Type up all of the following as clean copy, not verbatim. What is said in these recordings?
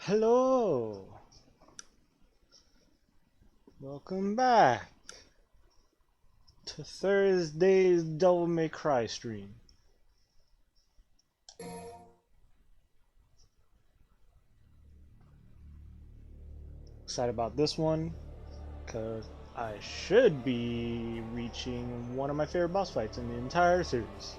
Hello! Welcome back to Thursday's Devil May Cry stream. Excited about this one because I should be reaching one of my favorite boss fights in the entire series.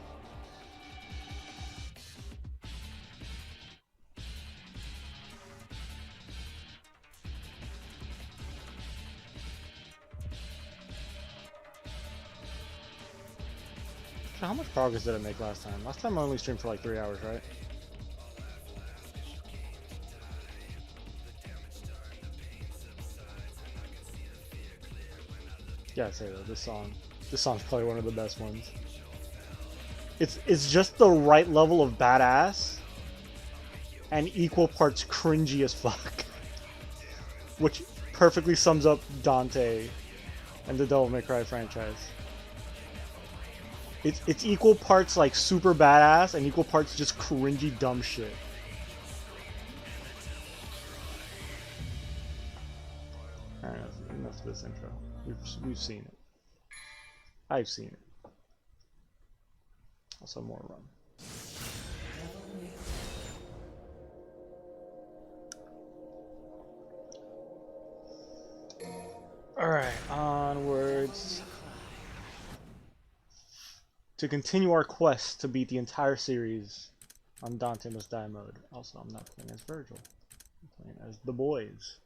How much progress did I make last time? Last time I only streamed for like 3 hours, right? Yeah, I'd say though, this song's probably one of the best ones. It's just the right level of badass and equal parts cringy as fuck, which perfectly sums up Dante and the Devil May Cry franchise. It's equal parts like super badass and equal parts just cringy dumb shit. Alright, enough of this intro. We've seen it. I've seen it. Also more run. Alright, onwards. To continue our quest to beat the entire series on Dante Must Die mode. Also, I'm not playing as Virgil. I'm playing as the boys.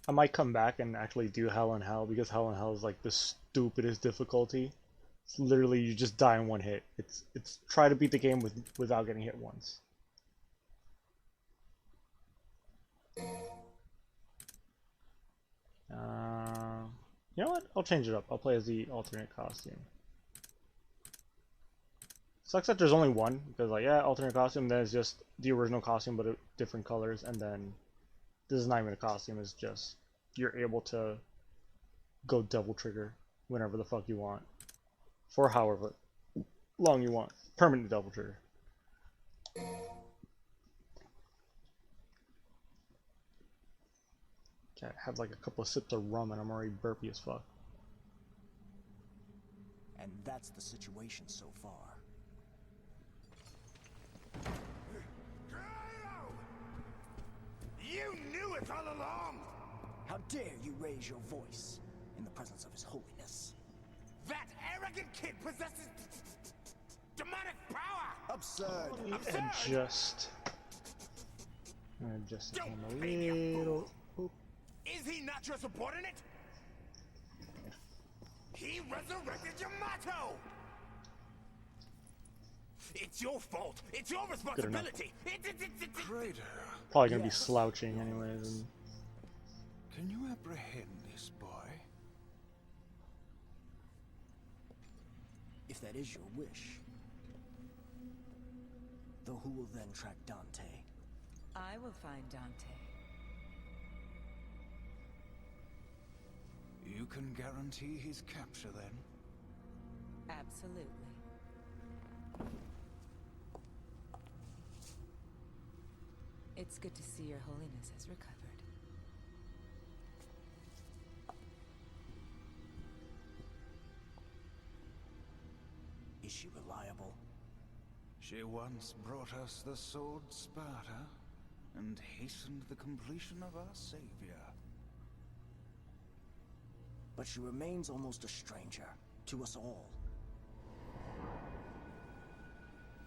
I might come back and actually do Hell in Hell because Hell in Hell is like the stupidest difficulty. It's literally you just die in one hit. It's try to beat the game without getting hit once. You know what? I'll change it up. I'll play as the alternate costume. Sucks that there's only one, because like, yeah, alternate costume, then it's just the original costume but different colors, and then this is not even a costume, it's just you're able to go double trigger whenever the fuck you want. For however long you want. Permanent double trigger. Okay, I have like a couple of sips of rum and I'm already burpy as fuck. And that's the situation so far. You knew it all along! How dare you raise your voice in the presence of His Holiness? That arrogant kid possesses demonic power! Absurd! Absurd! Adjust him a little. Oop. Is he not your subordinate? He resurrected Yamato! It's your fault. It's your responsibility. Probably gonna be slouching anyways. And... Can you apprehend this boy? If that is your wish. Though who will then track Dante? I will find Dante. You can guarantee his capture then? Absolutely. It's good to see Your Holiness has recovered. Is she reliable? She once brought us the sword Sparta, and hastened the completion of our savior. But she remains almost a stranger to us all.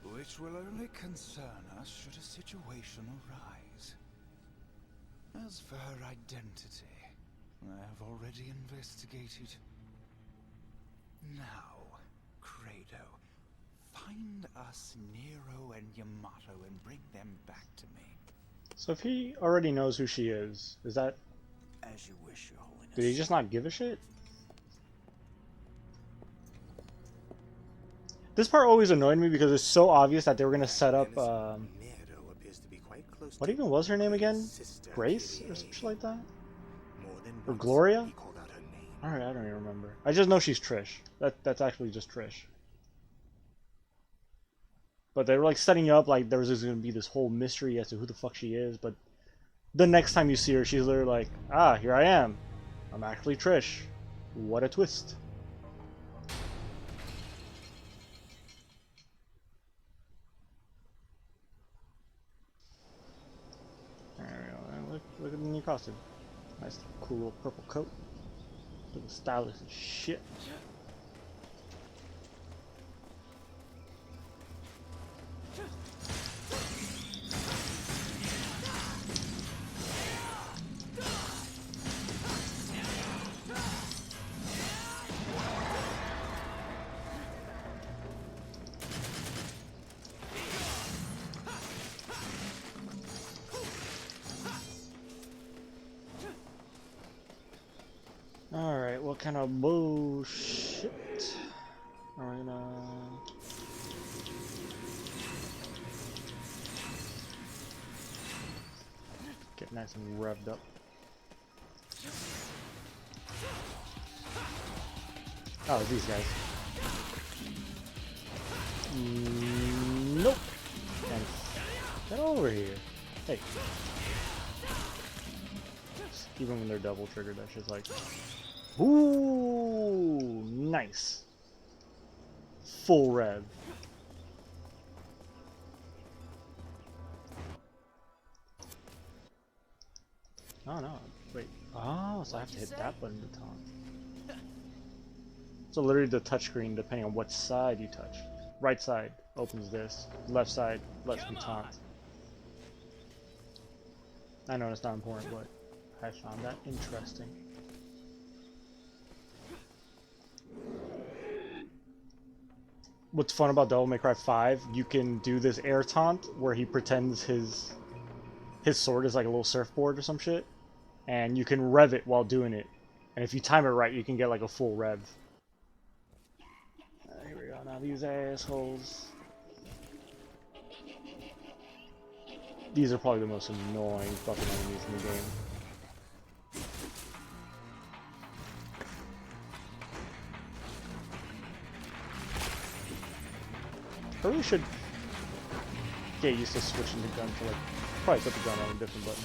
Which will only concern us should a situation arise. As for her identity, I have already investigated. Now, Credo, find us Nero and Yamato and bring them back to me. So if he already knows who she is that... As you wish, Your Holiness. Did he just not give a shit? This part always annoyed me because it's so obvious that they were gonna set up, what even was her name again? Grace? Or something like that? Or Gloria? Alright, I don't even remember. I just know she's Trish. That's actually just Trish. But they were like setting you up like there was just gonna be this whole mystery as to who the fuck she is, but the next time you see her, she's literally like, ah, here I am. I'm actually Trish. What a twist. There we go. Look at the new costume. Nice, cool little purple coat. Looking stylish as shit. Alright, what kind of bullshit are we gonna... Get nice and revved up. Oh, these guys. Nope! And get over here. Hey. Even when they're double triggered, that shit's like... Ooh, nice. Full rev. Oh no, wait. Oh, so I have to hit that button to taunt. So literally the touchscreen, depending on what side you touch. Right side opens this. Left side lets me taunt. I know it's not important, but I found that interesting. What's fun about Devil May Cry 5, you can do this air taunt where he pretends his sword is like a little surfboard or some shit, and you can rev it while doing it. And if you time it right, you can get like a full rev. Here we go, now these assholes. These are probably the most annoying fucking enemies in the game. I really should get used to switching the gun to like, probably put the gun on a different button.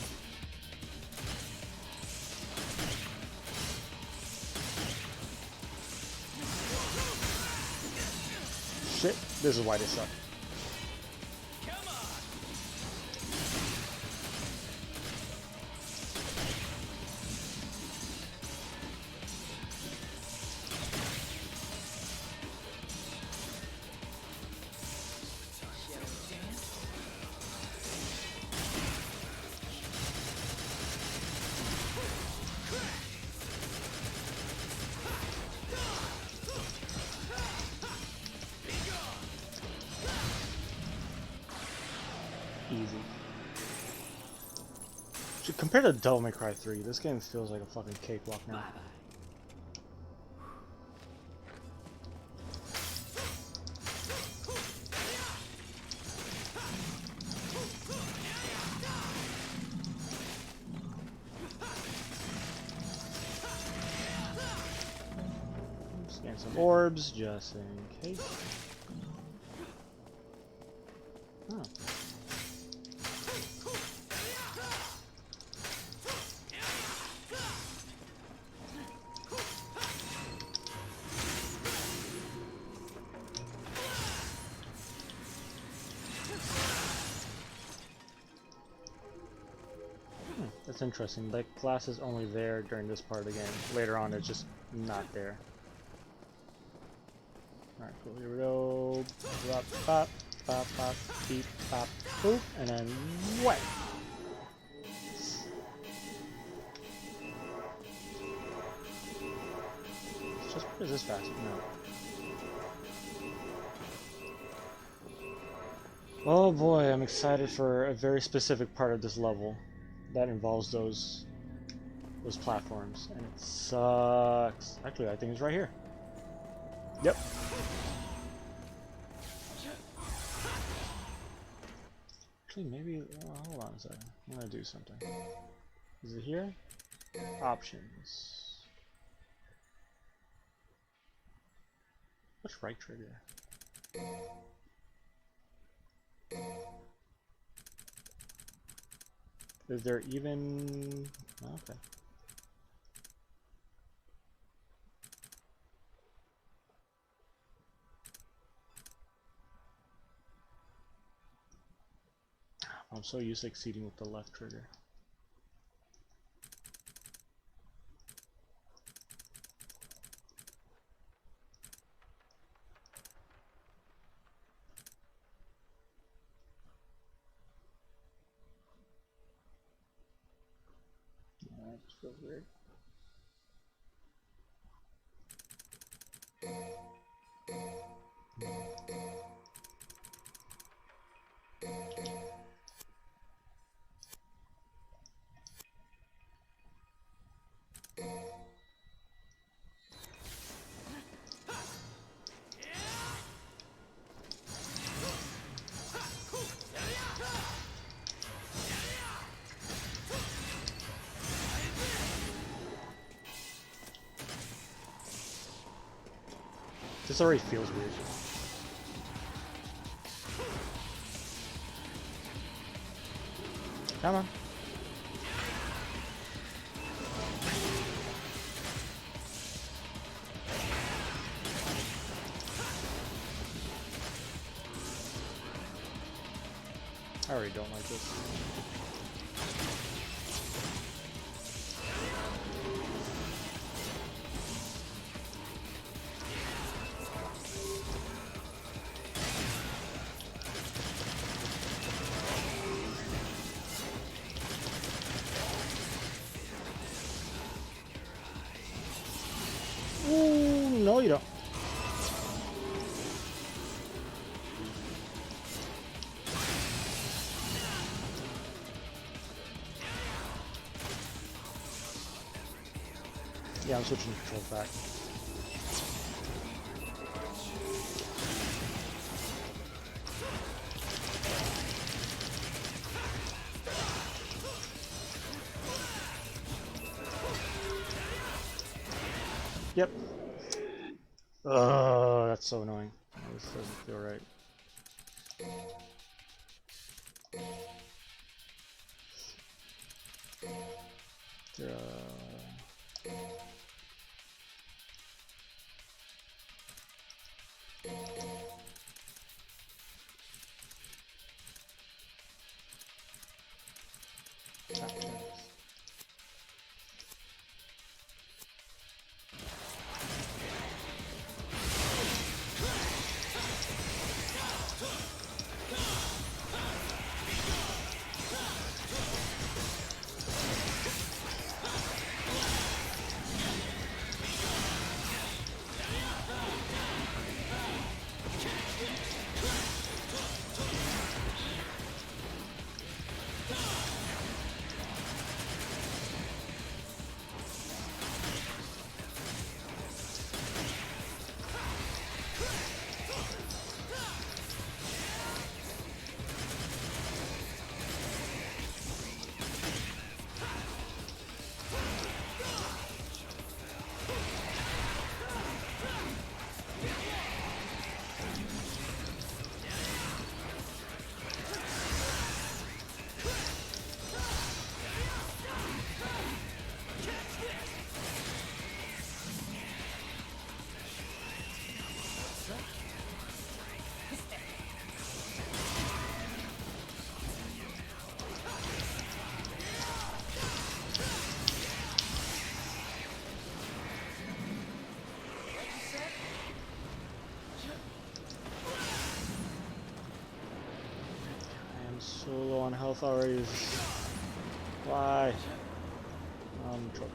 Shit, this is why they suck. Easy. Compared to Devil May Cry 3, this game feels like a fucking cakewalk now. Just getting some orbs, just in case. Oh. That's interesting. That class is only there during this part again. Later on, it's just not there. Alright, cool. Here we go. Bop, bop, bop, bop, beep, bop, boop, and then what? It's just, what is this fast? No. Oh boy, I'm excited for a very specific part of this level that involves those platforms, and it sucks. Actually, I think it's right here. Yep. Actually, maybe. Hold on a second. I'm gonna do something. Is it here? Options. What's right trigger? Is there even... oh, okay. I'm so used to exceeding with the left trigger. Yeah, that just feels weird. This already feels weird. Come on. I already don't like this. Ooh, no you don't. Yeah, I'm switching controls back. Yep. Ugh, that's so annoying. This doesn't feel right. So low on health already. Why? I'm in trouble.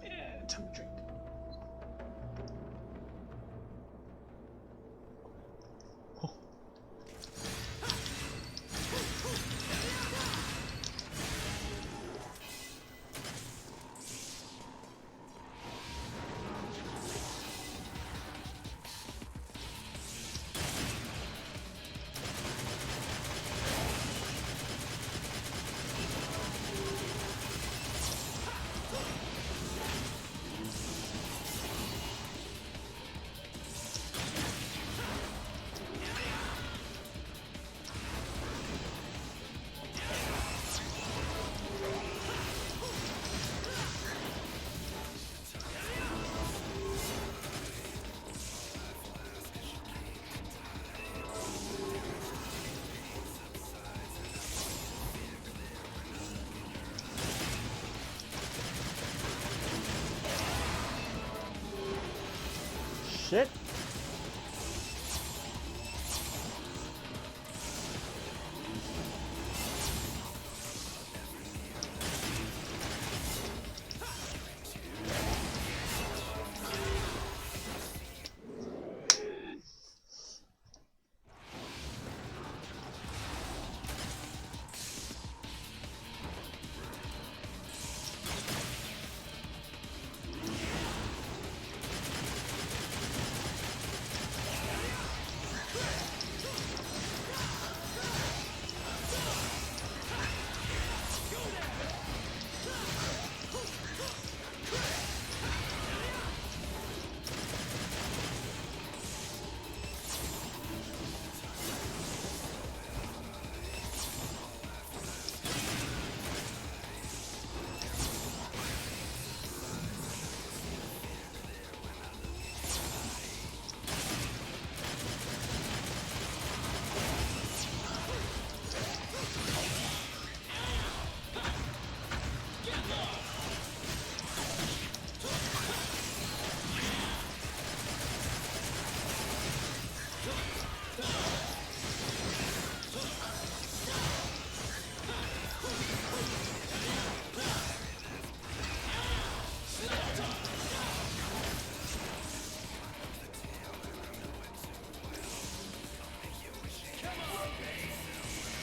Yeah, time to drink. Oh. shit.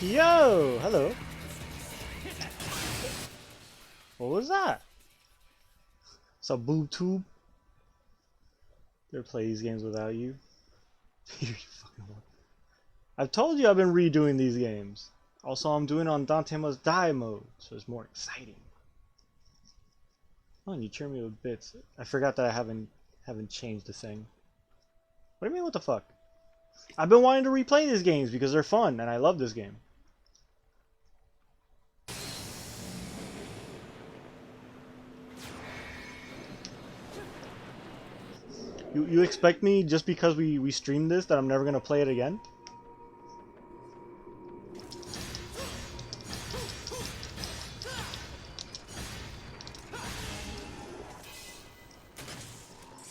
Yo, hello. What was that? It's a boob tube. Never play these games without you. You fucking what? I've told you I've been redoing these games. Also, I'm doing it on Dante Must Die mode, so it's more exciting. Oh, and you cheer me with bits. I forgot that I haven't changed the thing. What do you mean? What the fuck? I've been wanting to replay these games because they're fun, and I love this game. You expect me, just because we streamed this, that I'm never gonna play it again?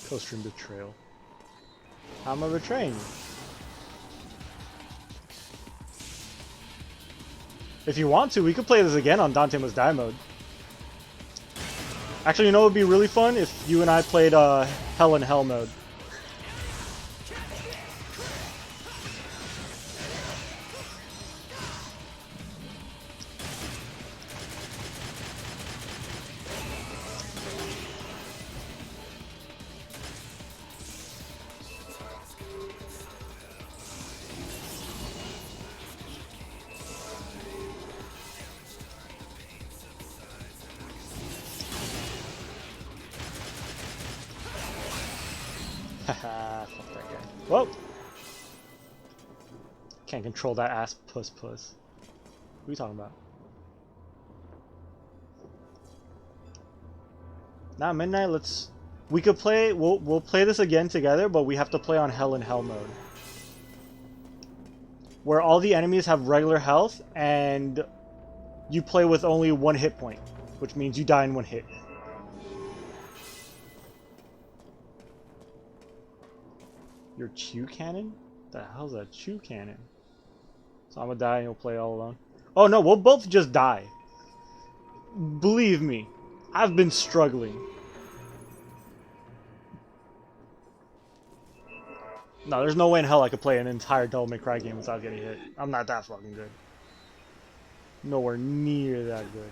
Co-stream betrayal. How am I betraying you? If you want to, we could play this again on Dante Must Die mode. Actually, you know what would be really fun? If you and I played Hell in Hell mode. Haha, fuck that guy. Whoa! Can't control that ass puss. What are you talking about? Now midnight, we could play, we'll play this again together, but we have to play on Hell in Hell mode. Where all the enemies have regular health, and you play with only 1 hit point, which means you die in 1 hit. Your Chew Cannon? The hell's a Chew Cannon? So I'm gonna die and you'll play all alone. Oh no, we'll both just die. Believe me, I've been struggling. No, there's no way in hell I could play an entire Devil May Cry game without getting hit. I'm not that fucking good. Nowhere near that good.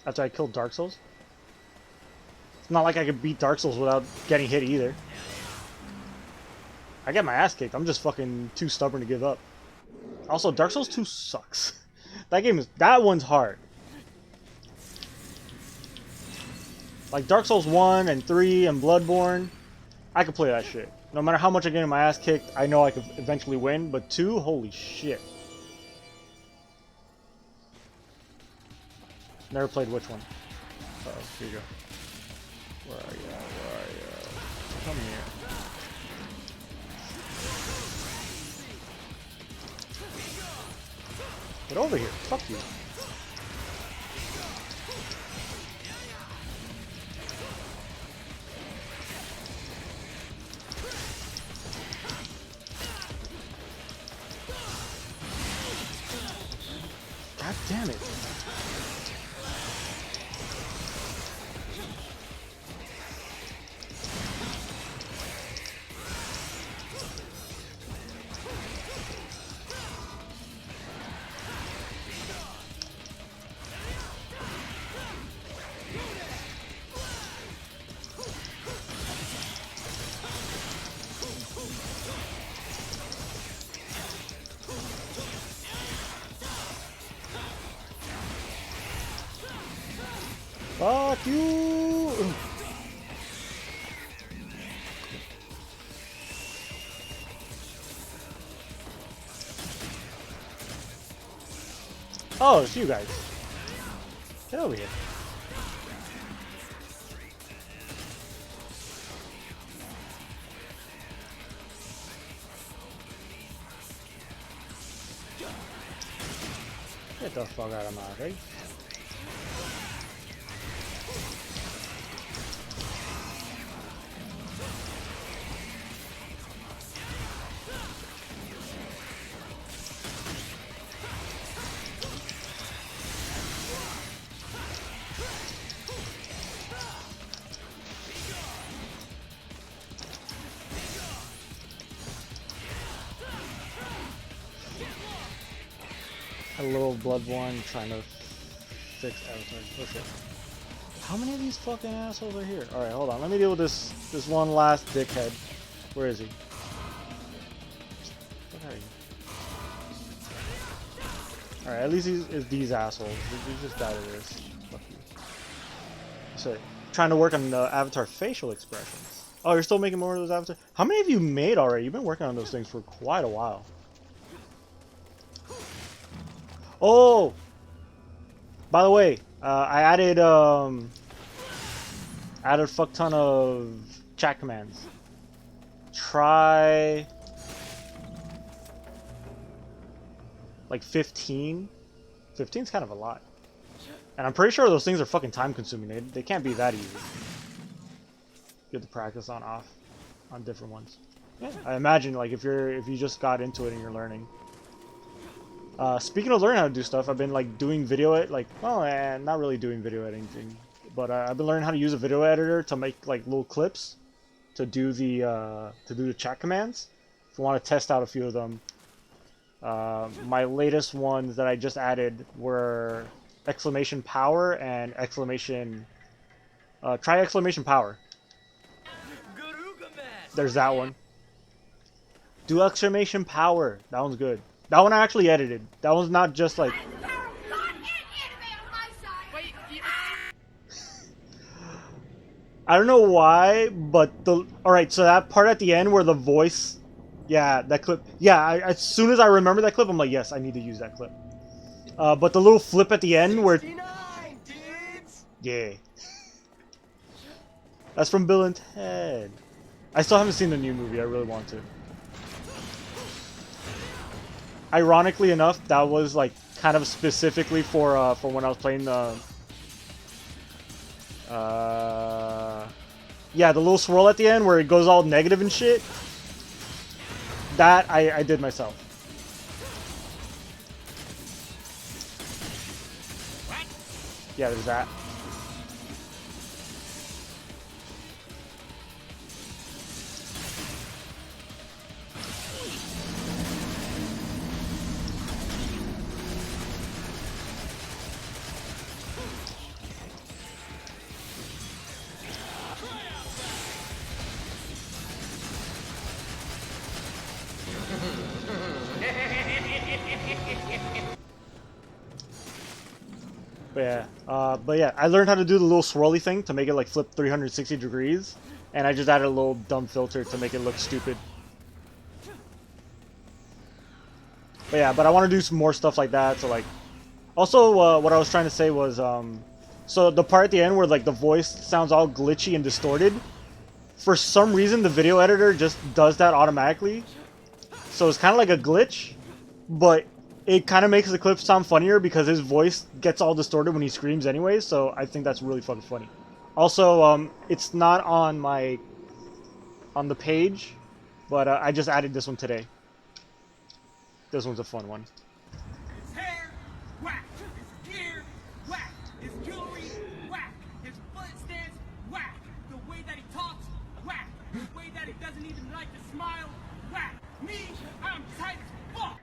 After I killed Dark Souls? It's not like I could beat Dark Souls without getting hit either. I get my ass kicked. I'm just fucking too stubborn to give up. Also, Dark Souls 2 sucks. That one's hard. Like Dark Souls 1 and 3 and Bloodborne, I could play that shit. No matter how much I get my ass kicked, I know I could eventually win, but 2, holy shit. Never played which one. Uh-oh, here you go. Where are you? Where are you? Come here. Get over here. Fuck you. God damn it. Fuck you! Oh, it's you guys. Get over here. Get the fuck out of my face. A little Bloodborne trying to fix Avatar. Oh shit. How many of these fucking assholes are here? Alright, hold on. Let me deal with this one last dickhead. Where is he? What are you? Alright, at least it's these assholes. We just died of this. Fuck you. So, trying to work on the Avatar facial expressions. Oh, you're still making more of those avatars? How many have you made already? You've been working on those things for quite a while. Oh! By the way, I added a fuck ton of chat commands. Try like 15. 15's kind of a lot. And I'm pretty sure those things are fucking time consuming. They can't be that easy. You have to practice on different ones. Yeah, I imagine like if you just got into it and you're learning. Speaking of learning how to do stuff, I've been like doing not really doing video editing, but I've been learning how to use a video editor to make like little clips to do the chat commands. If you want to test out a few of them, my latest ones that I just added were exclamation power and exclamation. Try exclamation power. There's that one. Do exclamation power. That one's good. That one I actually edited. That one's not just like. I don't know why, but alright, so that part at the end where the voice, yeah, that clip, yeah, as soon as I remember that clip, I'm like, yes, I need to use that clip. But the little flip at the end where, yeah, that's from Bill and Ted. I still haven't seen the new movie. I really want to. Ironically enough, that was like kind of specifically for when I was playing the yeah, the little swirl at the end where it goes all negative and shit. That I did myself. Yeah, there's that. But yeah, I learned how to do the little swirly thing to make it like flip 360 degrees, and I just added a little dumb filter to make it look stupid. But yeah, but I want to do some more stuff like that. So like, also what I was trying to say was, so the part at the end where like the voice sounds all glitchy and distorted, for some reason the video editor just does that automatically. So it's kind of like a glitch, but it kind of makes the clip sound funnier because his voice gets all distorted when he screams anyway, so I think that's really fucking funny. Also, it's not on the page, but I just added this one today. This one's a fun one. His hair, whack. His gear, whack. His jewelry, whack. His footsteps, whack. The way that he talks, whack. The way that he doesn't even like to smile, whack. Me, I'm tight as fuck.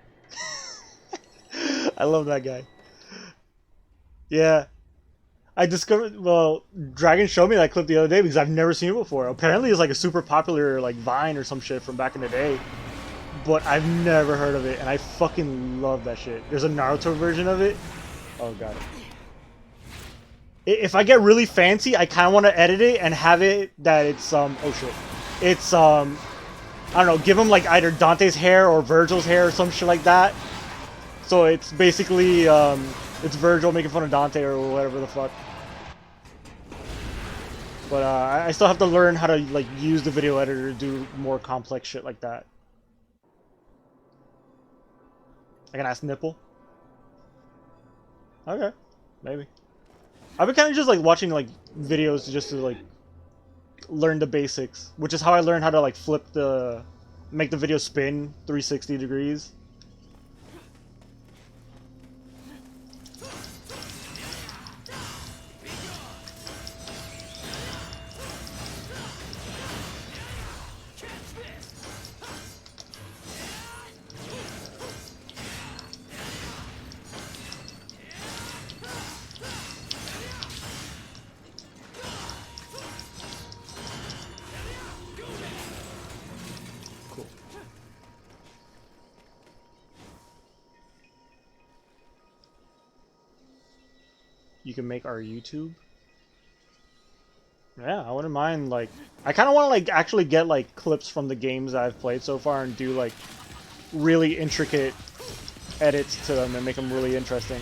I love that guy. Yeah. I discovered, well, Dragon showed me that clip the other day because I've never seen it before. Apparently it's like a super popular like Vine or some shit from back in the day. But I've never heard of it and I fucking love that shit. There's a Naruto version of it. Oh god. If I get really fancy, I kind of want to edit it and have it that it's oh shit. It's I don't know, give him like either Dante's hair or Virgil's hair or some shit like that. So it's basically it's Virgil making fun of Dante or whatever the fuck. But I still have to learn how to like use the video editor to do more complex shit like that. I can ask Nipple. Okay, maybe. I've been kind of just like watching like videos just to like learn the basics, which is how I learned how to like make the video spin 360 degrees. You can make our YouTube. Yeah, I wouldn't mind. Like, I kind of want to like actually get like clips from the games that I've played so far and do like really intricate edits to them and make them really interesting.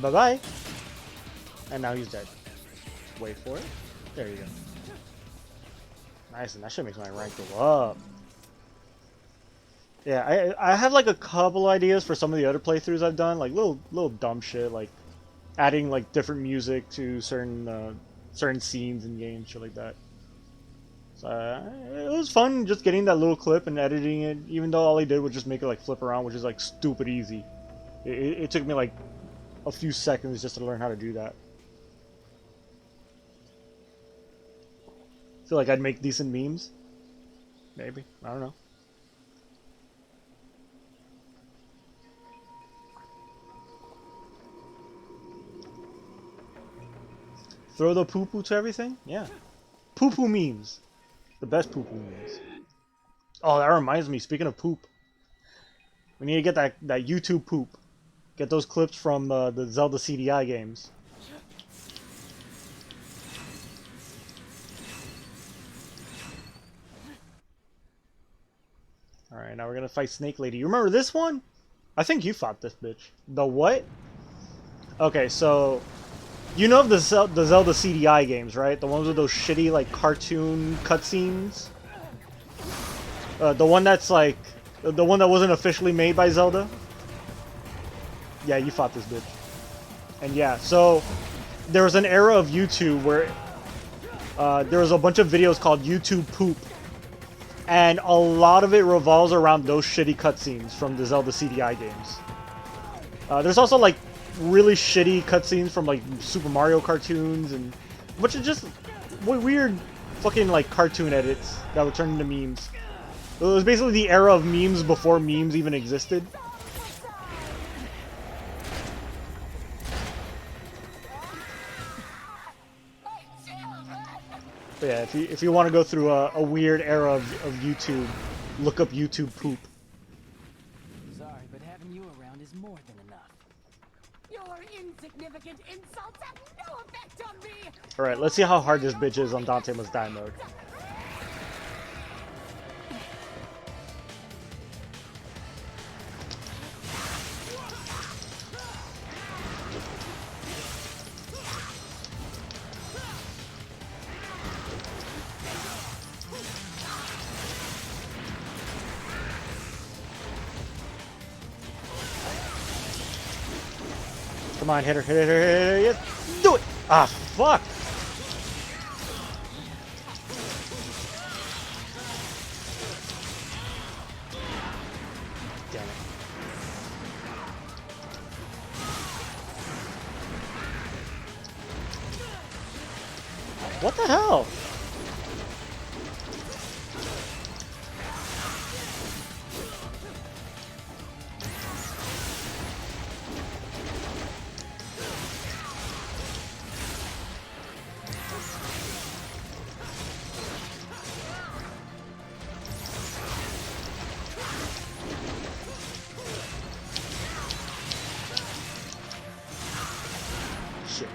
Bye-bye. And now he's dead. Wait for it. There you go. Nice, and that shit makes my rank go up. Yeah, I have like a couple ideas for some of the other playthroughs I've done, like little dumb shit, like adding like different music to certain scenes in games, shit like that. So it was fun just getting that little clip and editing it, even though all he did was just make it like flip around, which is like stupid easy. It took me like a few seconds just to learn how to do that. Feel like I'd make decent memes. Maybe. I don't know. Throw the poo-poo to everything? Yeah. Poo-poo memes. The best poo-poo memes. Oh, that reminds me, speaking of poop. We need to get that YouTube poop. Get those clips from the Zelda CDI games. Alright, now we're gonna fight Snake Lady. You remember this one? I think you fought this bitch. The what? Okay, so you know of the Zelda CDI games, right? The ones with those shitty like cartoon cutscenes? The one that's like the one that wasn't officially made by Zelda? Yeah, you fought this bitch. And yeah, so there was an era of YouTube where there was a bunch of videos called YouTube Poop. And a lot of it revolves around those shitty cutscenes from the Zelda CDI games. There's also like really shitty cutscenes from like Super Mario cartoons and a bunch of just weird fucking like cartoon edits that would turn into memes. It was basically the era of memes before memes even existed. But yeah, if you want to go through a weird era of YouTube, look up YouTube poop. Sorry, but having you around is more than enough. Your insignificant insults have no effect on me! Alright, let's see how hard this bitch is on Dante Must Die mode. Come on, hit her, hit her, hit her, hit her, hit her. Do it! Ah, fuck! Damn it. What the hell? Shit.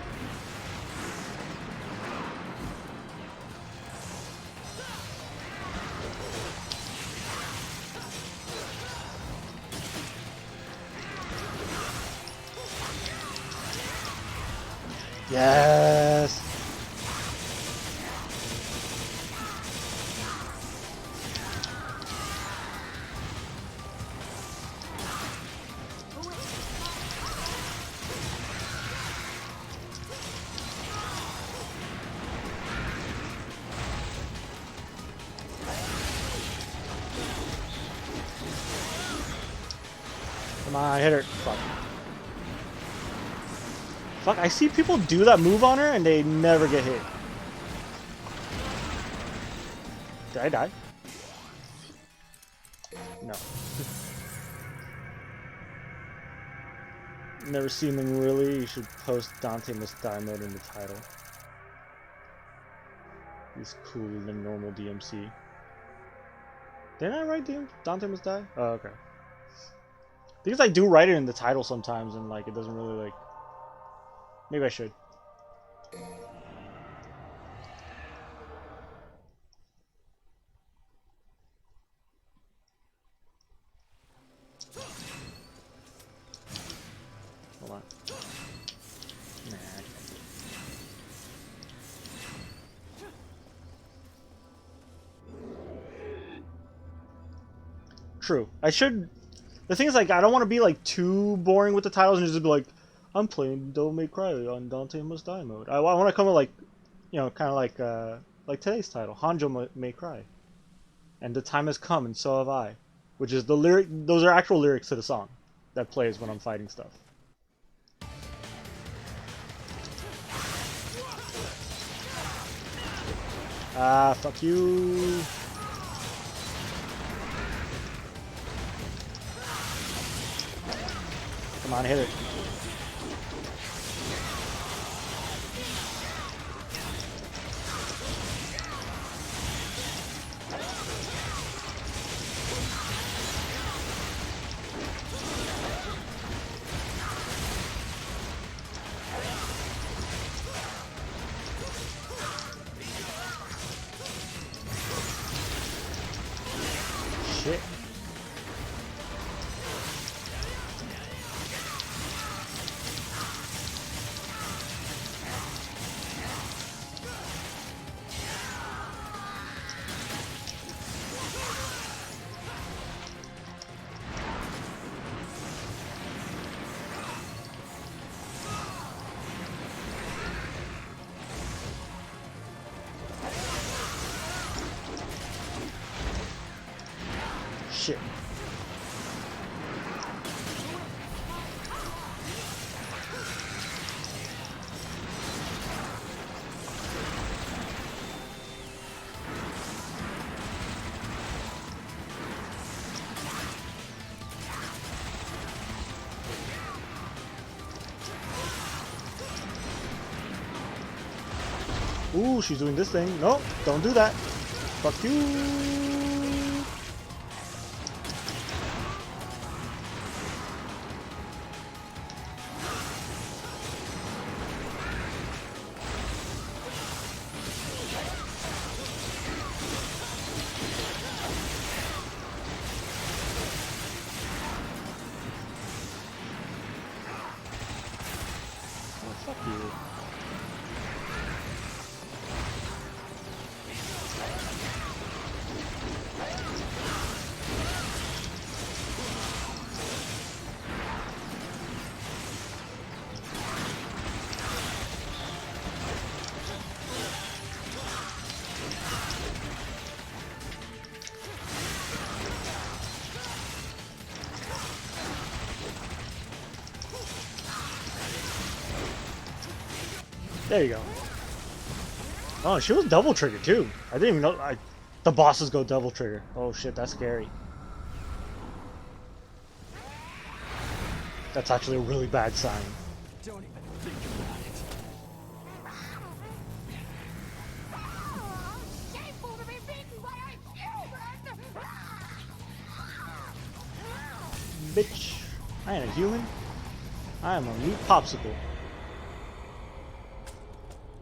Yes. Come on, hit her. Fuck. Fuck, I see people do that move on her and they never get hit. Did I die? No. Never seen them really. You should post Dante Must Die mode in the title. He's cooler than normal DMC. Didn't I write Dante Must Die? Oh, okay. Because I do write it in the title sometimes and like it doesn't really like... Maybe I should. Hold on. Nah. True. I should... The thing is, like, I don't want to be, like, too boring with the titles and just be like, I'm playing Hanjo May Cry on Dante Must Die mode. I want to come with, like, you know, kind of like today's title, Hanjo May Cry. And the time has come, and so have I. Which is the lyric, those are actual lyrics to the song that plays when I'm fighting stuff. Ah, fuck you. Come on, hit it. Shit. Shit. Ooh, she's doing this thing. No, don't do that. Fuck you. Oh, fuck you. There you go. Oh, she was double trigger too. I didn't even know the bosses go double trigger. Oh shit, that's scary. That's actually a really bad sign. Don't even think about it. Shameful to be beaten by a human! Bitch, I ain't a human. I am a meat popsicle.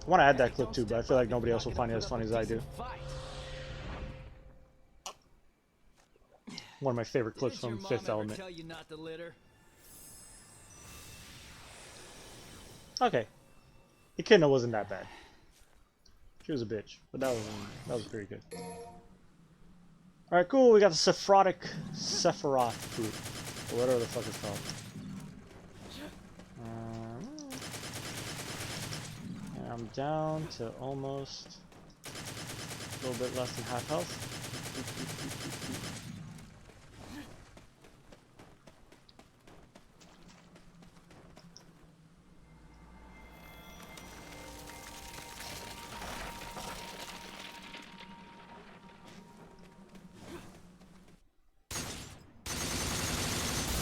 I want to add that clip too, but I feel like nobody else will find it as funny as I do. One of my favorite clips from Fifth Element. Tell you not to litter? Okay, Echidna wasn't that bad. She was a bitch, but that was pretty good. All right, cool. We got the Sephiroth fruit, or whatever the fuck it's called. And I'm down to almost a little bit less than half health.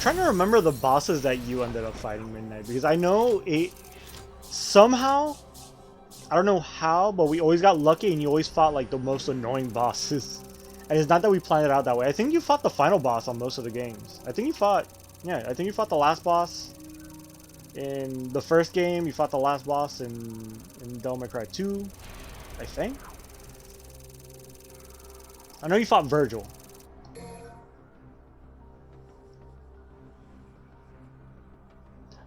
Trying to remember the bosses that you ended up fighting Midnight, because I know it somehow, I don't know how, but we always got lucky and you always fought like the most annoying bosses. And it's not that we planned it out that way. I think you fought the final boss on most of the games. I think you fought, yeah, I think you fought the last boss in the first game. You fought the last boss in Hanjo May Cry 2, I think. I know you fought Virgil.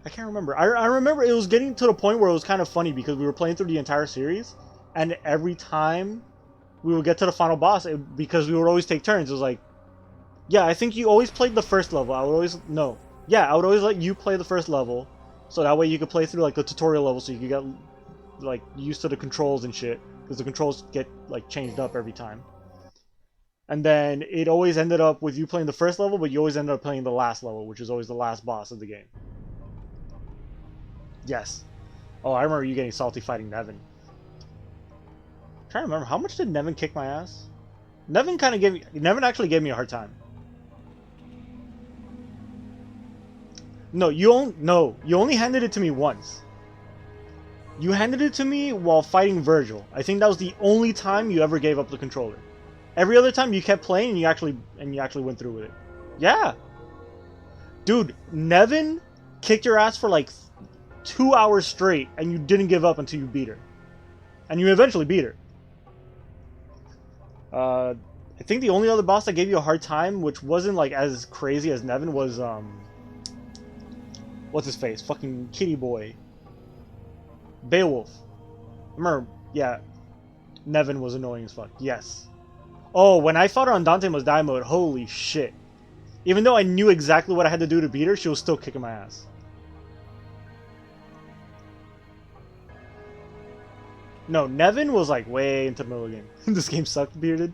I can't remember. I remember it was getting to the point where it was kind of funny because we were playing through the entire series, and every time we would get to the final boss, because we would always take turns, it was like, yeah, I think you always played the first level. I would always, no. Yeah, I would always let you play the first level, so that way you could play through like the tutorial level so you could get like used to the controls and shit, because the controls get like changed up every time. And then it always ended up with you playing the first level, but you always ended up playing the last level, which is always the last boss of the game. Yes. Oh, I remember you getting salty fighting Nevin. I'm trying to remember, how much did Nevin kick my ass? Nevin actually gave me a hard time. No, you only handed it to me once. You handed it to me while fighting Virgil. I think that was the only time you ever gave up the controller. Every other time you kept playing and you actually went through with it. Yeah. Dude, Nevin kicked your ass for like 2 hours straight, and you didn't give up until you beat her. And you eventually beat her. I think the only other boss that gave you a hard time, which wasn't like as crazy as Nevin, was what's his face? Fucking kitty boy. Beowulf. Remember, yeah. Nevin was annoying as fuck. Yes. Oh, when I fought her on Dante Must Die mode, holy shit. Even though I knew exactly what I had to do to beat her, she was still kicking my ass. No, Nevin was like way into the middle of the game. This game sucked, Bearded.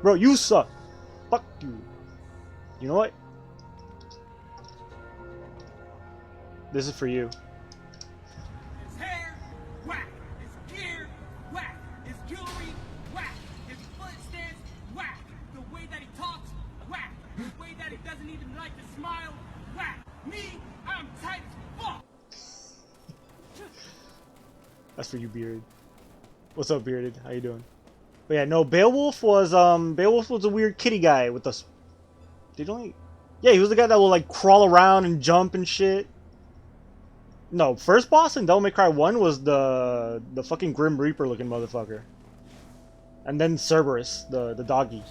Bro, you suck. Fuck you. You know what? This is for you. His hair, whack. His gear, whack. His jewelry, whack. His foot stance, whack. The way that he talks, whack. The way that he doesn't even like to smile, whack. Me, I'm tight as fuck. That's for you, Beard. What's up, Bearded? How you doing? But yeah, no, Beowulf was a weird kitty guy with us. Did he only? Yeah, he was the guy that would like crawl around and jump and shit. No, first boss in Devil May Cry 1 was the fucking Grim Reaper looking motherfucker. And then Cerberus, the doggy.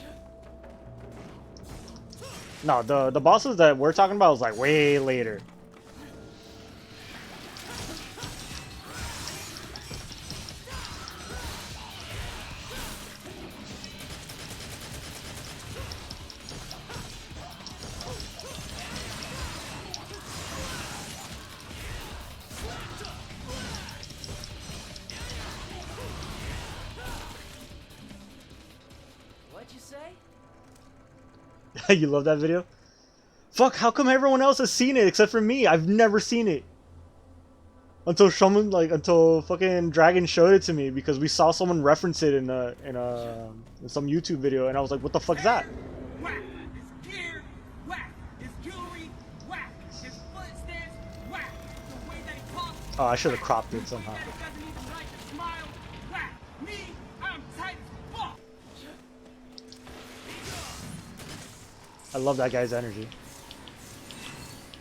No, the bosses that we're talking about was like way later. What'd you say? You love that video? Fuck, how come everyone else has seen it except for me? I've never seen it. Until someone, like, until fucking Dragon showed it to me because we saw someone reference it in some YouTube video and I was like, what the fuck is that? Whack. His gear, whack. His jewelry, whack. His footsteps, whack. The way that he talks. Oh, I should have cropped it somehow. That he doesn't even like to smile, whack. Me, I'm tight as fuck. I love that guy's energy.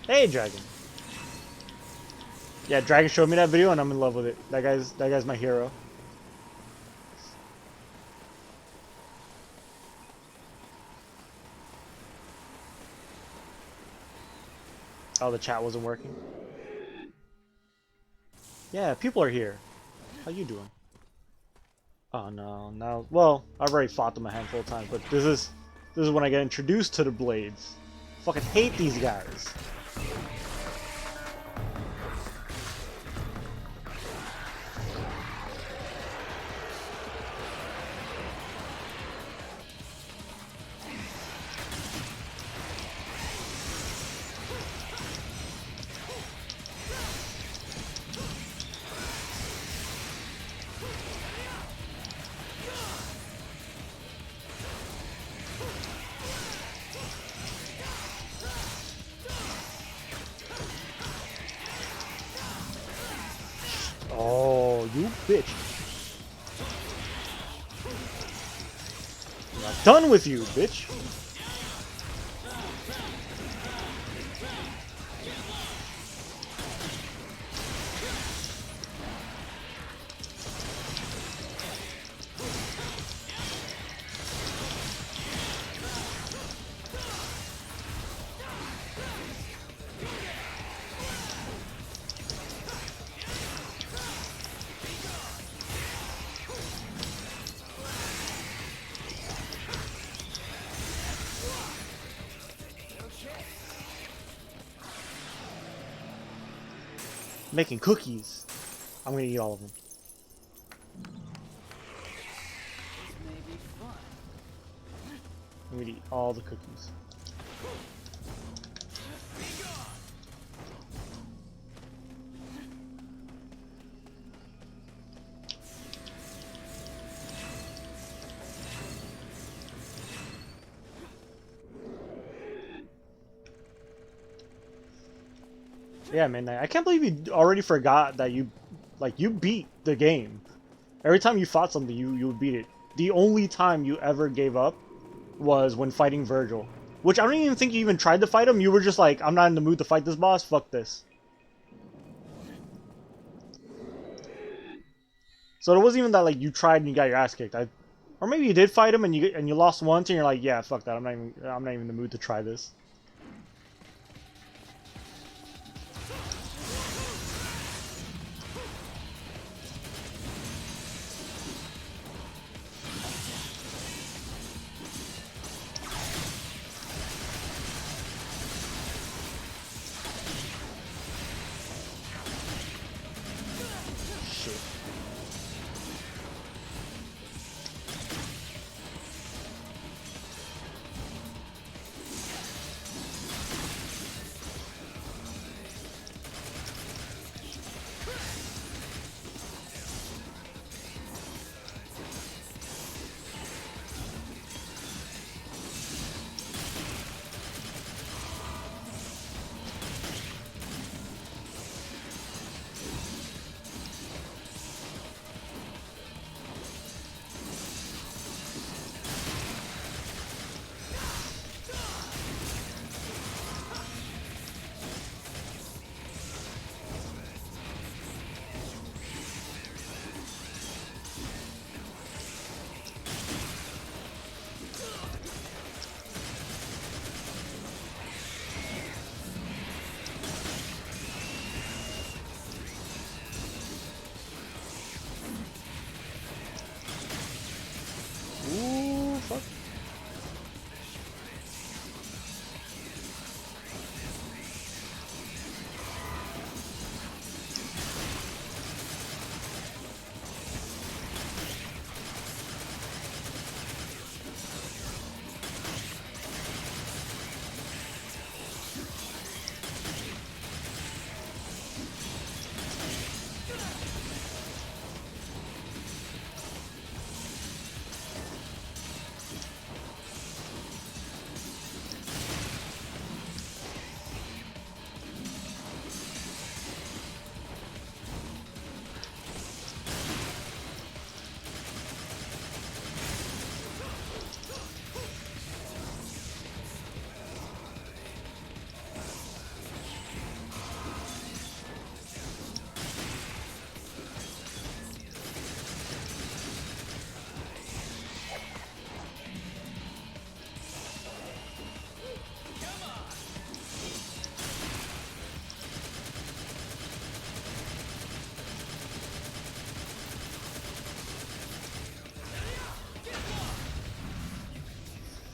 Hey, Dragon. Yeah, Dragon showed me that video and I'm in love with it. That guy's my hero. Oh, the chat wasn't working. Yeah, people are here. How you doing? Oh no, now well, I've already fought them a handful of times, but this is when I get introduced to the blades. Fucking hate these guys. Oh, you bitch. I'm not done with you, bitch. Making cookies. I'm gonna eat all of them. May be fun. I'm gonna eat all the cookies. Yeah, man, I can't believe you already forgot that you beat the game. Every time you fought something, you would beat it. The only time you ever gave up was when fighting Virgil. Which I don't even think you even tried to fight him. You were just like, I'm not in the mood to fight this boss, fuck this. So it wasn't even that like you tried and you got your ass kicked. Or maybe you did fight him and you lost once and you're like, yeah, fuck that. I'm not even in the mood to try this.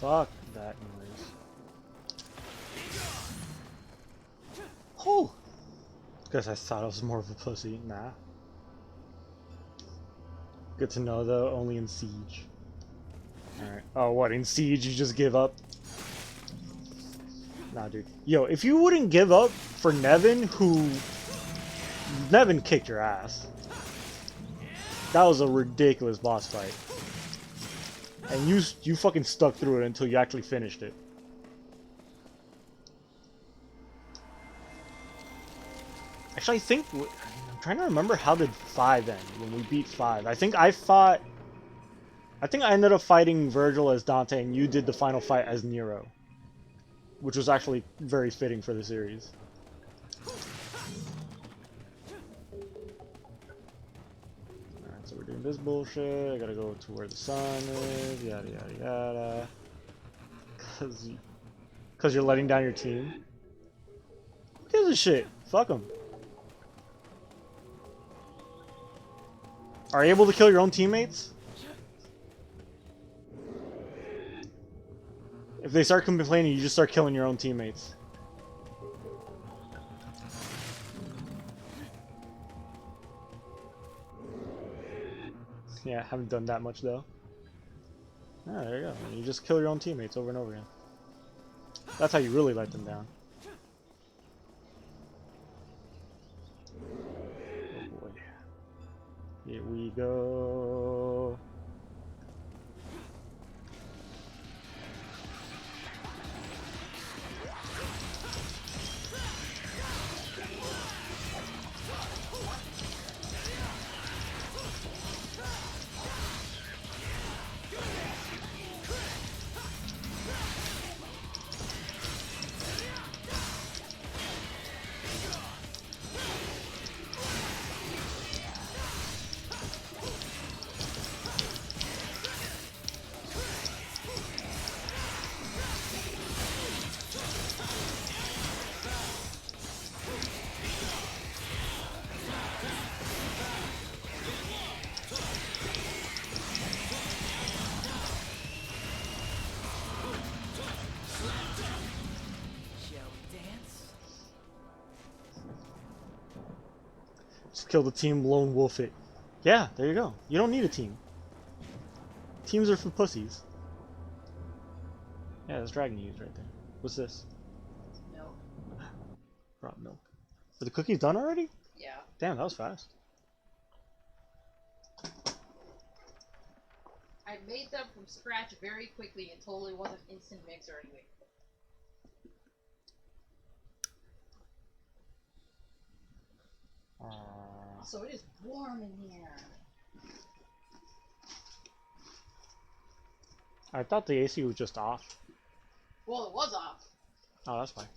Fuck that noise. Oh! Because I thought I was more of a pussy. Nah. Good to know though, only in Siege. Alright. Oh, what? In Siege you just give up? Nah, dude. Yo, if you wouldn't give up for Nevin, who... Nevin kicked your ass. That was a ridiculous boss fight. And you fucking stuck through it until you actually finished it. Actually, I think... I'm trying to remember how did 5 end when we beat 5. I think I ended up fighting Virgil as Dante and you did the final fight as Nero. Which was actually very fitting for the series. Alright, so we're doing this bullshit. I gotta go to where the sun is. Yada yada yada. Cause you're letting down your team. Who gives a shit? Fuck them. Are you able to kill your own teammates? If they start complaining, you just start killing your own teammates. Yeah, haven't done that much though. Ah, there you go. You just kill your own teammates over and over again. That's how you really let them down. Oh boy. Here we go. Just kill the team, lone wolf it. Yeah, there you go. You don't need a team. Teams are for pussies. Yeah, that's dragon use right there. What's this? Milk. Brought milk. Are the cookies done already? Yeah. Damn, that was fast. I made them from scratch very quickly and totally wasn't instant mix or anything. So it is warm in here. I thought the AC was just off. Well, it was off. Oh, that's fine.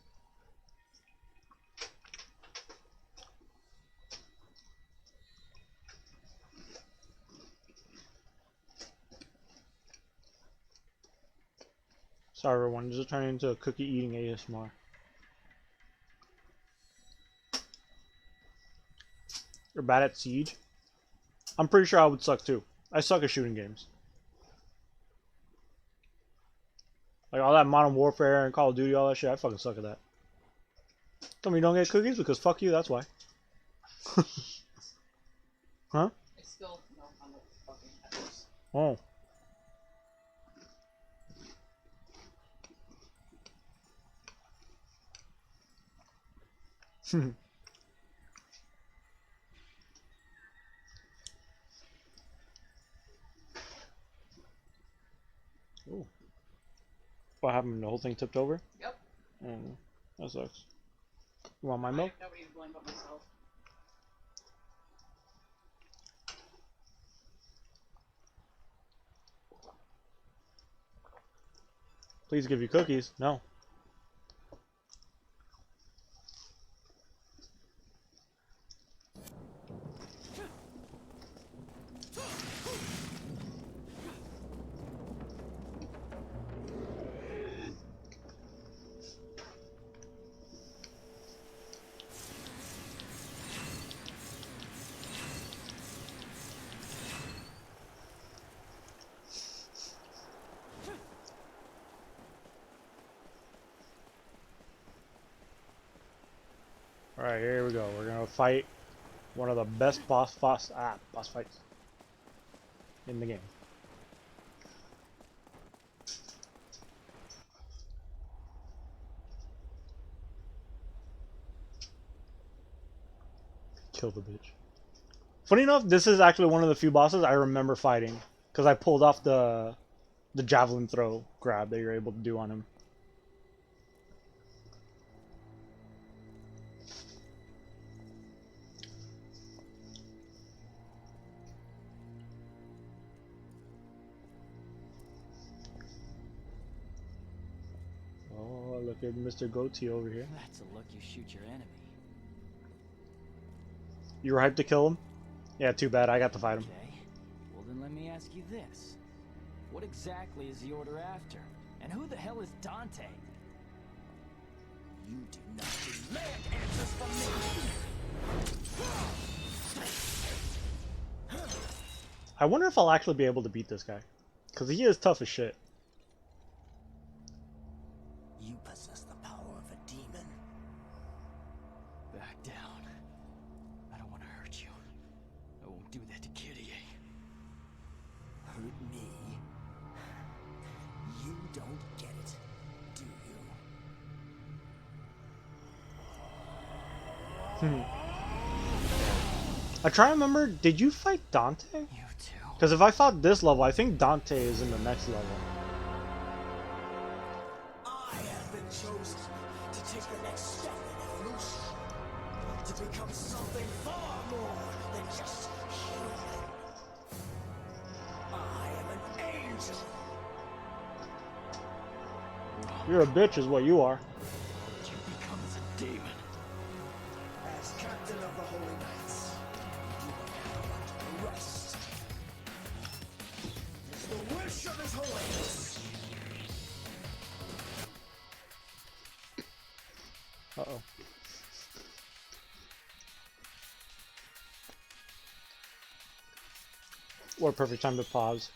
Sorry everyone, this is turning into a cookie eating ASMR. You're bad at Siege? I'm pretty sure I would suck too. I suck at shooting games. Like all that Modern Warfare and Call of Duty, all that shit, I fucking suck at that. Tell me you don't get cookies because fuck you, that's why. Huh? I spilled milk on the fucking peppers. Oh. Ooh. What happened? The whole thing tipped over? Yep. Mm, that sucks. You want my milk? Nobody to blame but myself. Please give you cookies. No. Alright, here we go. We're gonna fight one of the best boss fights in the game. Kill the bitch. Funny enough, this is actually one of the few bosses I remember fighting, because I pulled off the javelin throw grab that you're able to do on him. Oh, look at Mr. Goatee over here. That's a look you shoot your enemy. You were hyped to kill him? Yeah, too bad. I got to fight him. Okay. Well, then let me ask you this. What exactly is the Order after? And who the hell is Dante? You do not demand answers from me! I wonder if I'll actually be able to beat this guy. Because he is tough as shit. You possess the power of a demon. Back down. I don't want to hurt you. I won't do that to Kitty. Hurt me? You don't get it, do you? I try to remember, did you fight Dante? You too. Because if I fought this level, I think Dante is in the next level. I have been chosen to take the next step in evolution. To become something far more than just human. I am an angel. You're a bitch is what you are. What you become is a demon. As captain of the Holy Knights, you will now rest. It's the wish of His Holiness. Uh-oh. What a perfect time to pause.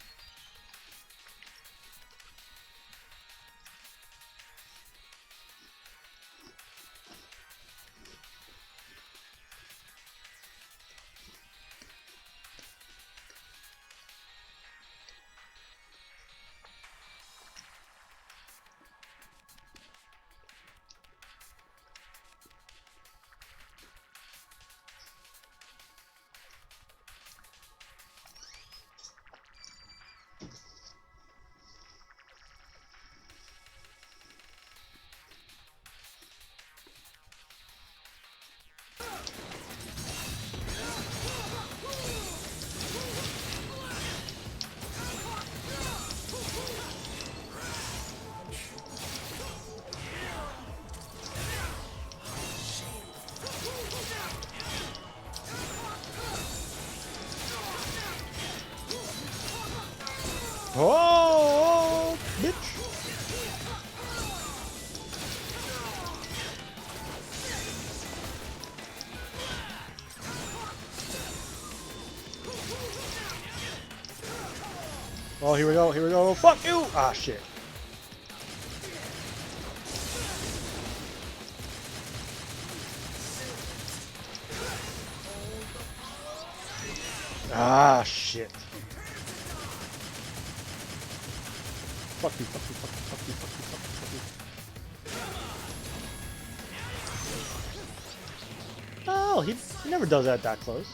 Oh, bitch. Oh, here we go, here we go. Fuck you! Ah, shit. Ah, shit. Fuck you, fuck you, fuck you, fuck you, fuck you, fuck you, fuck you. Oh, he never does that close.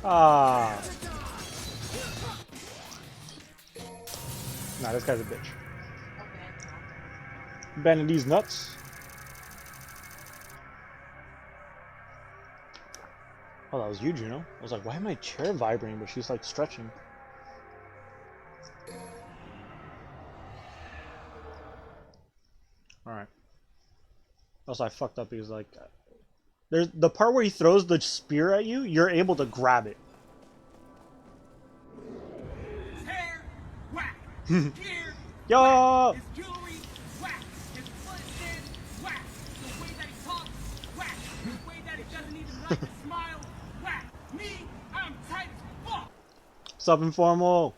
Ah. Nah, this guy's a bitch. Okay. Bending these nuts. Oh, that was you, Juno. I was like, why am my chair vibrating? But she's like stretching. Alright. Also, I fucked up because, like, there's the part where he throws the spear at you, you're able to grab it. His hair, whack. His gear, Yo! whack. His jewelry, whack. His foot stance, whack. The way that he talks, whack. The way that he doesn't even like to smile, whack. Me, I'm tight as fuck. Sub informal.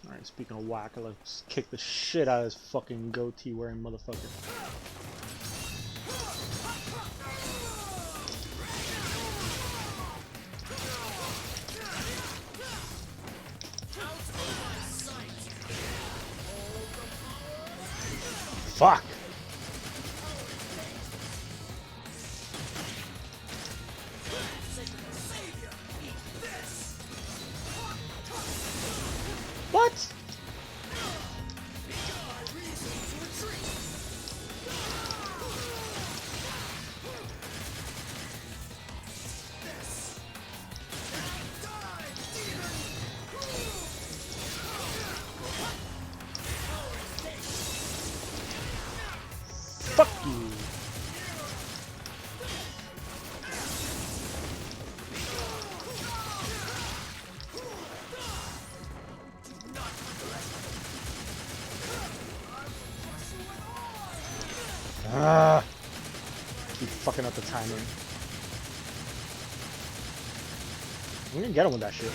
Alright, speaking of whack, let's kick the shit out of this fucking goatee wearing motherfucker. Fuck! What? Fuck you. Ah, keep fucking up the timing. I'm gonna get him with that shit.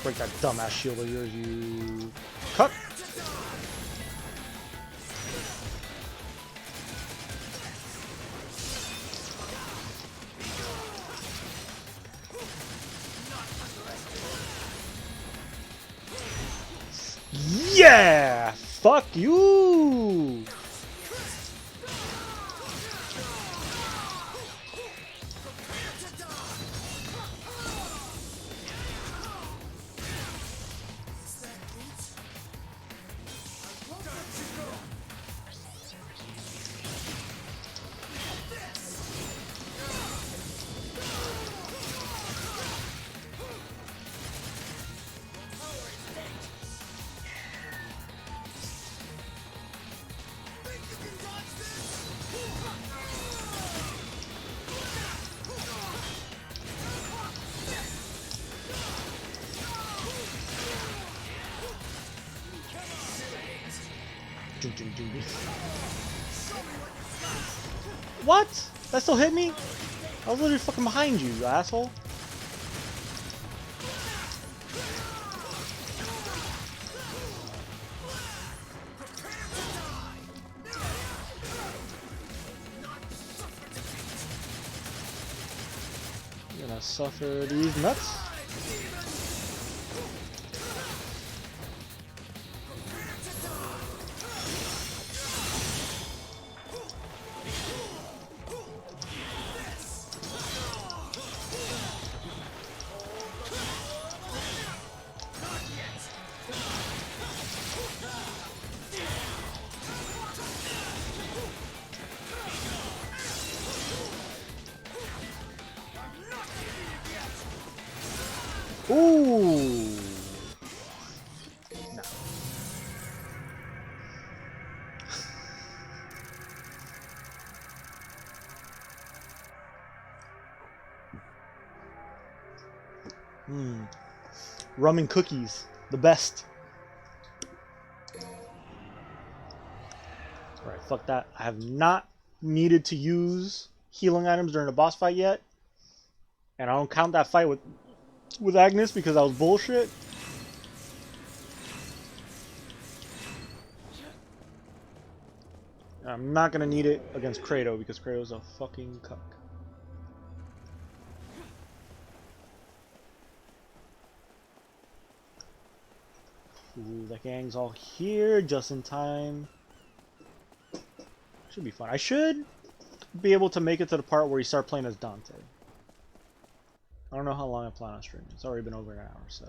Break that dumbass shield of yours, you cut. Yeah! Fuck you! What? That still hit me? I was literally fucking behind you, you asshole. You're gonna suffer these nuts. Ooh. No. Rum and cookies, the best. Alright, fuck that. I have not needed to use healing items during a boss fight yet. And I don't count that fight with Agnes because that was bullshit. I'm not gonna need it against Kratos because Kratos is a fucking cuck. Ooh, the gang's all here just in time. Should be fun. I should be able to make it to the part where you start playing as Dante. I don't know how long I plan on streaming. It's already been over an hour, so.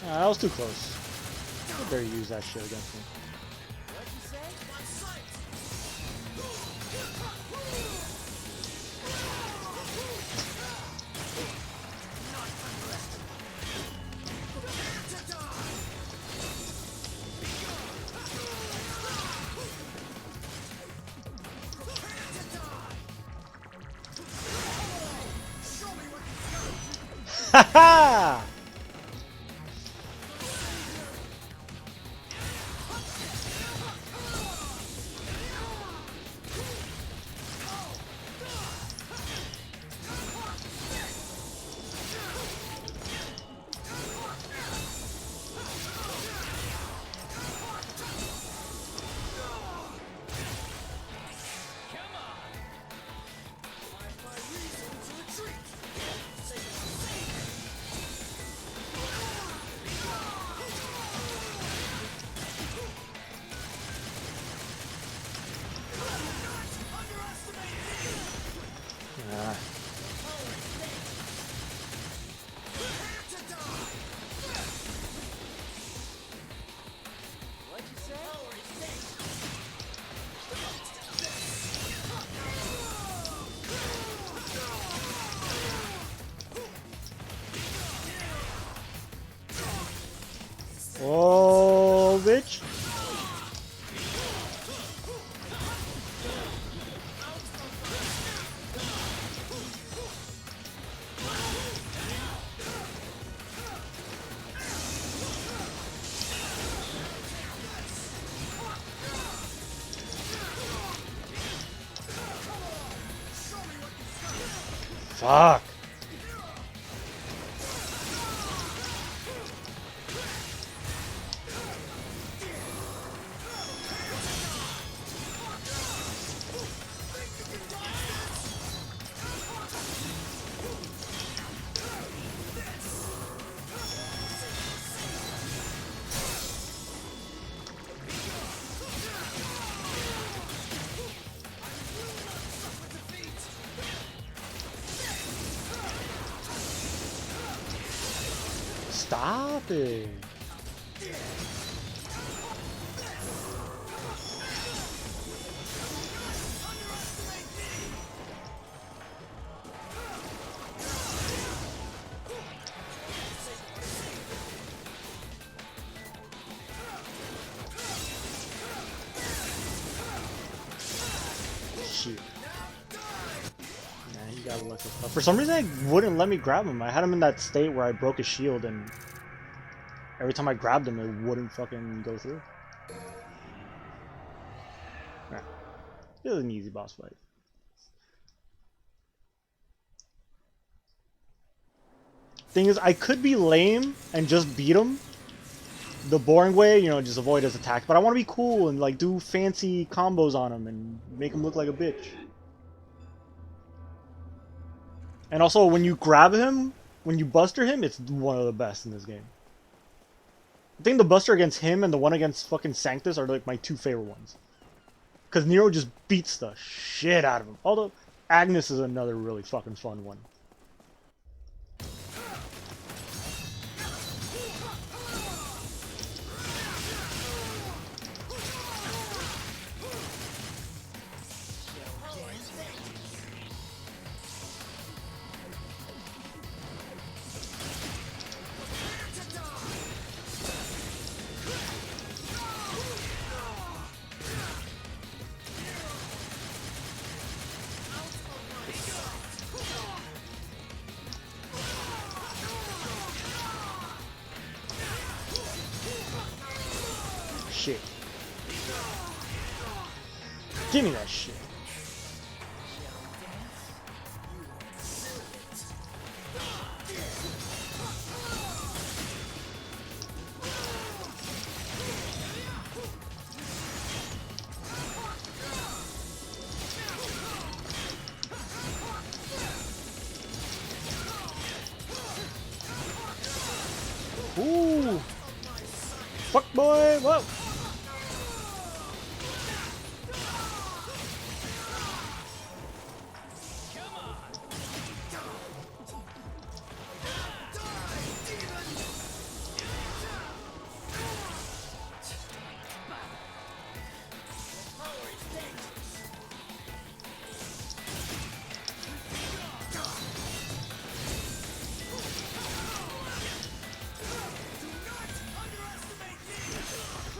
That was too close. How dare you use that shit against me? Ha ha! Oh, bitch. Fuck. Stop it. Shit. Nah, he got lucky. For some reason, it wouldn't let me grab him. I had him in that state where I broke his shield, and every time I grabbed him, it wouldn't fucking go through. Nah. It was an easy boss fight. Thing is, I could be lame and just beat him the boring way, you know, just avoid his attack. But I want to be cool and like do fancy combos on him and make him look like a bitch. And also, when you grab him, when you buster him, it's one of the best in this game. I think the buster against him and the one against fucking Sanctus are like my two favorite ones. Because Nero just beats the shit out of him. Although, Agnes is another really fucking fun one. shit. Give me that shit. Ooh. Fuck boy, whoa.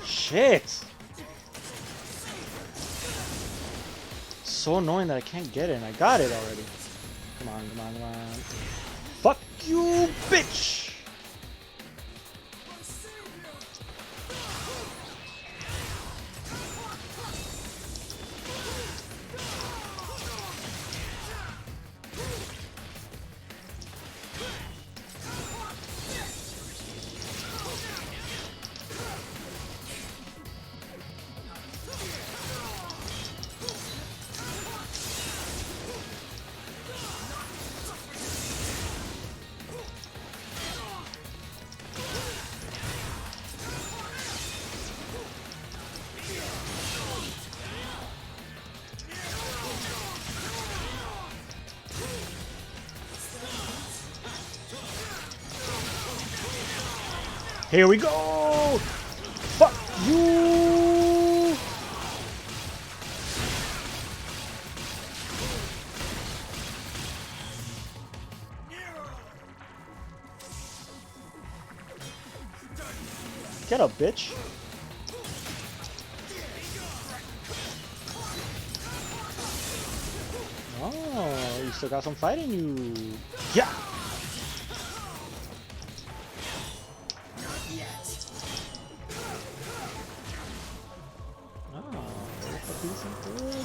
Shit! So annoying that I can't get it, and I got it already. Come on, come on, come on. Fuck you, bitch! Here we go! Fuck you! Get up, bitch! Oh, you still got some fight in you. Yeah!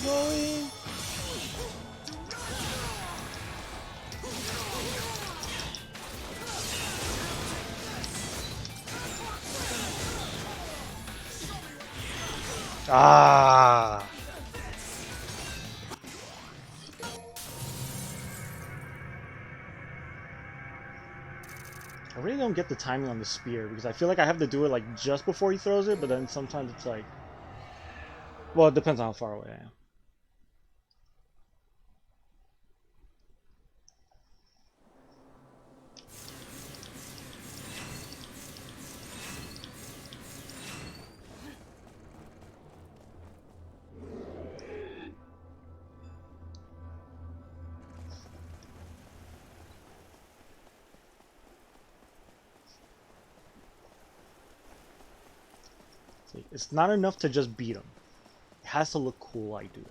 Going. Ah. I really don't get the timing on the spear because I feel like I have to do it like just before he throws it, but then sometimes it's like, well, it depends on how far away I am. It's not enough to just beat him. It has to look cool while I do it.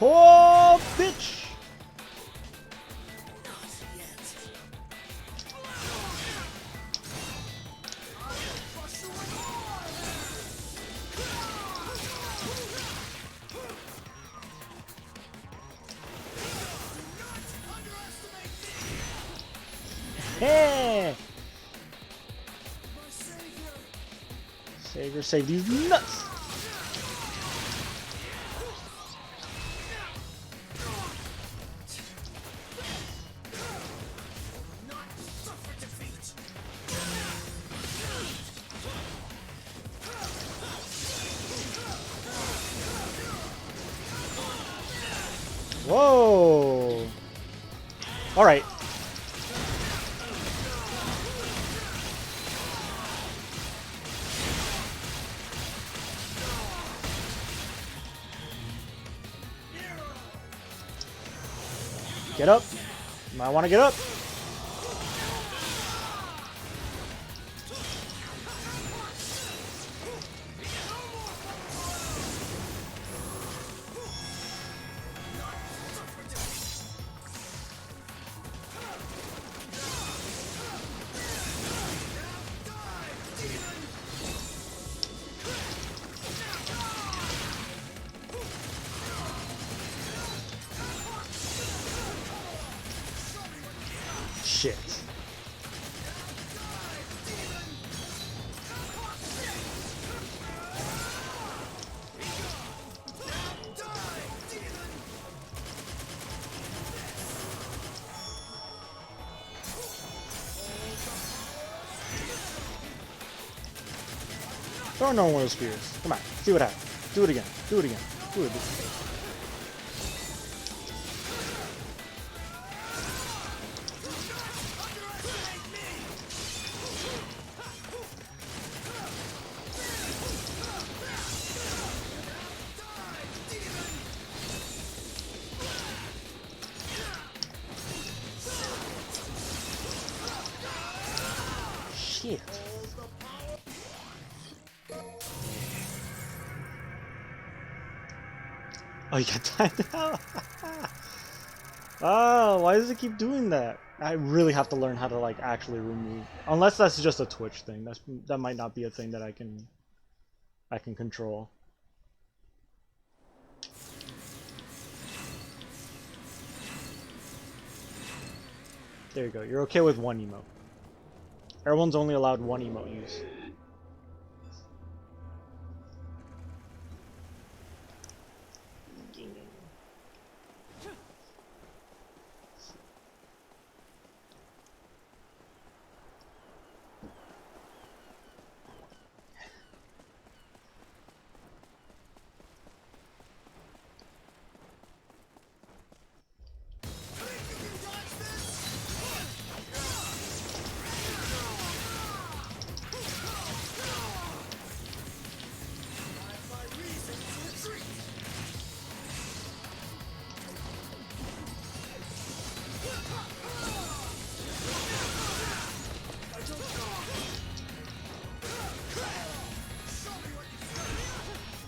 Oh, bitch! Hey! Savior, save these nuts! Whoa! Alright. Get up. Might want to get up. Shit. Throw another one of those spears. Come on, see what happens. Do it again. Do it again. Do it again. Shit. Oh, you got timed out? Oh, why does it keep doing that? I really have to learn how to like actually remove. Unless that's just a Twitch thing. That might not be a thing that I can control. There you go. You're okay with one emote. Everyone's only allowed one emote use.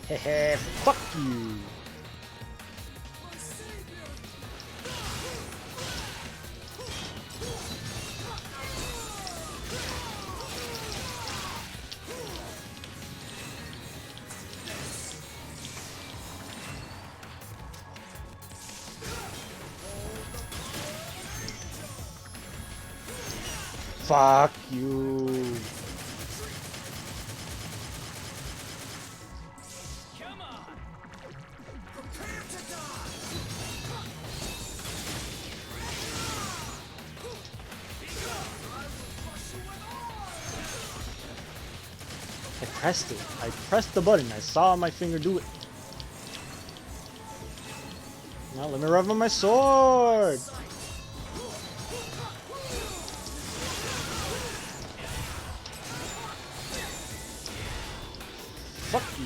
Hehe, fuck you. Fuck you. Come on! Prepare to die! I pressed it. I pressed the button. I saw my finger do it. Now let me rev on my sword. Fuck you.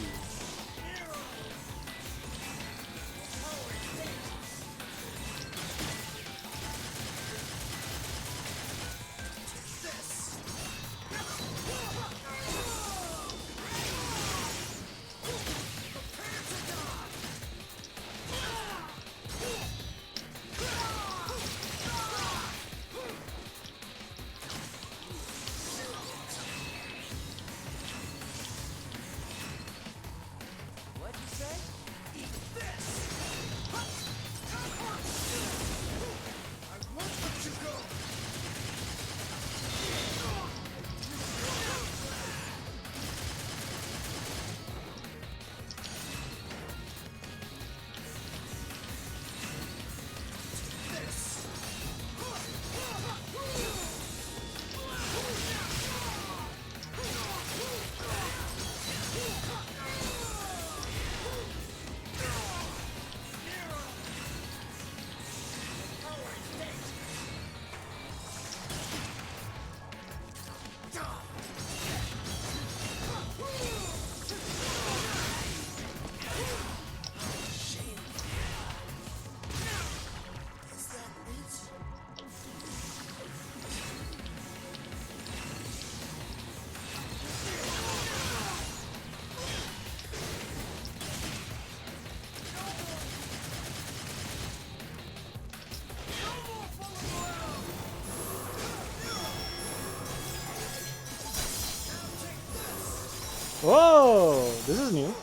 Whoa! This is new.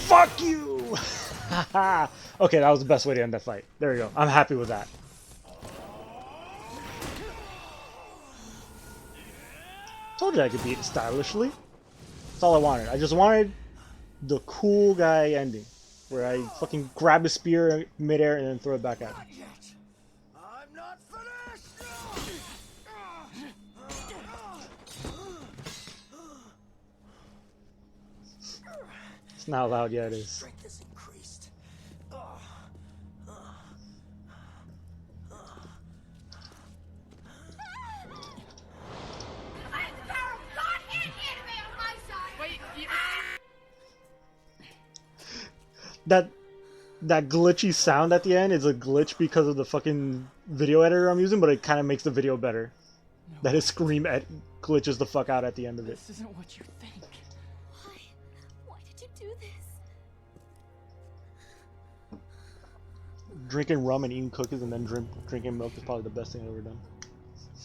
Fuck you! Okay, that was the best way to end that fight. There we go. I'm happy with that. Told you I could beat it stylishly. That's all I wanted. I just wanted the cool guy ending. Where I fucking grab a spear midair and then throw it back at him. I'm not finished! It's not loud, yeah it is. Strength is increased. That glitchy sound at the end is a glitch because of the fucking video editor I'm using, but it kind of makes the video better. That his scream glitches the fuck out at the end of it. This isn't what you think. Why? Why did you do this? Drinking rum and eating cookies and then drinking milk is probably the best thing I've ever done.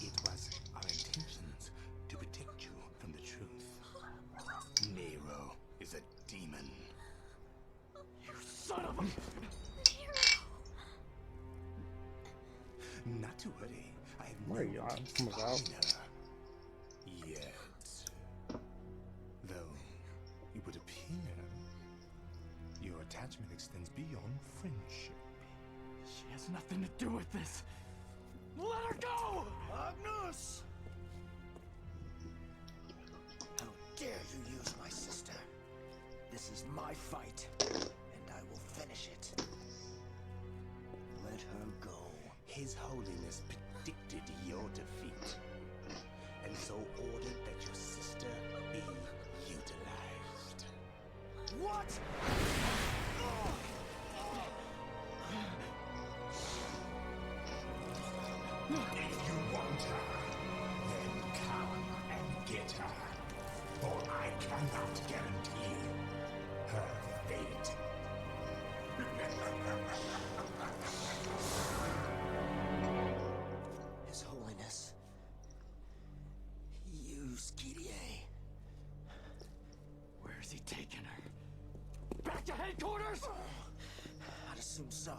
It was our intentions to protect you from the truth. Nero is a demon. You son of a... Not to worry, I have Where are you no at? deep Oh my God. spine yet. Though it would appear your attachment extends beyond friendship. She has nothing to do with this. Let her go! Magnus! How dare you use my sister? This is my fight, and I will finish it. Let her go. His Holiness predicted your defeat, and so ordered that your sister be utilized. What? If you want her, then come and get her, for I cannot guarantee her fate. His Holiness. Use Kyrie. Where is he taking her? Back to headquarters? I'd assume so.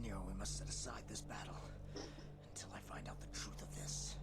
Nero, we must set aside this battle until I find out the truth of this.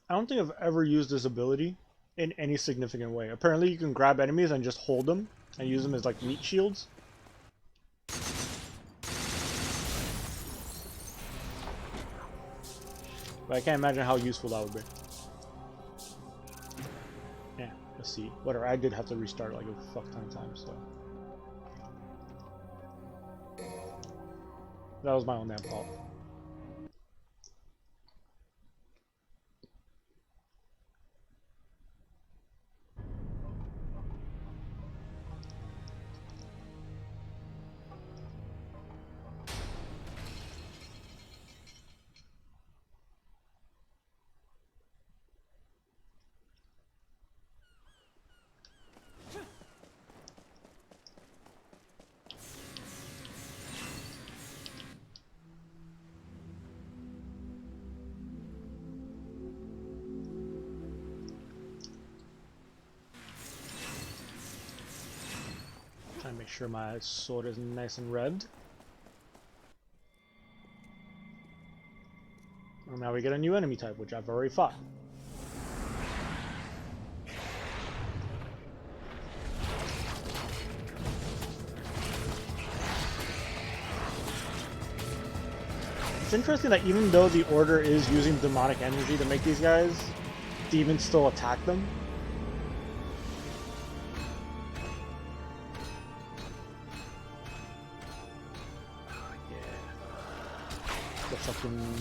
I don't think I've ever used this ability in any significant way. Apparently you can grab enemies and just hold them and use them as like meat shields. But I can't imagine how useful that would be. Yeah, let's see. Whatever, I did have to restart like a fuck ton of times, so. That was my own damn fault. Make sure my sword is nice and red. And now we get a new enemy type, which I've already fought. It's interesting that even though the Order is using demonic energy to make these guys, demons still attack them. The fucking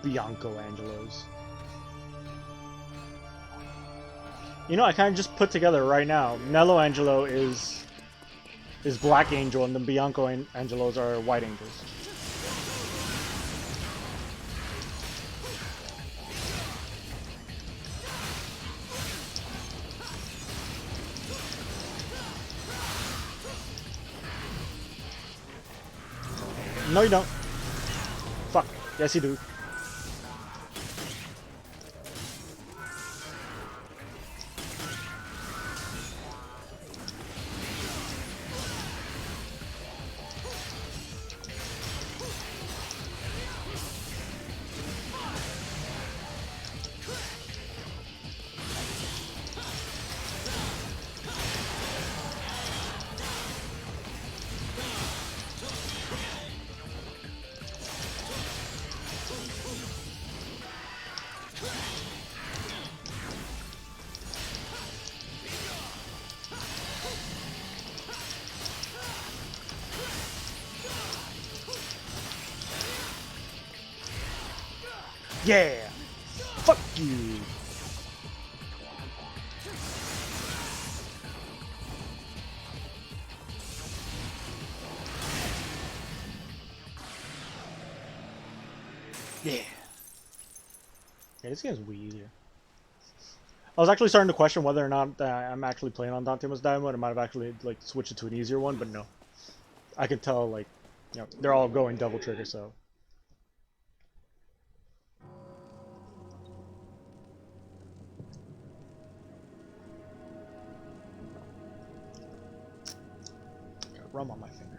Bianco Angelos. You know, I kind of just put together right now. Nello Angelo is Black Angel, and the Bianco Angelos are White Angels. No, you don't. Fuck. Yes, you do. Yeah! Fuck you! Yeah! Yeah, this game's way easier. I was actually starting to question whether or not I'm actually playing on Dante Must Die mode. I might have actually like switched it to an easier one, but no. I can tell, like, you know, they're all going double trigger, so. Got rum on my finger.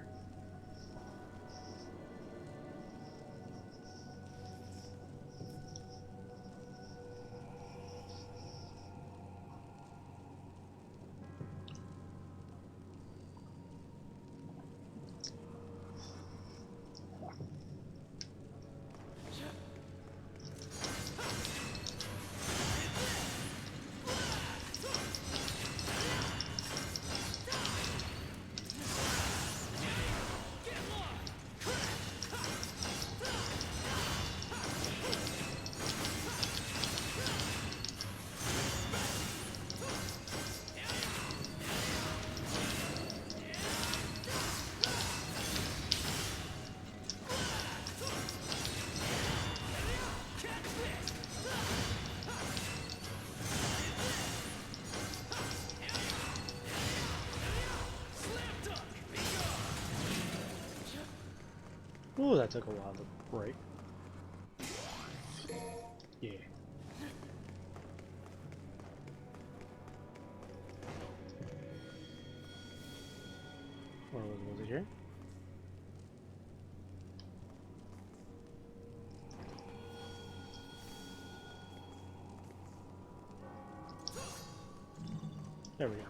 Ooh, that took a while to break. Yeah. Where was it here? There we go.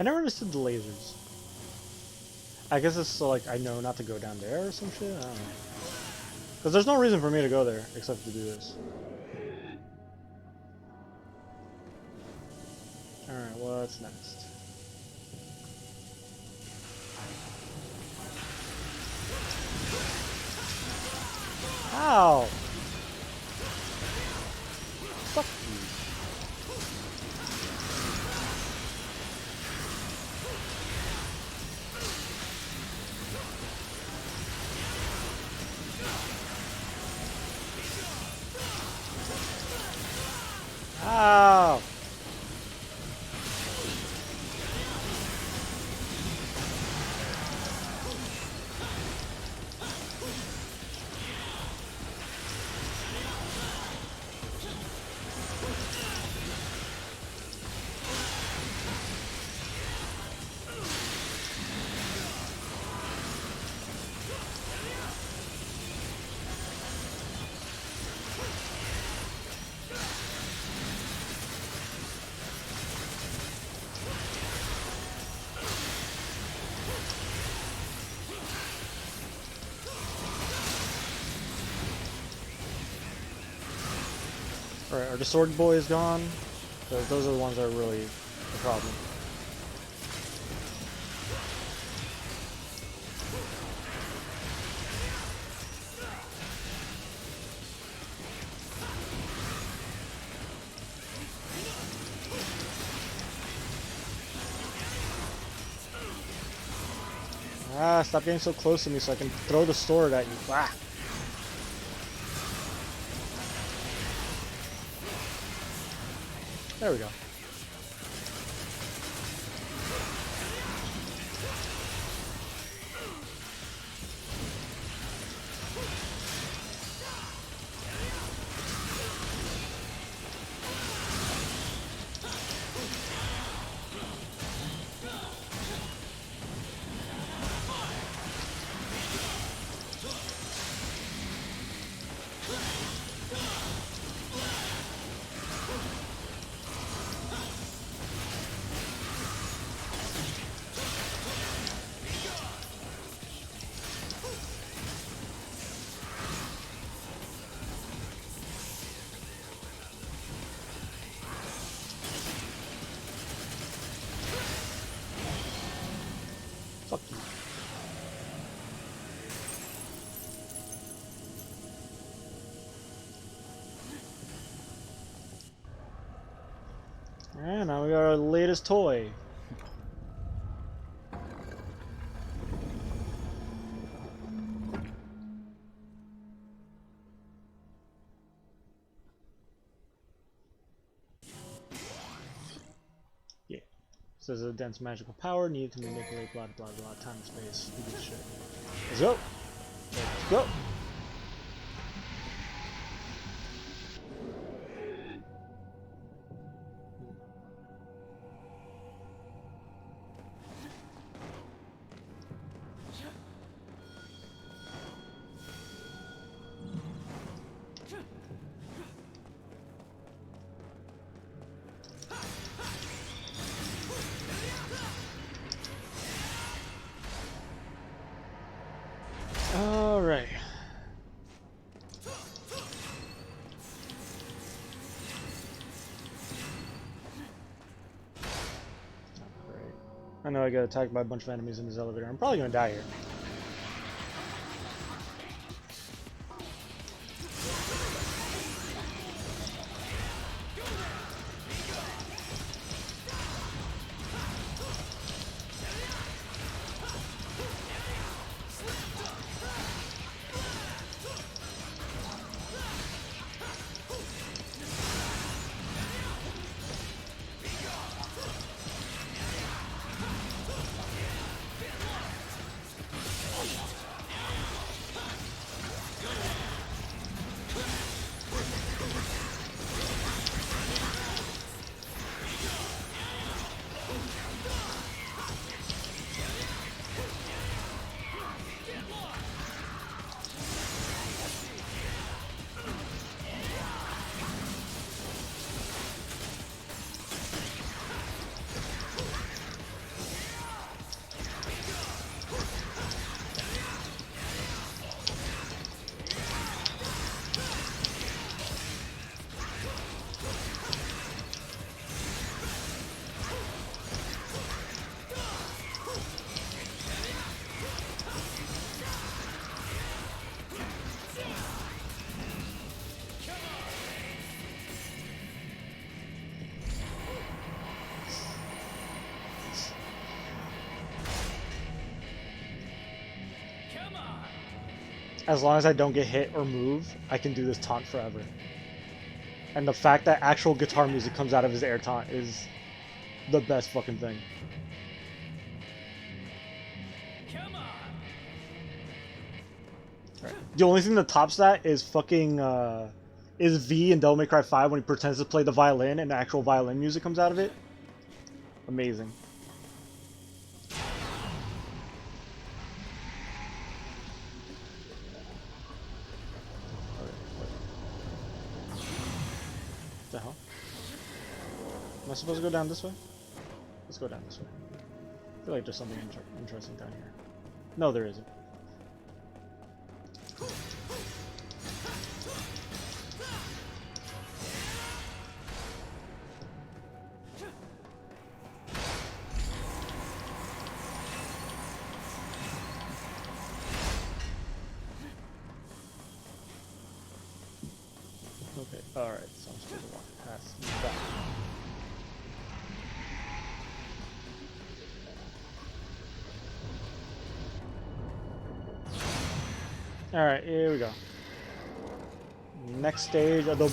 I never understood the lasers. I guess it's so, like, I know not to go down there or some shit? I don't know. Because there's no reason for me to go there except to do this. what's next? Ow! Fuck you. Ow! Alright, are the sword boys gone? Those are the ones that are really the problem. Ah, stop getting so close to me so I can throw the sword at you. Ah! There we go. Fuck you. And now we got our latest toy. Yeah. Says a dense magical power needed to manipulate blah blah blah time and space. Stupid shit. Let's go. Let's go. All right. I know I got attacked by a bunch of enemies in this elevator. I'm probably gonna die here. as long as I don't get hit or move, I can do this taunt forever. And the fact that actual guitar music comes out of his air taunt is the best fucking thing. Come on. Right. The only thing that tops that is fucking is V in Devil May Cry 5 when he pretends to play the violin and the actual violin music comes out of it. Amazing. What the hell? Am I supposed to go down this way? Let's go down this way. I feel like there's something interesting down here. No, there isn't. Okay, alright, so I'm supposed to walk past that. Alright, here we go. Next stage of the...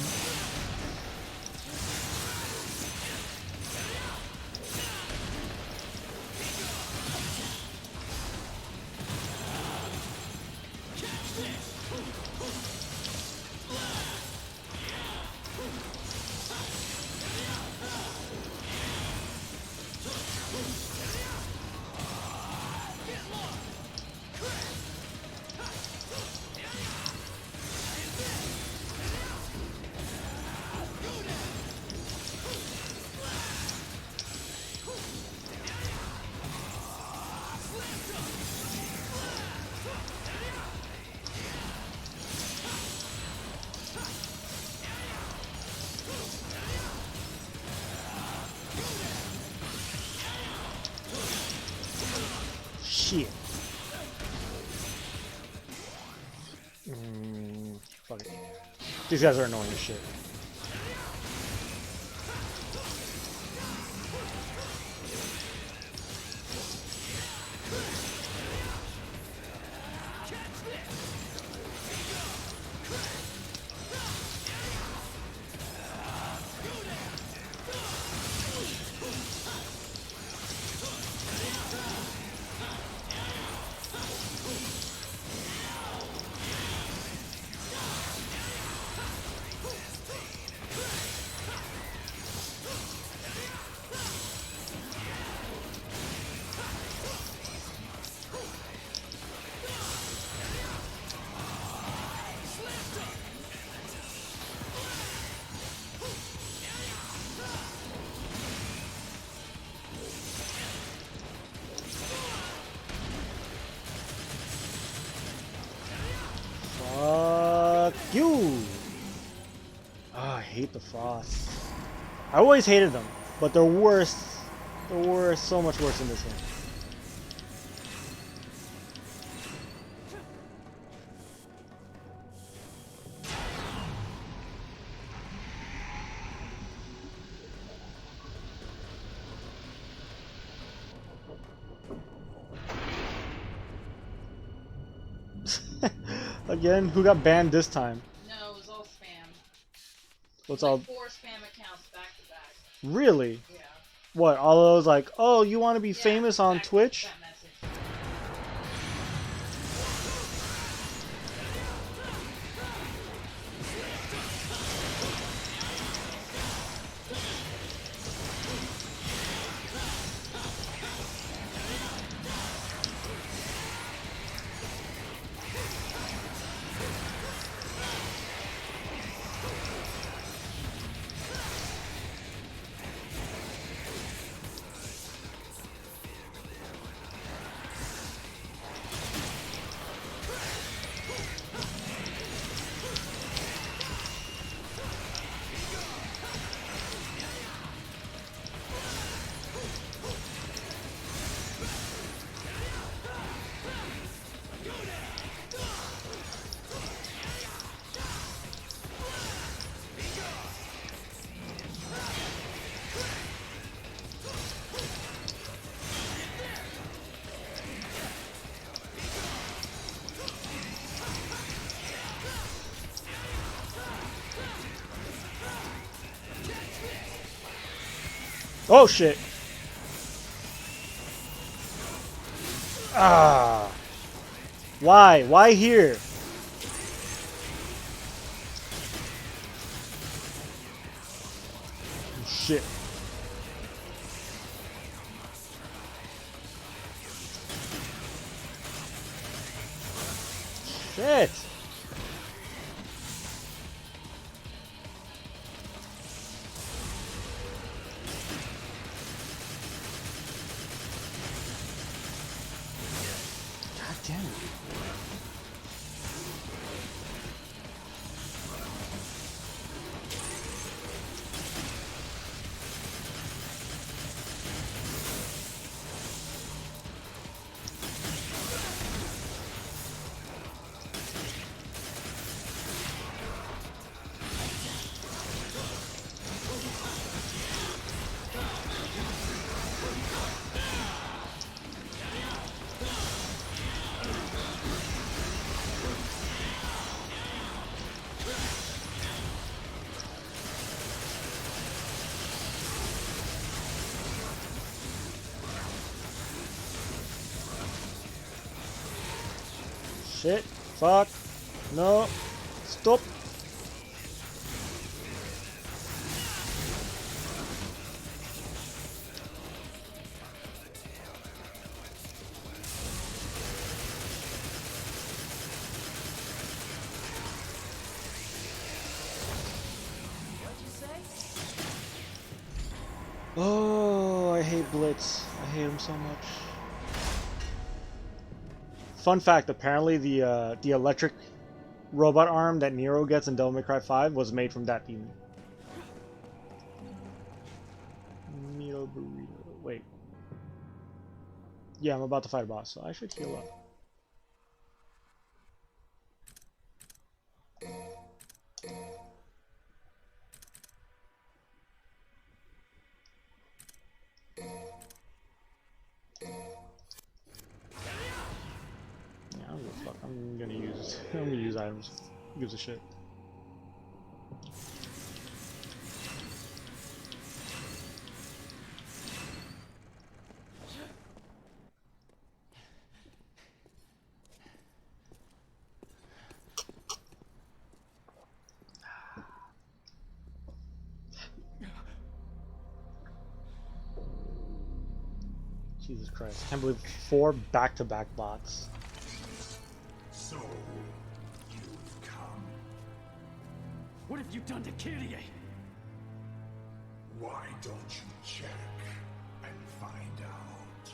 Shit. Fuck it. These guys are annoying as shit. Fuck you! Ah, I hate the frost. I always hated them, but they're worse. They're worse, so much worse in this one. Again, who got banned this time? No, it was all spam. What's Like all? 4 spam accounts back to back. Really? Yeah. What? All those like, oh, you want to be Yeah, famous on exactly, Twitch? that message. Oh shit. Ah. Why? Why here? Shit. Shit. God damn it. Shit. Fuck. No. Stop. Oh, I hate Blitz. I hate him so much. Fun fact, apparently the electric robot arm that Nero gets in Devil May Cry 5 was made from that demon. Meal burrito. Wait. Yeah, I'm about to fight a boss, so I should heal up. Yeah, I don't give a fuck. I'm gonna use items. Who gives a shit? Jesus Christ. I can't believe 4 back-to-back bots. So, you've come. What have you done to Kyrie? Why don't you check and find out?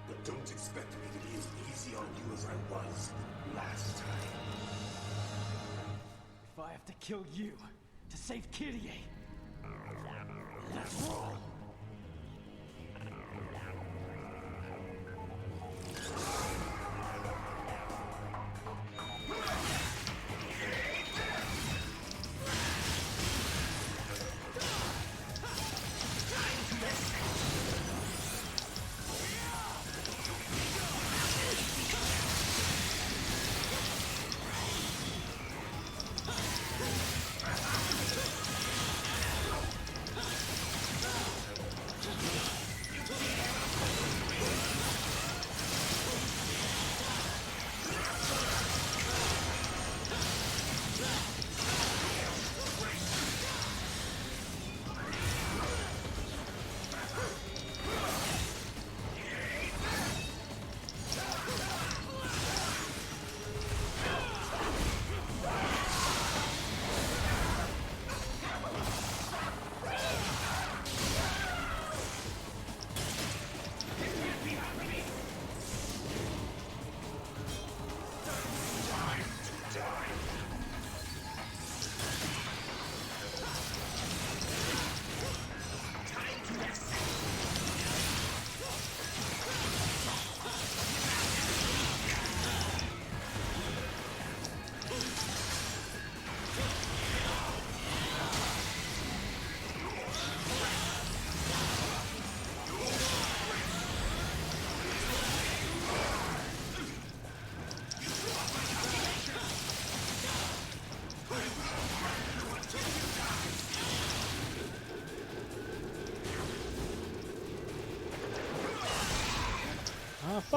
But don't expect me to be as easy on you as I was last time. If I have to kill you to save Kyrie, that's wrong.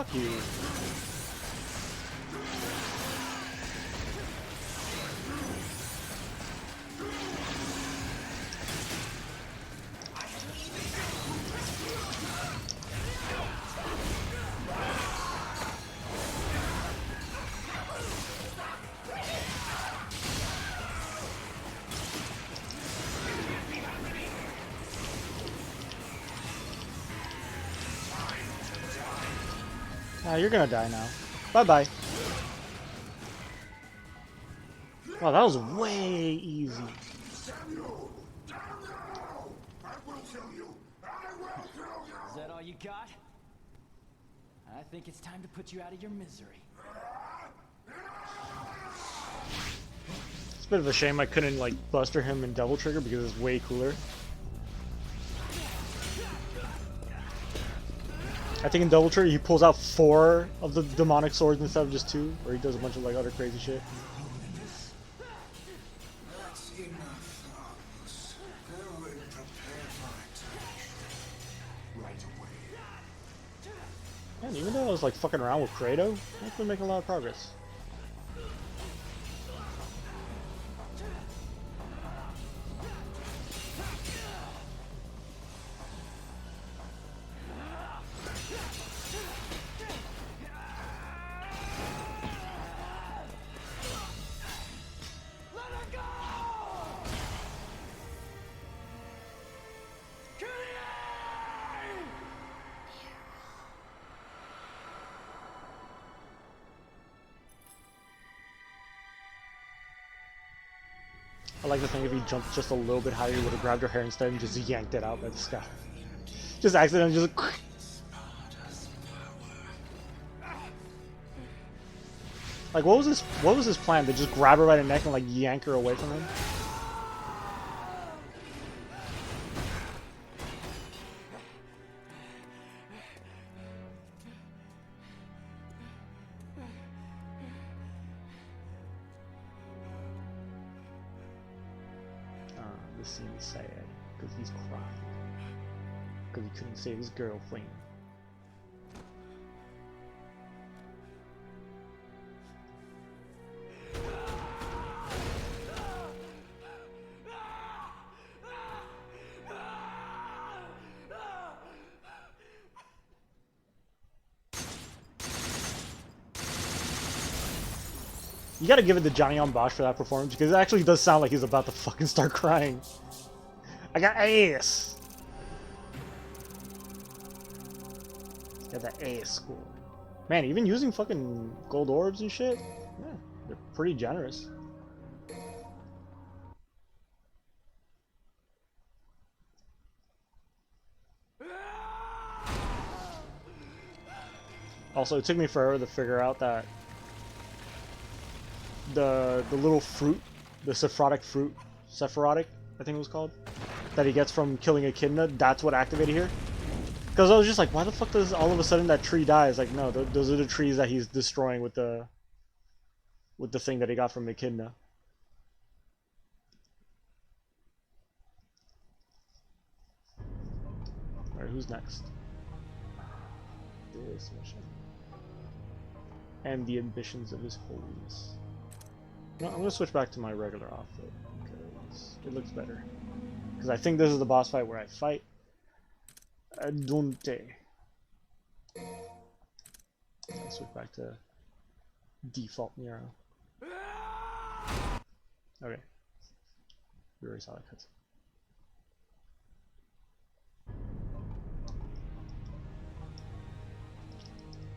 Fuck you. Ah, you're gonna die now. Bye-bye. Wow, that was way easy. Samuel! Samuel! I will kill you! I will kill you! Is that all you got? I think it's time to put you out of your misery. It's a bit of a shame I couldn't like Buster him in Double Trigger because it's way cooler. I think in Double Trigger he pulls out 4 of the demonic swords instead of just 2, or he does a bunch of like other crazy shit. That's enough, Arms. Go and prepare for attack. Right away. Man, even though I was like fucking around with Kratos, I've been making a lot of progress. I like to think if he jumped just a little bit higher, he would have grabbed her hair instead and just yanked it out by the sky. Just accidentally just... Like, what was his plan? To just grab her by the neck and like yank her away from him? This scene is sad because he's crying because he couldn't save his girlfriend. You gotta give it to Johnny on Bosch for that performance because it actually does sound like he's about to fucking start crying. I got ass. Got that ass score. Man, even using fucking gold orbs and shit, yeah, they're pretty generous. Also, it took me forever to figure out that the little fruit, the Sephirotic fruit, Sephirotic, I think it was called, that he gets from killing Echidna, that's what activated here. Because I was just like, why the fuck does all of a sudden that tree die? It's like, no, those are the trees that he's destroying with the thing that he got from Echidna. Alright, who's next? This mission. And the ambitions of His Holiness. No, I'm gonna switch back to my regular outfit because it looks better. Because I think this is the boss fight where I fight Dante. I'll switch back to default Nero. Okay. We already saw that cutscene.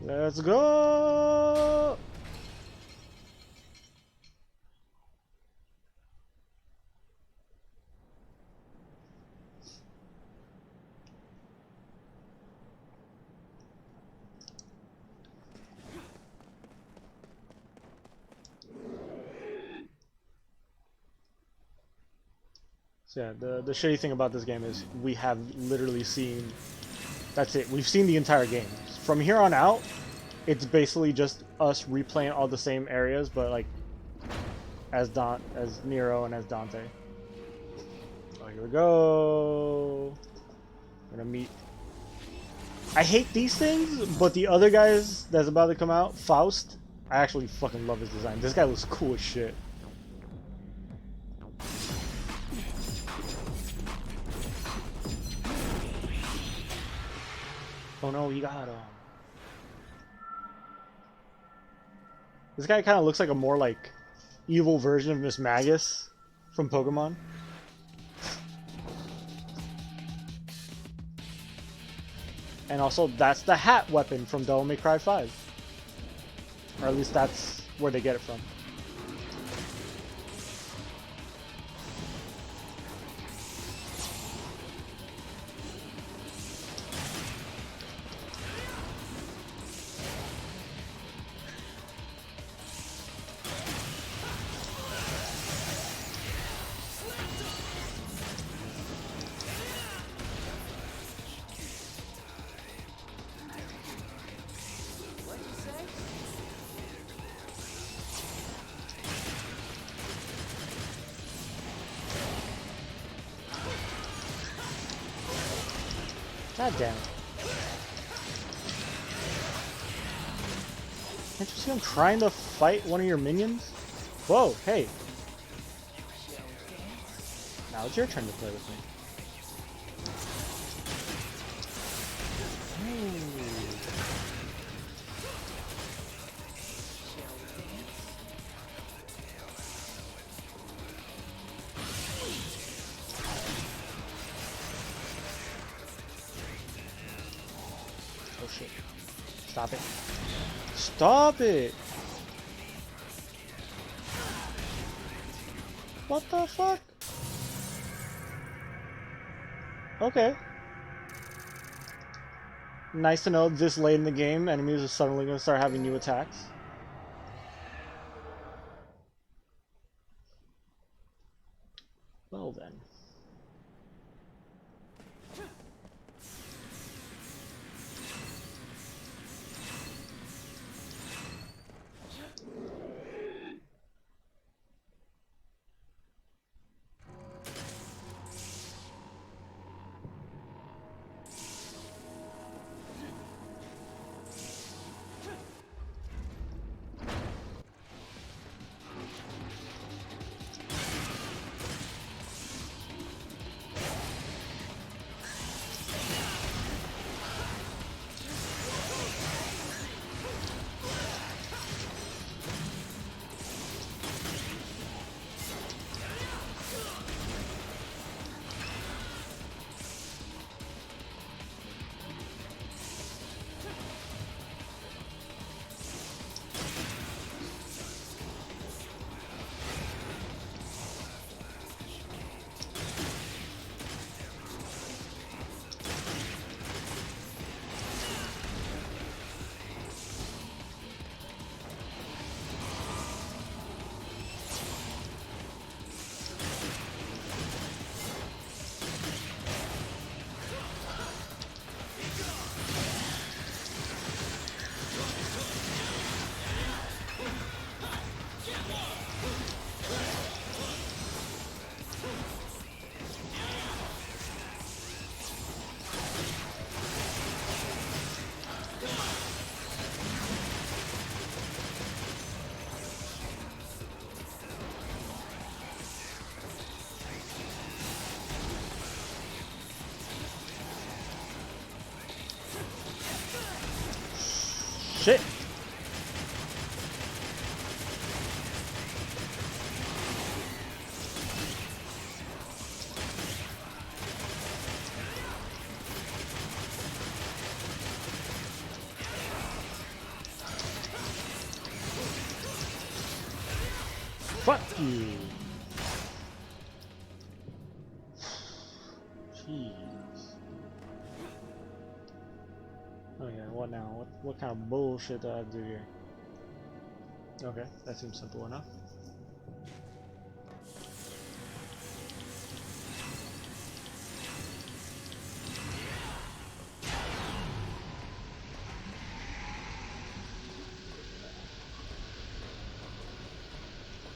Let's go! So yeah, the shitty thing about this game is we have literally seen, that's it, we've seen the entire game. From here on out, it's basically just us replaying all the same areas, but like, as Nero and as Dante. Oh, here we go! We're gonna meet I hate these things, but the other guys that's about to come out, Faust, I actually fucking love his design. This guy looks cool as shit. Oh no, he got him. This guy kind of looks like a more like evil version of Miss Magus from Pokemon. And also, that's the hat weapon from Devil May Cry 5. Or at least that's where they get it from. God damn it. Can't you see I'm trying to fight one of your minions? Whoa, hey. Now it's your turn to play with me. Oh shit. Stop it. Stop it! What the fuck? Okay. Nice to know this late in the game, enemies are suddenly going to start having new attacks. Well then. Shit! Fuck you! Jeez. Okay, what now? What kind of bullshit do I have to do here? Okay, that seems simple enough.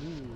Ooh.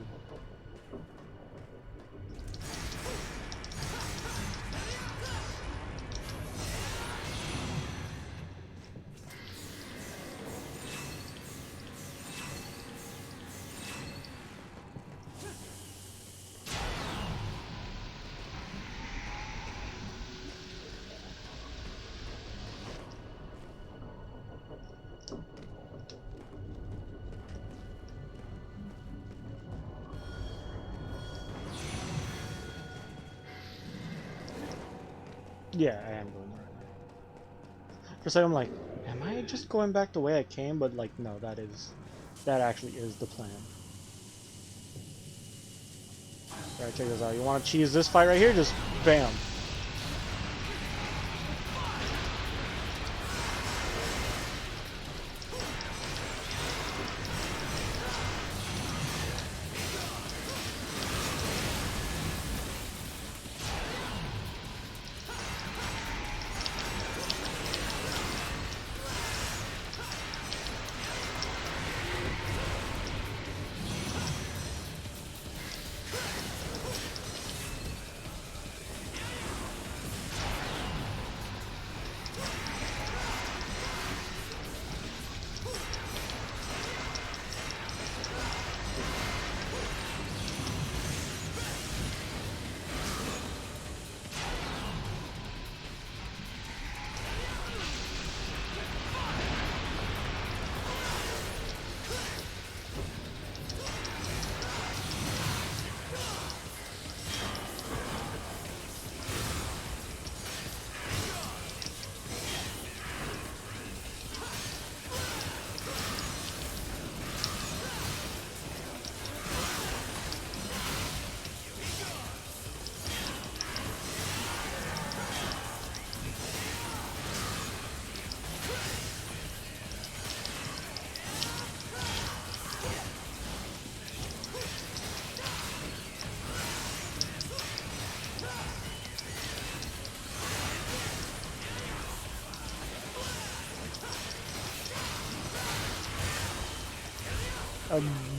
Yeah, I am going right now. For a second, I'm like, am I just going back the way I came? But like, no, that actually is the plan. Alright, check this out. You want to cheese this fight right here? Just bam.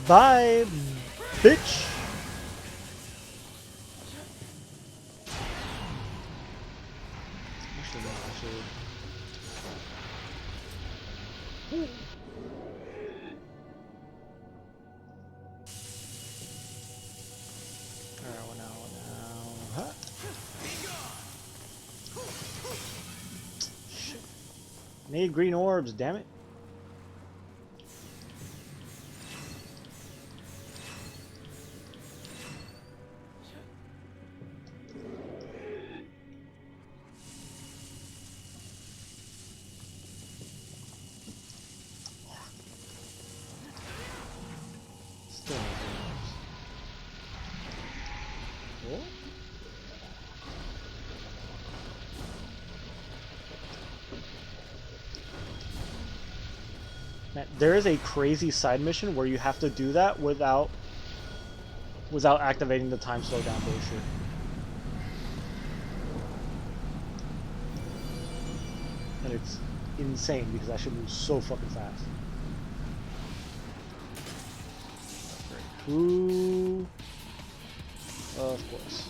Bye, bitch. Actually, no, I should. Alright, what now? Huh? Shit. Need green orbs, damn it. Still no green orbs. What? Man, there is a crazy side mission where you have to do that without activating the time slowdown bullshit. And it's insane because that shit moves so fucking fast. Ooh. Of course.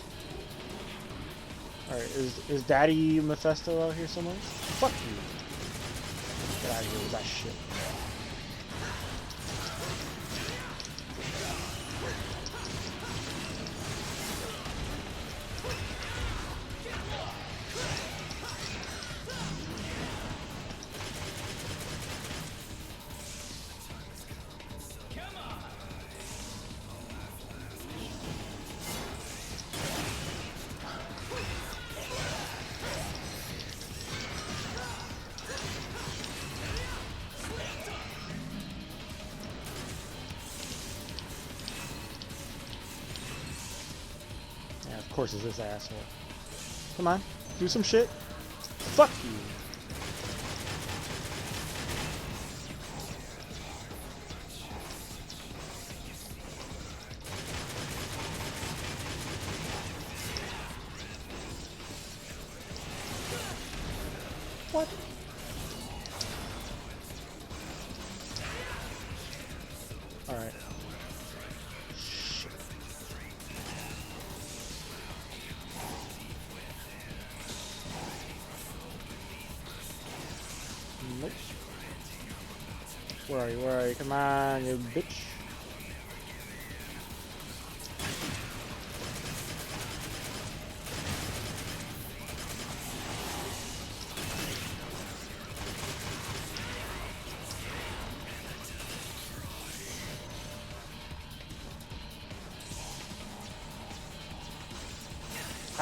Alright, is Daddy Mephisto out here somewhere? Fuck you. Get out of here with that shit. Of course it's this asshole. Come on, do some shit. Fuck you. What? Alright. Nope. Where are you? Where are you? Come on, you bitch.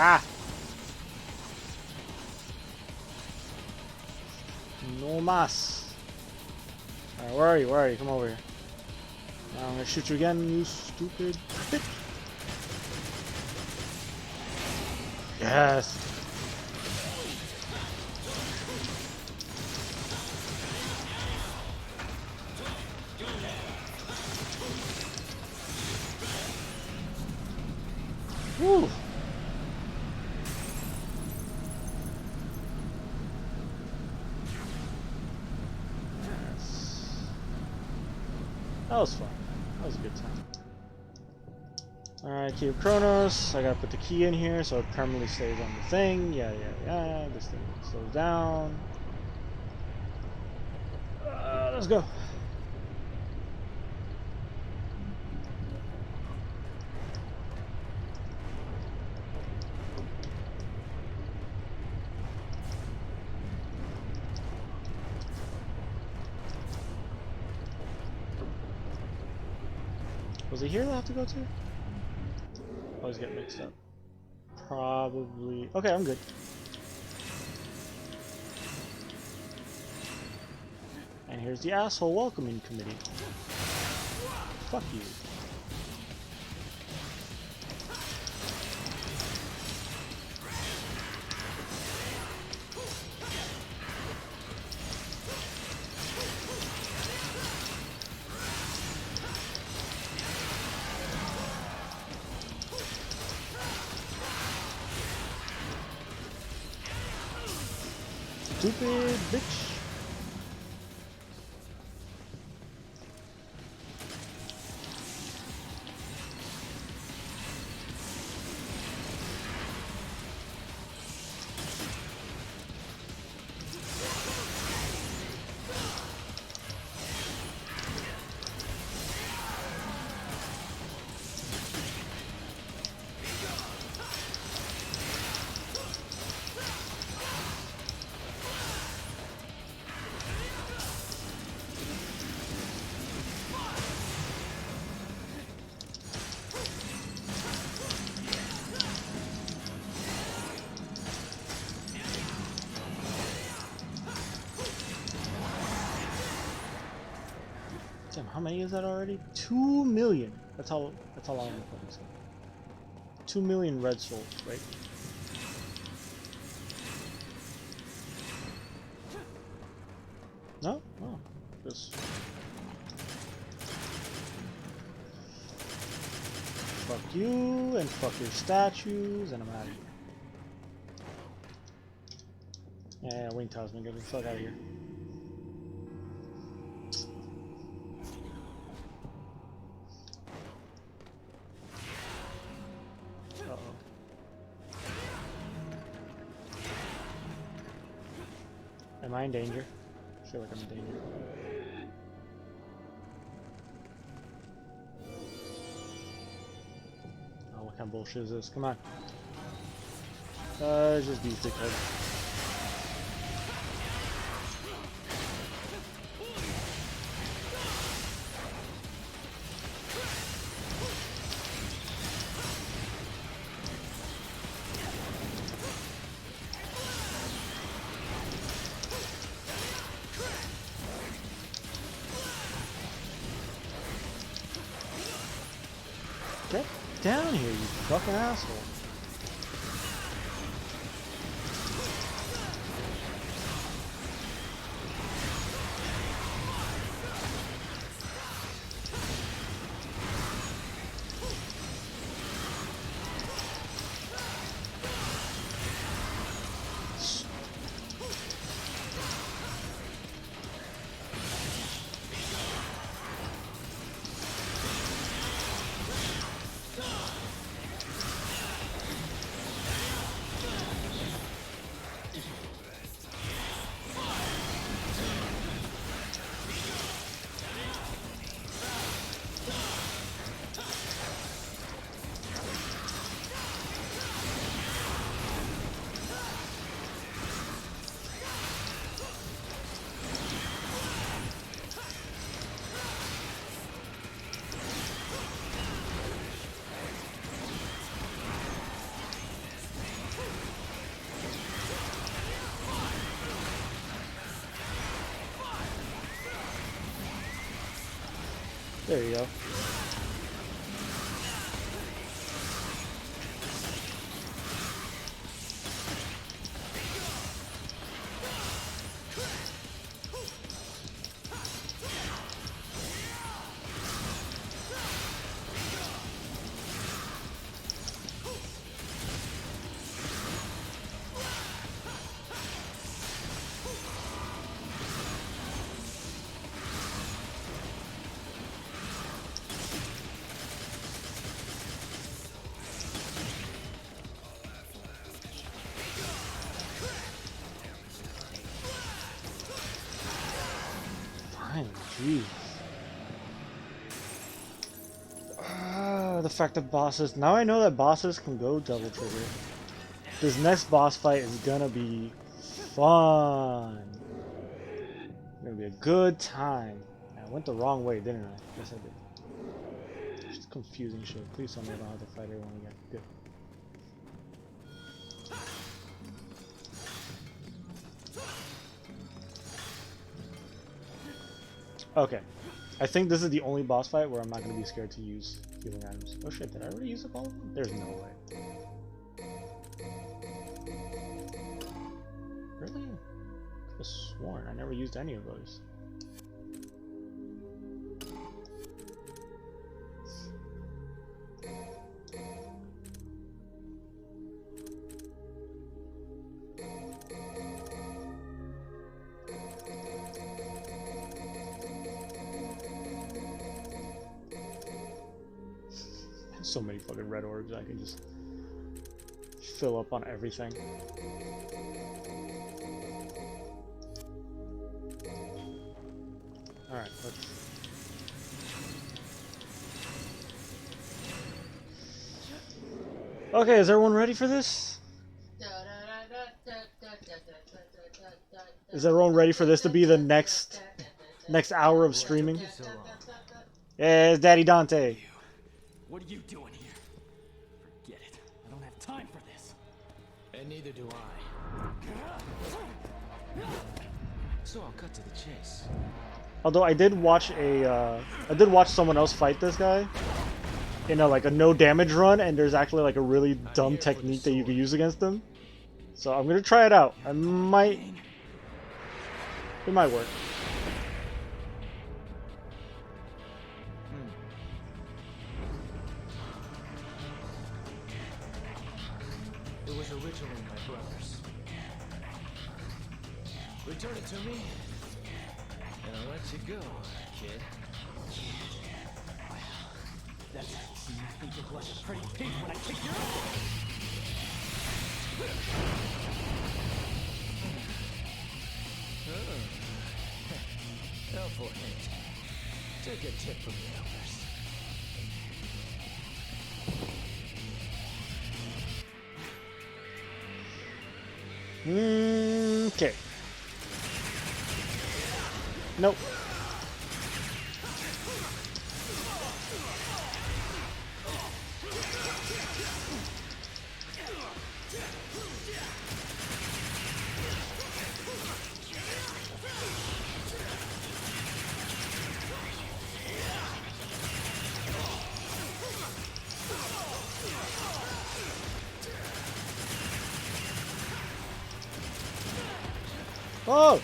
Ah! No mas. Alright, where are you? Where are you? Come over here. I'm gonna shoot you again, you stupid bitch. Yes. Woo. Yes. That was fun. That was a good time. Alright, Key of Kronos. I gotta put the key in here so it permanently stays on the thing. Yeah. This thing slows down. Let's go. Was it here that I have to go to? I always get mixed up. Probably. Okay, I'm good. And here's the asshole welcoming committee. Fuck you. Stupid bitch. Damn, how many is that already? 2 million. That's how long I'm playing this game. 2 million red souls, right? No? Oh. Just fuck you and fuck your statues and I'm out of here. Yeah, Wing Tower's been getting the fuck out of here. Am I in danger? I feel like I'm in danger. Oh, what kind of bullshit is this? Come on. Just these dickheads. Get down here, you fucking asshole. There you go. Jeez. The fact that bosses... Now I know that bosses can go double trigger. This next boss fight is gonna be fun. It's gonna be a good time. I went the wrong way, didn't I? Yes, I did. Just confusing shit. Please tell me I don't have to fight everyone again. Good. Okay. I think this is the only boss fight where I'm not going to be scared to use healing items. Oh shit, did I already use up all of them? There's no way. Really? I could have sworn I never used any of those. So many fucking red orbs, I can just fill up on everything. Alright, let's... Okay, is everyone ready for this? Is everyone ready for this to be the next hour of streaming? Yeah, it's Daddy Dante. What are you doing here? Forget it. I don't have time for this. And neither do I. So I'll cut to the chase. Although I did watch someone else fight this guy in a no damage run, and there's actually like a really dumb technique that you can use against him. So I'm gonna try it out. It might work. It was originally my brother's. Return it to me, and I'll let you go, kid. Well, that's how you think you're like a pretty pig when I kick your ass. Helpful hint. Take a tip from the elders. Okay. Nope. Oh!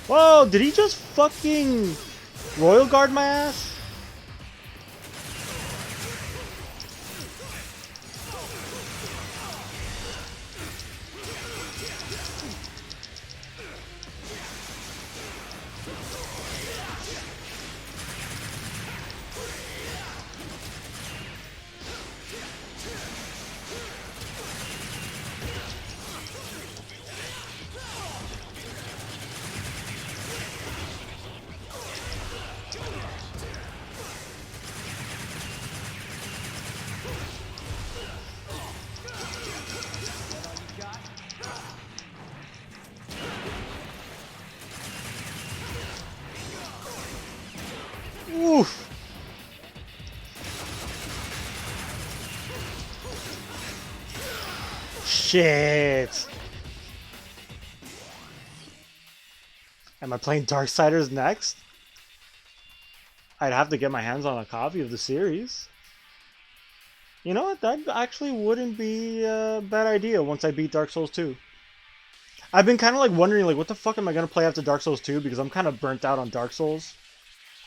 Whoa, did he just fucking Royal Guard my ass? Oof. Shit. Am I playing Darksiders next? I'd have to get my hands on a copy of the series. You know what? That actually wouldn't be a bad idea once I beat Dark Souls 2. I've been kind of like wondering, like, what the fuck am I going to play after Dark Souls 2? Because I'm kind of burnt out on Dark Souls.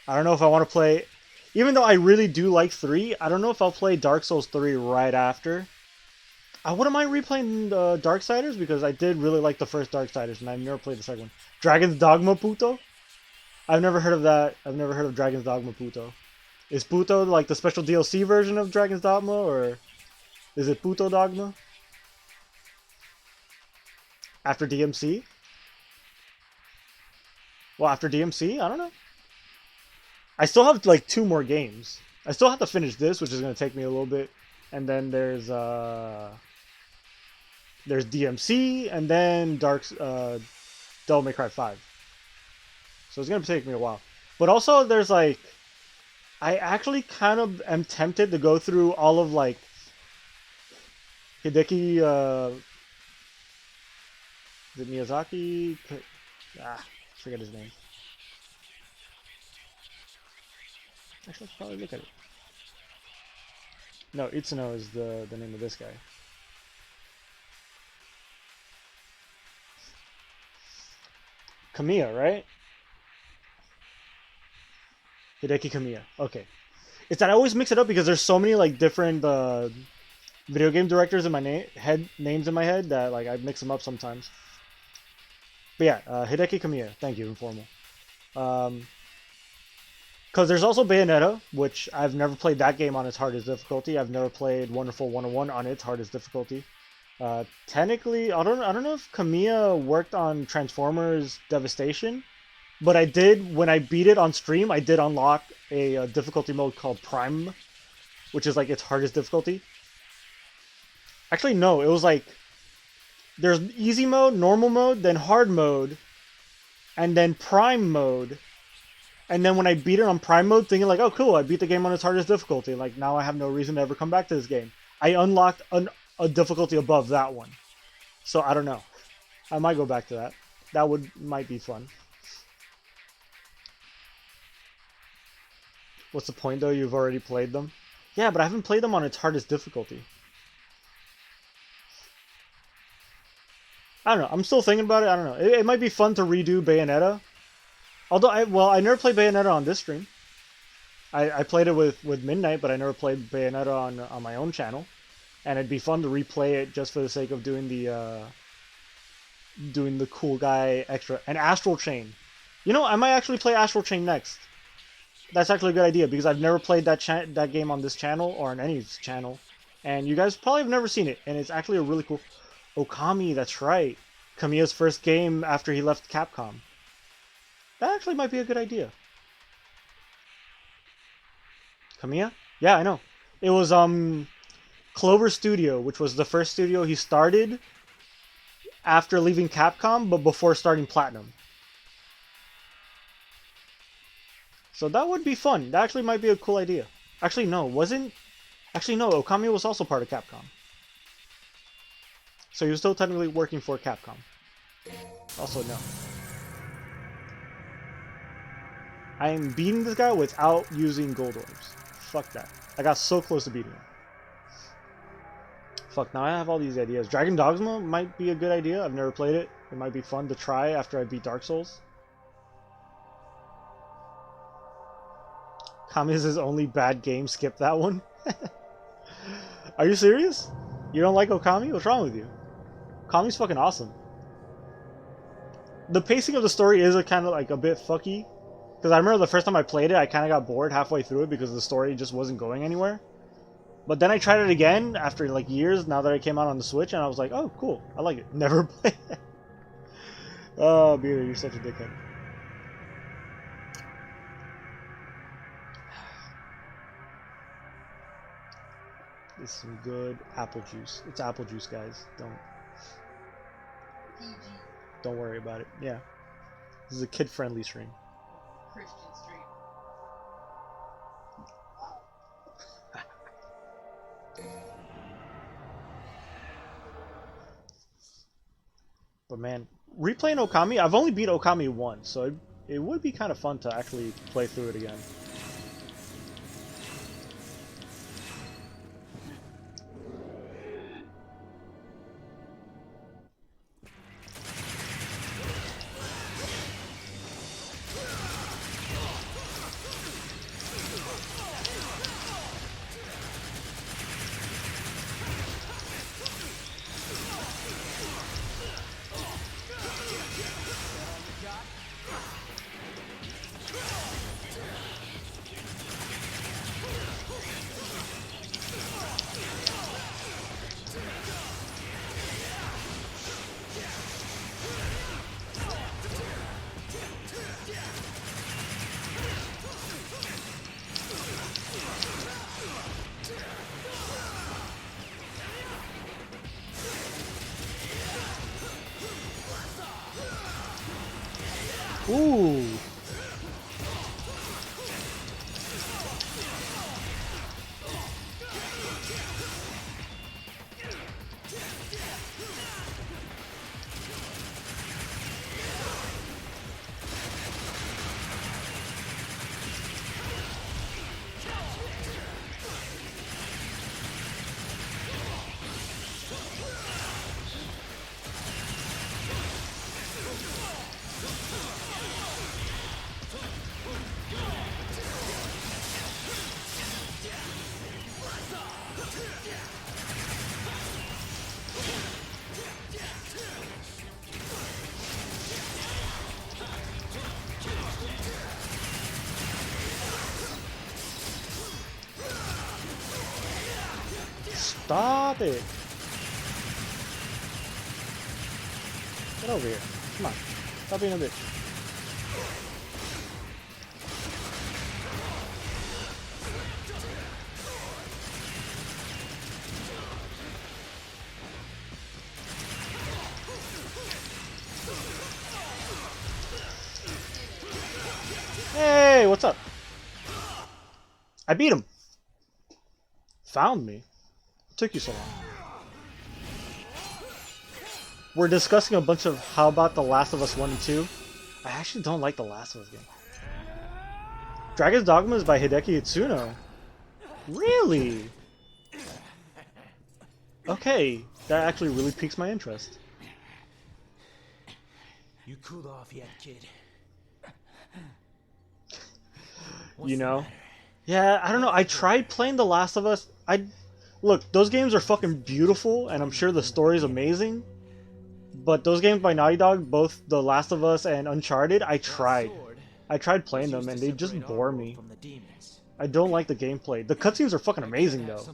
I don't know if I want to play... Even though I really do like 3, I don't know if I'll play Dark Souls 3 right after. I wouldn't mind replaying Darksiders because I did really like the first Darksiders and I've never played the second one. Dragon's Dogma Puto? I've never heard of that. I've never heard of Dragon's Dogma Puto. Is Puto like the special DLC version of Dragon's Dogma, or is it Puto Dogma? After DMC? Well, after DMC? I don't know. I still have like 2 more games. I still have to finish this, which is going to take me a little bit. And then there's DMC, and then Devil May Cry 5. So it's going to take me a while. But also there's like, I actually kind of am tempted to go through all of like Hideki, is it Miyazaki? Forget his name. Actually, I should probably look at it. No, Itsuno is the name of this guy. Kamiya, right? Hideki Kamiya. Okay. It's that I always mix it up because there's so many like different video game directors in my names in my head that like I mix them up sometimes. But yeah, Hideki Kamiya. Thank you, Informal. Because there's also Bayonetta, which I've never played that game on its hardest difficulty. I've never played Wonderful 101 on its hardest difficulty. Technically, I don't know if Kamiya worked on Transformers Devastation, but I did, when I beat it on stream, I did unlock a difficulty mode called Prime, which is like its hardest difficulty. Actually, no, it was like, there's easy mode, normal mode, then hard mode, and then Prime mode. And then when I beat it on Prime mode, thinking like, oh cool, I beat the game on its hardest difficulty. Like now I have no reason to ever come back to this game. I unlocked a difficulty above that one. So I don't know. I might go back to that. That might be fun. What's the point though? You've already played them? Yeah, but I haven't played them on its hardest difficulty. I don't know. I'm still thinking about it. I don't know. It might be fun to redo Bayonetta. Although, I never played Bayonetta on this stream. I played it with Midnight, but I never played Bayonetta on my own channel. And it'd be fun to replay it just for the sake of doing the cool guy extra. And Astral Chain. You know, I might actually play Astral Chain next. That's actually a good idea, because I've never played that game on this channel, or on any channel. And you guys probably have never seen it, and it's actually a really cool... Okami, that's right. Kamiya's first game after he left Capcom. That actually might be a good idea. Kamiya? Yeah, I know. It was Clover Studio, which was the first studio he started after leaving Capcom, but before starting Platinum. So that would be fun. That actually might be a cool idea. Actually, no, wasn't... Actually, no, Okami was also part of Capcom. So he was still technically working for Capcom. Also, no. I am beating this guy without using gold orbs. Fuck that. I got so close to beating him. Fuck, now I have all these ideas. Dragon Dogma might be a good idea. I've never played it. It might be fun to try after I beat Dark Souls. Kami is his only bad game. Skip that one. Are you serious? You don't like Okami? What's wrong with you? Kami's fucking awesome. The pacing of the story is a kind of like a bit fucky. Because I remember the first time I played it, I kind of got bored halfway through it because the story just wasn't going anywhere. But then I tried it again after like years, now that it came out on the Switch, and I was like, oh, cool, I like it. Never played it. Oh, Beater, you're such a dickhead. This is some good apple juice. It's apple juice, guys. Don't worry about it. Yeah. This is a kid-friendly stream. Christian stream. But man, replaying Okami, I've only beat Okami once, so it would be kind of fun to actually play through it again. Ooh. Stop it! Get over here. Come on. Stop being a bitch. Hey, what's up? I beat him. Found me. Took you so long. We're discussing a bunch of how about The Last of Us 1 and 2. I actually don't like The Last of Us game. Dragon's Dogma is by Hideki Itsuno. Really? Okay, that actually really piques my interest. You cooled off yet, kid? You know? Yeah, I don't know. I tried playing The Last of Us. Look, those games are fucking beautiful, and I'm sure the story is amazing. But those games by Naughty Dog, both The Last of Us and Uncharted, I tried playing them, and they just bore me. I don't like the gameplay. The cutscenes are fucking amazing, though.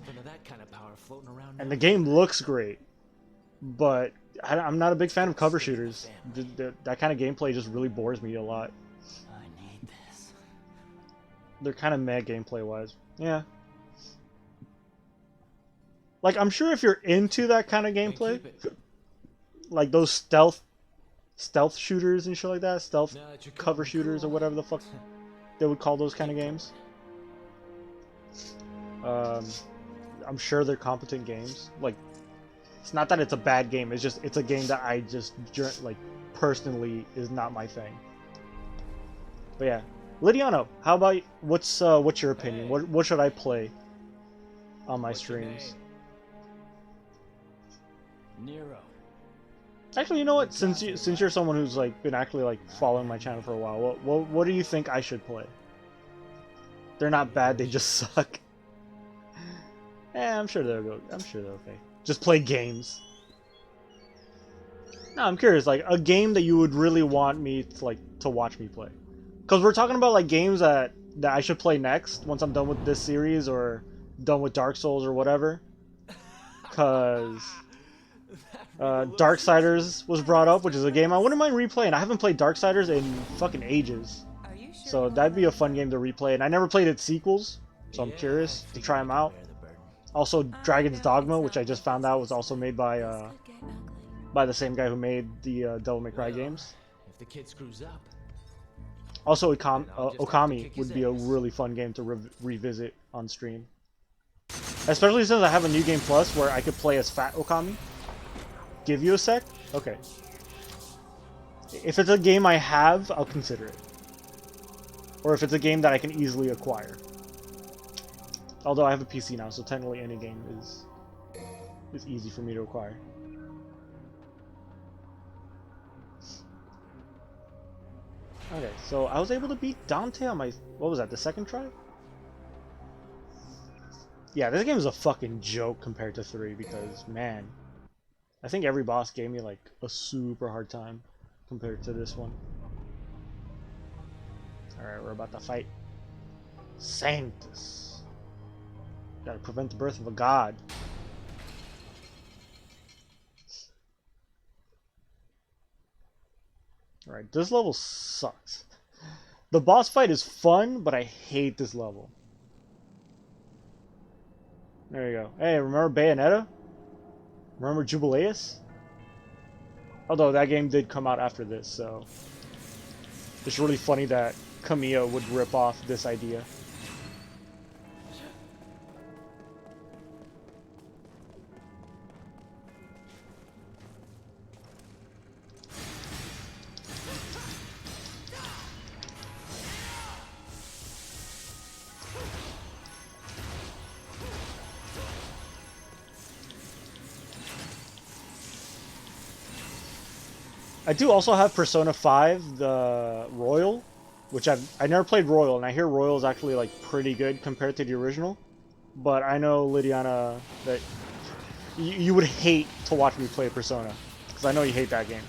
And the game looks great. But I'm not a big fan of cover shooters. That kind of gameplay just really bores me a lot. They're kind of meh gameplay-wise. Yeah. Like, I'm sure if you're into that kind of gameplay, like those stealth shooters and shit like that, stealth cover shooters or whatever the fuck they would call those kind of games. I'm sure they're competent games. Like, it's not that it's a bad game. It's a game that I just like personally is not my thing. But yeah, Lidiano, how about what's your opinion? What should I play on my streams? Nero. Actually, you know what? Since you're someone who's like been actually like following my channel for a while, what do you think I should play? They're not bad, they just suck. I'm sure they'll go. I'm sure they're okay. Just play games. No, I'm curious, like a game that you would really want me to watch me play. Because we're talking about like games that I should play next once I'm done with this series or done with Dark Souls or whatever. Because Darksiders was brought up, which is a game I wouldn't mind replaying. I haven't played Darksiders in fucking ages. So that'd be a fun game to replay. And I never played its sequels, so I'm curious to try them out. Also, Dragon's Dogma, which I just found out was also made by the same guy who made the Devil May Cry games. If the kid screws up. Also, Okami would be a really fun game to revisit on stream. Especially since I have a New Game Plus where I could play as Fat Okami. Give you a sec? Okay. If it's a game I have, I'll consider it. Or if it's a game that I can easily acquire. Although I have a PC now, so technically any game is easy for me to acquire. Okay, so I was able to beat Dante on my... What was that, the second try? Yeah, this game is a fucking joke compared to 3 because, man... I think every boss gave me, like, a super hard time compared to this one. Alright, we're about to fight Sanctus. Gotta prevent the birth of a god. Alright, this level sucks. The boss fight is fun, but I hate this level. There you go. Hey, remember Bayonetta? Remember Jubileus? Although that game did come out after this, so... It's really funny that Kamiya would rip off this idea. I do also have Persona 5, the Royal, which I never played Royal, and I hear Royal is actually like pretty good compared to the original. But I know, Lydiana, that you would hate to watch me play Persona, because I know you hate that game.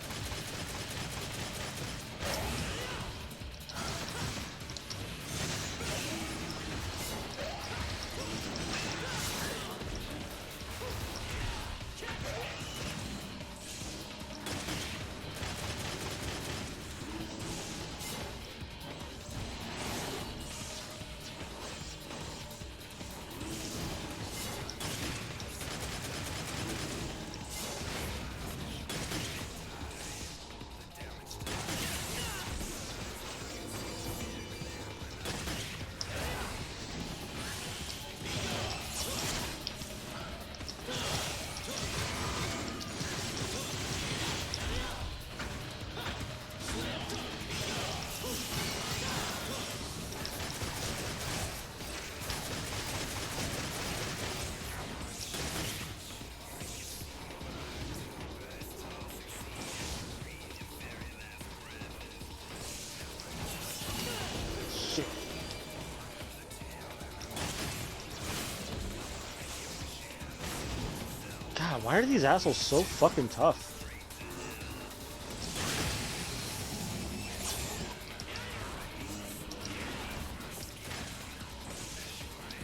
God, why are these assholes so fucking tough?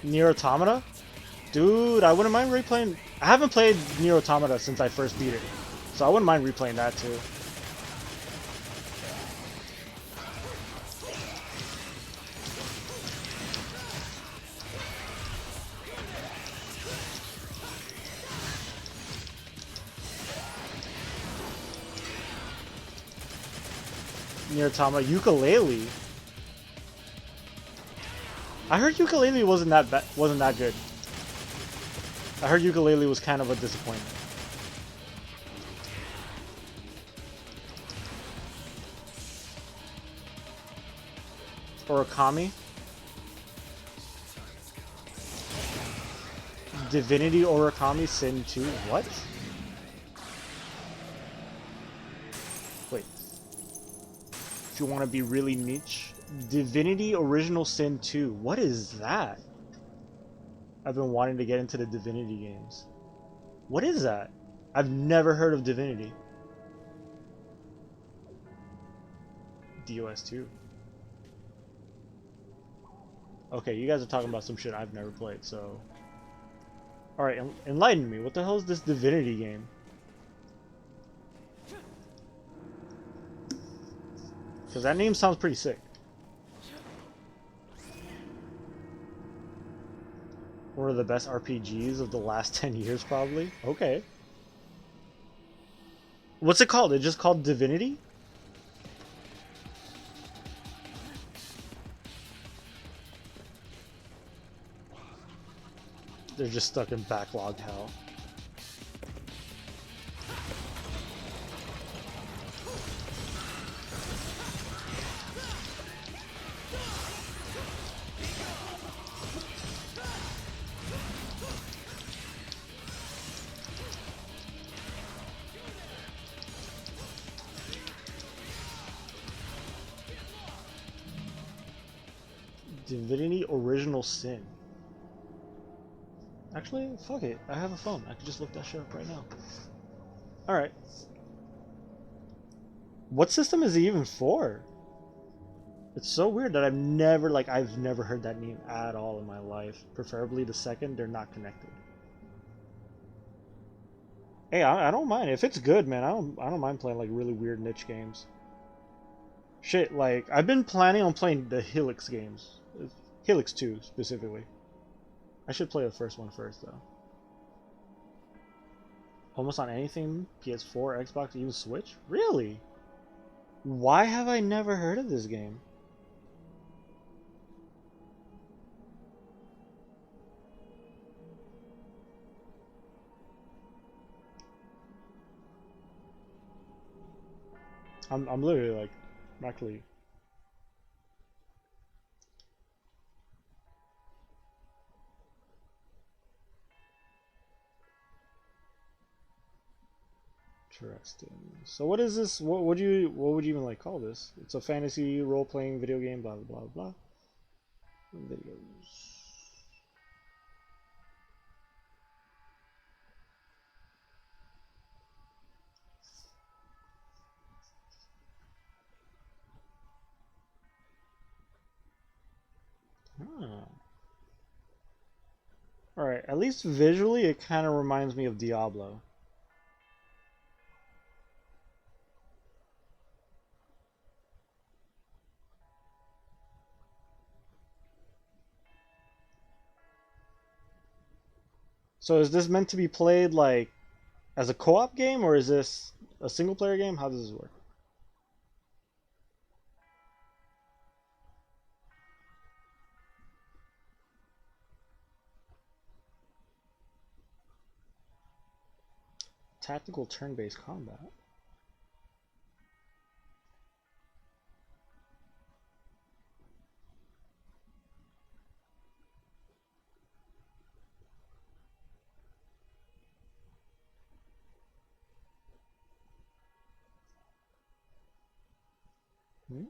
Nier Automata? Dude, I wouldn't mind replaying... I haven't played Nier Automata since I first beat it, so I wouldn't mind replaying that too. Nier Automata Ukulele. I heard Ukulele wasn't that good. I heard Ukulele was kind of a disappointment. Origami. Divinity Origami Sin 2. What? Wait. If you want to be really niche, Divinity Original Sin 2. What is that? I've been wanting to get into the Divinity games. What is that? I've never heard of Divinity. DOS 2. Okay, you guys are talking about some shit I've never played, so... Alright, enlighten me. What the hell is this Divinity game? Because that name sounds pretty sick. One of the best RPGs of the last 10 years, probably. Okay. What's it called? It's just called Divinity? They're just stuck in backlog hell. Divinity Original Sin. Actually, fuck it. I have a phone. I can just look that shit up right now. Alright. What system is it even for? It's so weird that I've never heard that name at all in my life. Preferably the second, they're not connected. Hey, I don't mind. If it's good, man, I don't mind playing like really weird niche games. Shit, like, I've been planning on playing the Helix games. Helix 2, specifically. I should play the first one first, though. Almost on anything, PS4, Xbox, even Switch? Really? Why have I never heard of this game? I'm literally like, actually... Interesting. So what is this? What would you even like call this? It's a fantasy role-playing video game. Blah blah blah blah. Videos. Huh. All right. At least visually, it kind of reminds me of Diablo. So is this meant to be played like as a co-op game, or is this a single player game? How does this work? Tactical turn-based combat. Hmm.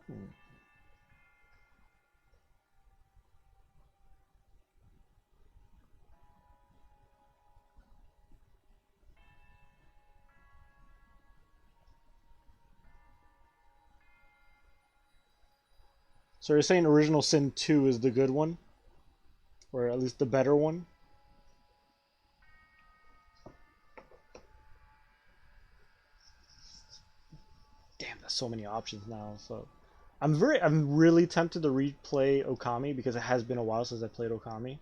So you're saying Original Sin 2 is the good one? Or at least the better one? Damn, there's so many options now. So I'm really tempted to replay Okami because it has been a while since I played Okami.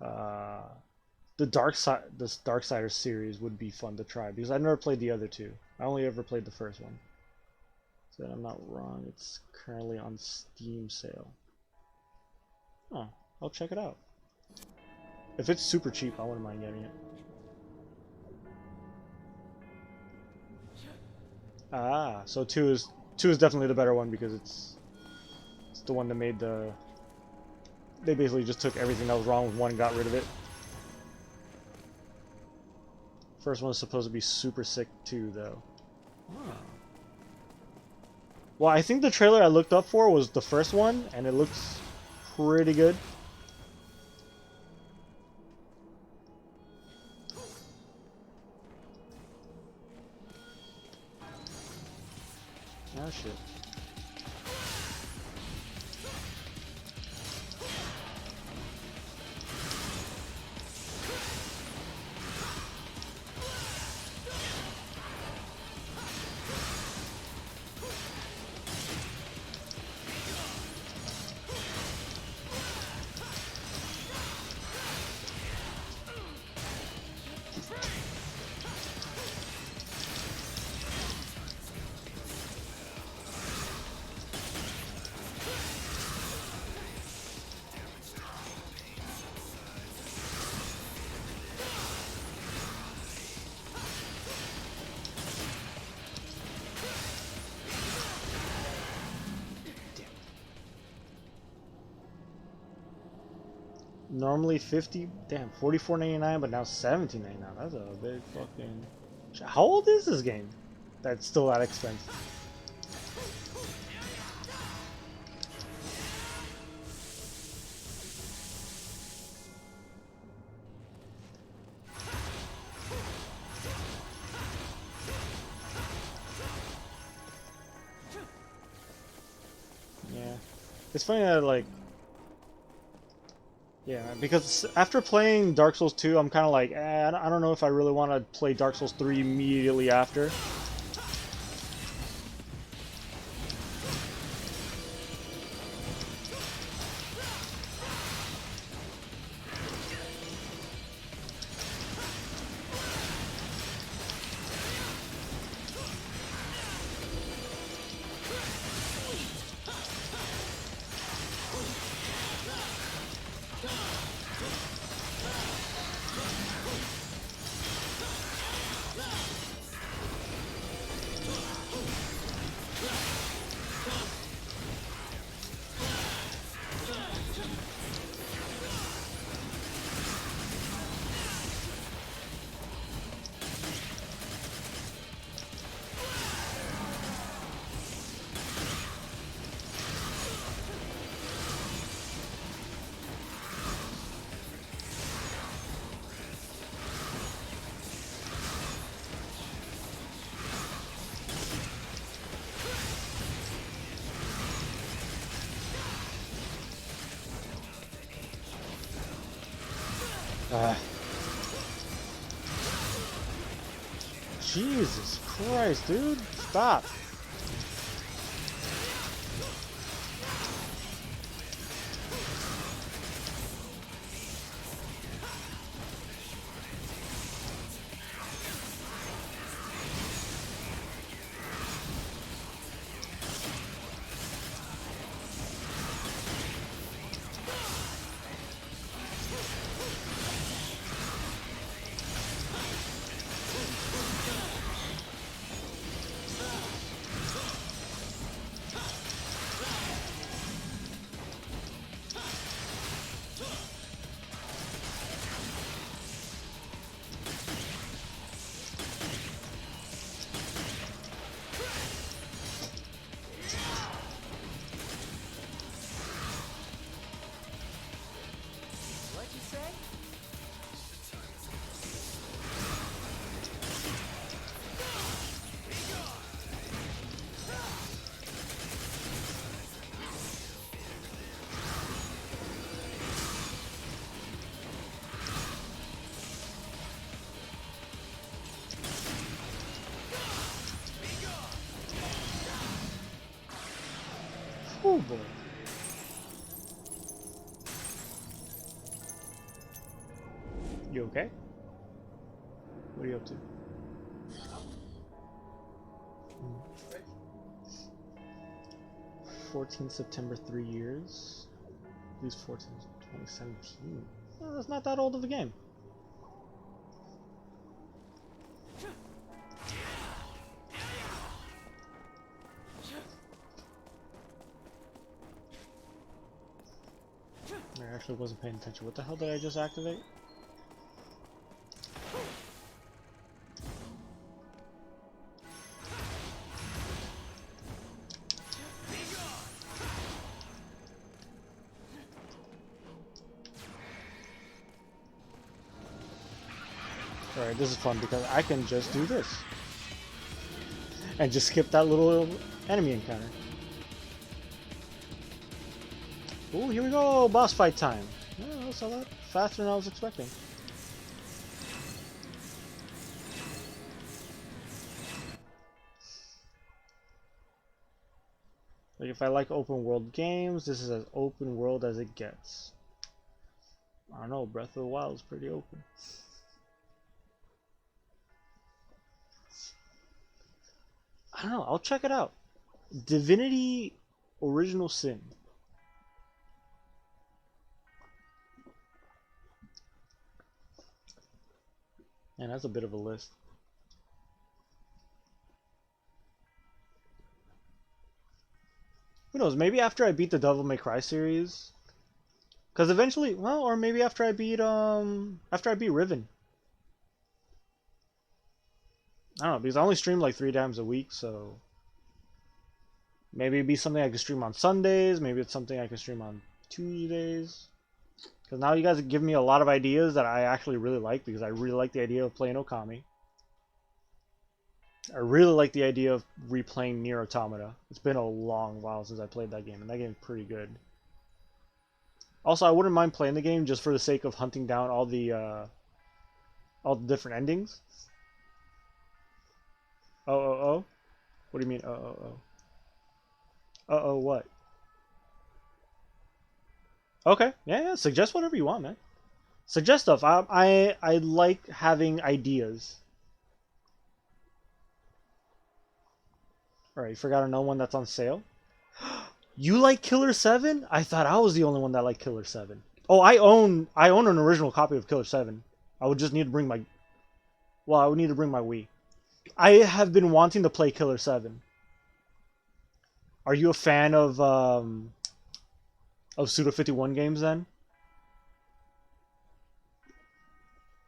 The Darksiders series would be fun to try because I've never played the other two. I only ever played the first one. So I'm not wrong, it's currently on Steam sale. Oh, I'll check it out. If it's super cheap, I wouldn't mind getting it. Ah, so two is definitely the better one because it's the one that made the... They basically just took everything that was wrong with one and got rid of it. First one is supposed to be super sick too, though. Oh. Well, I think the trailer I looked up for was the first one, and it looks pretty good. Oh shit. Normally 50, damn, 44.99, but now 17.99. That's a big fucking. How old is this game? That's still that expensive. Yeah, it's funny that like. Yeah, because after playing Dark Souls 2, I'm kind of like, I don't know if I really want to play Dark Souls 3 immediately after. Jesus Christ, dude. Stop. What'd you say? Oh boy. You okay? What are you up to? 14 September, 3 years. At least 14, 2017. Well, that's not that old of a game. I actually wasn't paying attention. What the hell did I just activate? Alright, this is fun because I can just do this. And just skip that little enemy encounter. Ooh, here we go! Boss fight time! Yeah, that's a lot faster than I was expecting. Like, if I like open world games, this is as open world as it gets. I don't know, Breath of the Wild is pretty open. I don't know, I'll check it out. Divinity Original Sin. And that's a bit of a list. Who knows, maybe after I beat the Devil May Cry series. Because eventually, well, or maybe after I beat Riven. I don't know, because I only stream like 3 times a week, so maybe it'd be something I can stream on Sundays, maybe it's something I can stream on Tuesdays. Because now you guys have given me a lot of ideas that I actually really like, because I really like the idea of playing Okami. I really like the idea of replaying Nier Automata. It's been a long while since I played that game, and that game's pretty good. Also, I wouldn't mind playing the game just for the sake of hunting down all the different endings. Oh. What do you mean, oh? Uh-oh, what? Okay, yeah, suggest whatever you want, man. Suggest stuff. I like having ideas. Alright, you forgot another one that's on sale? You like Killer 7? I thought I was the only one that liked Killer 7. Oh, I own an original copy of Killer 7. I would just need to bring my... Well, I would need to bring my Wii. I have been wanting to play Killer 7. Are you a fan of Suda 51 games then?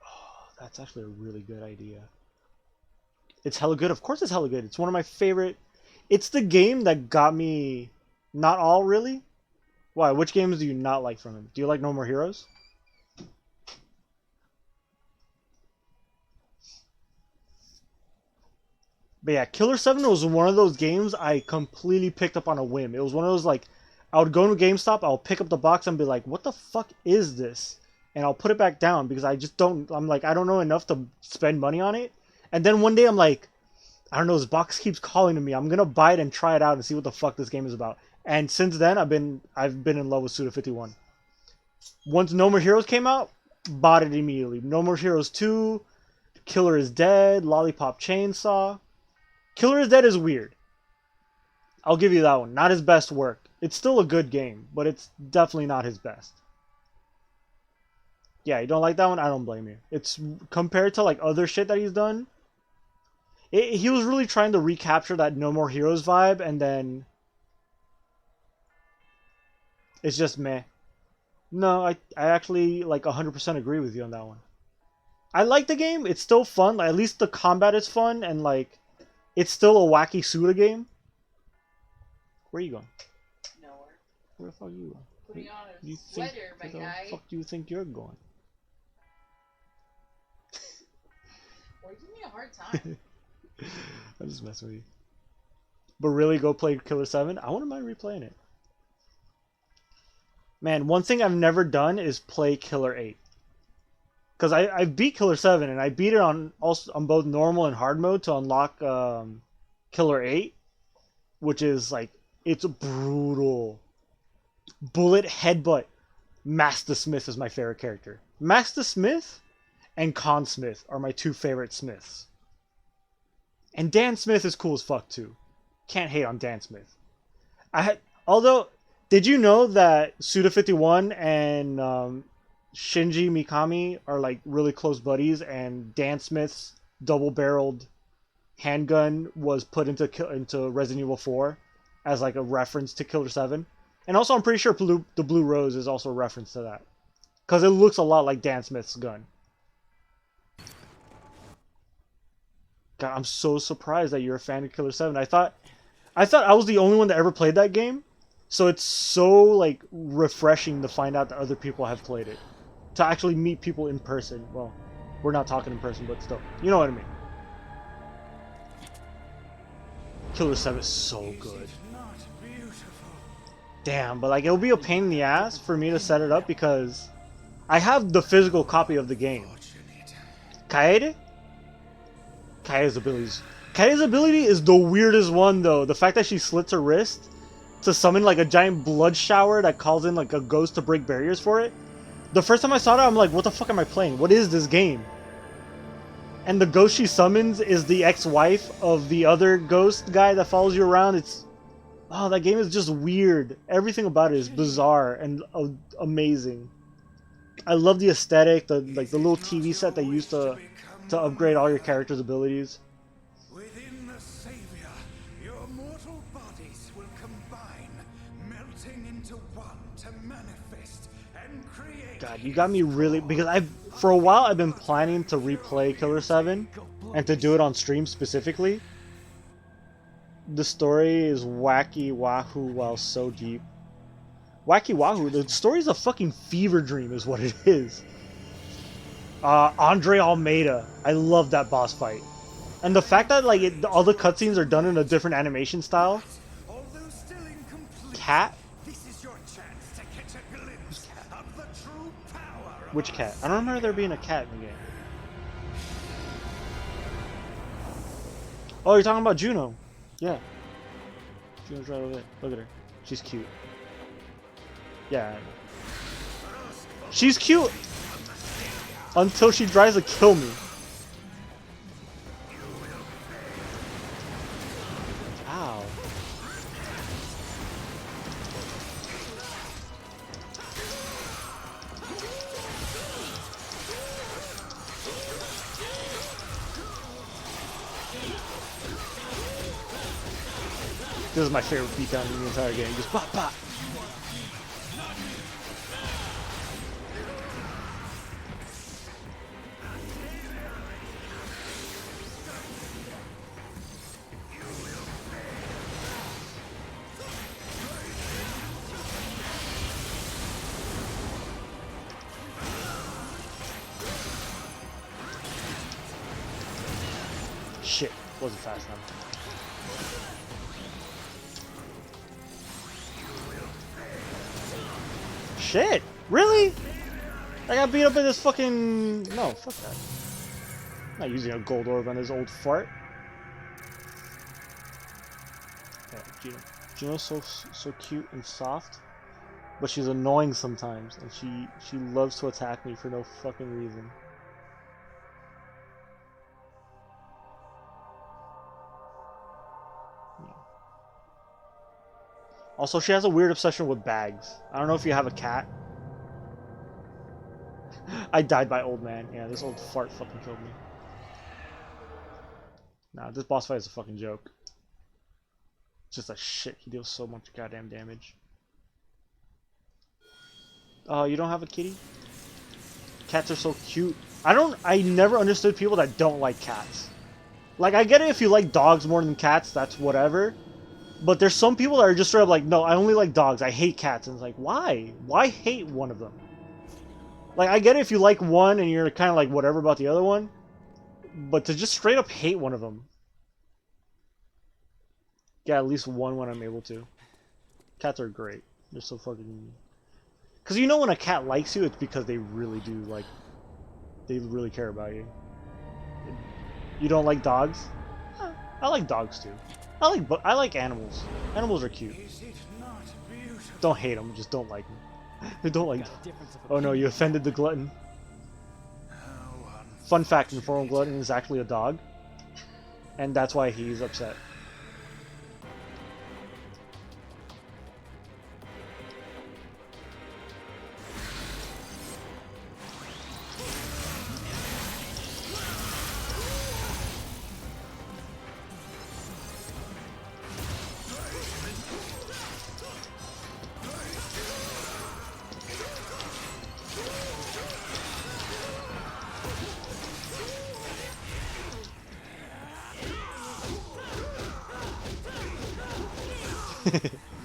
Oh, that's actually a really good idea. It's hella good. Of course it's hella good. It's one of my favorite... It's the game that got me... Not all, really? Why? Which games do you not like from him? Do you like No More Heroes? But yeah, Killer 7 was one of those games I completely picked up on a whim. It was one of those, like, I would go to GameStop, I'll pick up the box and be like, what the fuck is this? And I'll put it back down because I just don't, I'm like, I don't know enough to spend money on it. And then one day I'm like, I don't know, this box keeps calling to me. I'm gonna buy it and try it out and see what the fuck this game is about. And since then, I've been in love with Suda 51. Once No More Heroes came out, bought it immediately. No More Heroes 2, Killer is Dead, Lollipop Chainsaw. Killer is Dead is weird. I'll give you that one. Not his best work. It's still a good game, but it's definitely not his best. Yeah, you don't like that one? I don't blame you. It's compared to like other shit that he's done. He was really trying to recapture that No More Heroes vibe, and then it's just meh. No, I actually like 100% agree with you on that one. I like the game. It's still fun. Like, at least the combat is fun, and like it's still a wacky Suda game. Where are you going? Nowhere. Where the fuck are you going? Putting on a You sweater, think, my where guy. the fuck do you think you're going? Or give me a hard time. I'm just messing with you. But really, go play Killer 7? I wouldn't mind replaying it. Man, one thing I've never done is play Killer 8. Because I beat Killer 7, and I beat it on both normal and hard mode to unlock Killer 8. Which is, like, it's brutal. Bullet Headbutt. Master Smith is my favorite character. Master Smith and Con Smith are my two favorite Smiths. And Dan Smith is cool as fuck too. Can't hate on Dan Smith. Although, did you know that Suda 51 and Shinji Mikami are like really close buddies, and Dan Smith's double-barreled handgun was put into Resident Evil 4 as like a reference to Killer 7? And also, I'm pretty sure the Blue Rose is also a reference to that, because it looks a lot like Dan Smith's gun. God, I'm so surprised that you're a fan of Killer 7. I thought I was the only one that ever played that game. So it's so like refreshing to find out that other people have played it. To actually meet people in person. Well, We're not talking in person, but still. You know what I mean. Killer 7 is so good. Damn, but like it'll be a pain in the ass for me to set it up because I have the physical copy of the game. Kaede? Kaede's abilities. Kaede's ability is the weirdest one though. The fact that she slits her wrist to summon like a giant blood shower that calls in like a ghost to break barriers for it. The first time I saw that, I'm like, what the fuck am I playing? What is this game? And the ghost she summons is the ex-wife of the other ghost guy that follows you around. It's... oh, that game is just weird. Everything about it is bizarre and amazing. I love the aesthetic, the little TV set they used to upgrade all your characters' abilities. Within the Savior, your mortal bodies will combine, melting into one to manifest and create. God, you got me really, because for a while I've been planning to replay Killer 7 and to do it on stream specifically. The story is wacky wahoo while so deep. Wacky wahoo, the story's a fucking fever dream is what it is. Andre Almeida, I love that boss fight. And the fact that like all the cutscenes are done in a different animation style. Cat? This is your chance to catch a glimpse of the true power of Which cat? I don't remember there being a cat in the game. Oh, you're talking about Juno. Yeah. Juno's right over there. Look at her. She's cute. Yeah. She's cute! Until she tries to kill me. Ow. This is my favorite beatdown in the entire game. Just pop, pop. Shit, wasn't fast enough. Shit! Really? I got beat up by this fucking... no, fuck that. I'm not using a gold orb on his old fart. Yeah, Juno. Juno's so cute and soft, but she's annoying sometimes, and she loves to attack me for no fucking reason. Also, she has a weird obsession with bags. I don't know if you have a cat. I died by old man. Yeah, this old fart fucking killed me. Nah, this boss fight is a fucking joke. It's just a shit. He deals so much goddamn damage. Oh, you don't have a kitty? Cats are so cute. I never understood people that don't like cats. Like, I get it if you like dogs more than cats, that's whatever. But there's some people that are just straight up like, no, I only like dogs. I hate cats. And it's like, why? Why hate one of them? Like, I get it if you like one and you're kind of like whatever about the other one. But to just straight up hate one of them. Yeah, at least one when I'm able to. Cats are great. They're so fucking... because you know when a cat likes you, it's because they really do, like... they really care about you. You don't like dogs? I like dogs too. I like animals. Animals are cute. Don't hate them, just don't like them. Don't like them. Oh no, you offended the glutton. Fun fact, Informal Glutton is actually a dog. And that's why he's upset.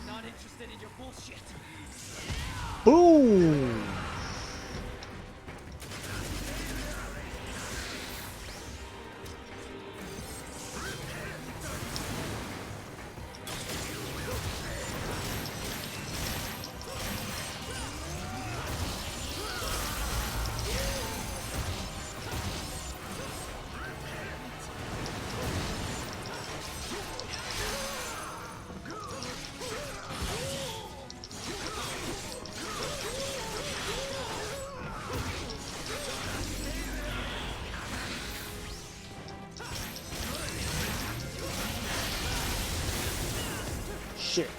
Not interested in your bullshit. Boom! Shit.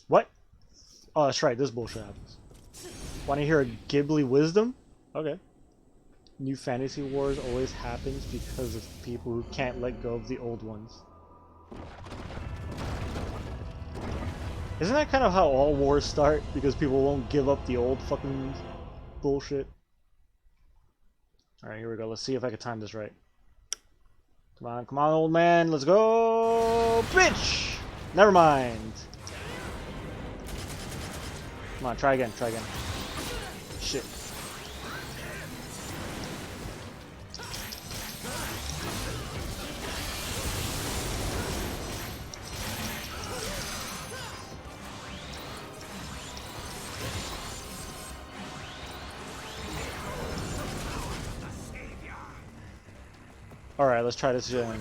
What? Oh, that's right. This bullshit happens. Want to hear a Ghibli wisdom? Okay. New Fantasy Wars always happens because of people who can't let go of the old ones. Isn't that kind of how all wars start? Because people won't give up the old fucking bullshit. Alright, here we go. Let's see if I can time this right. Come on, old man. Let's go! Bitch! Never mind. Come on, try again, try again. Shit. Alright, let's try this again.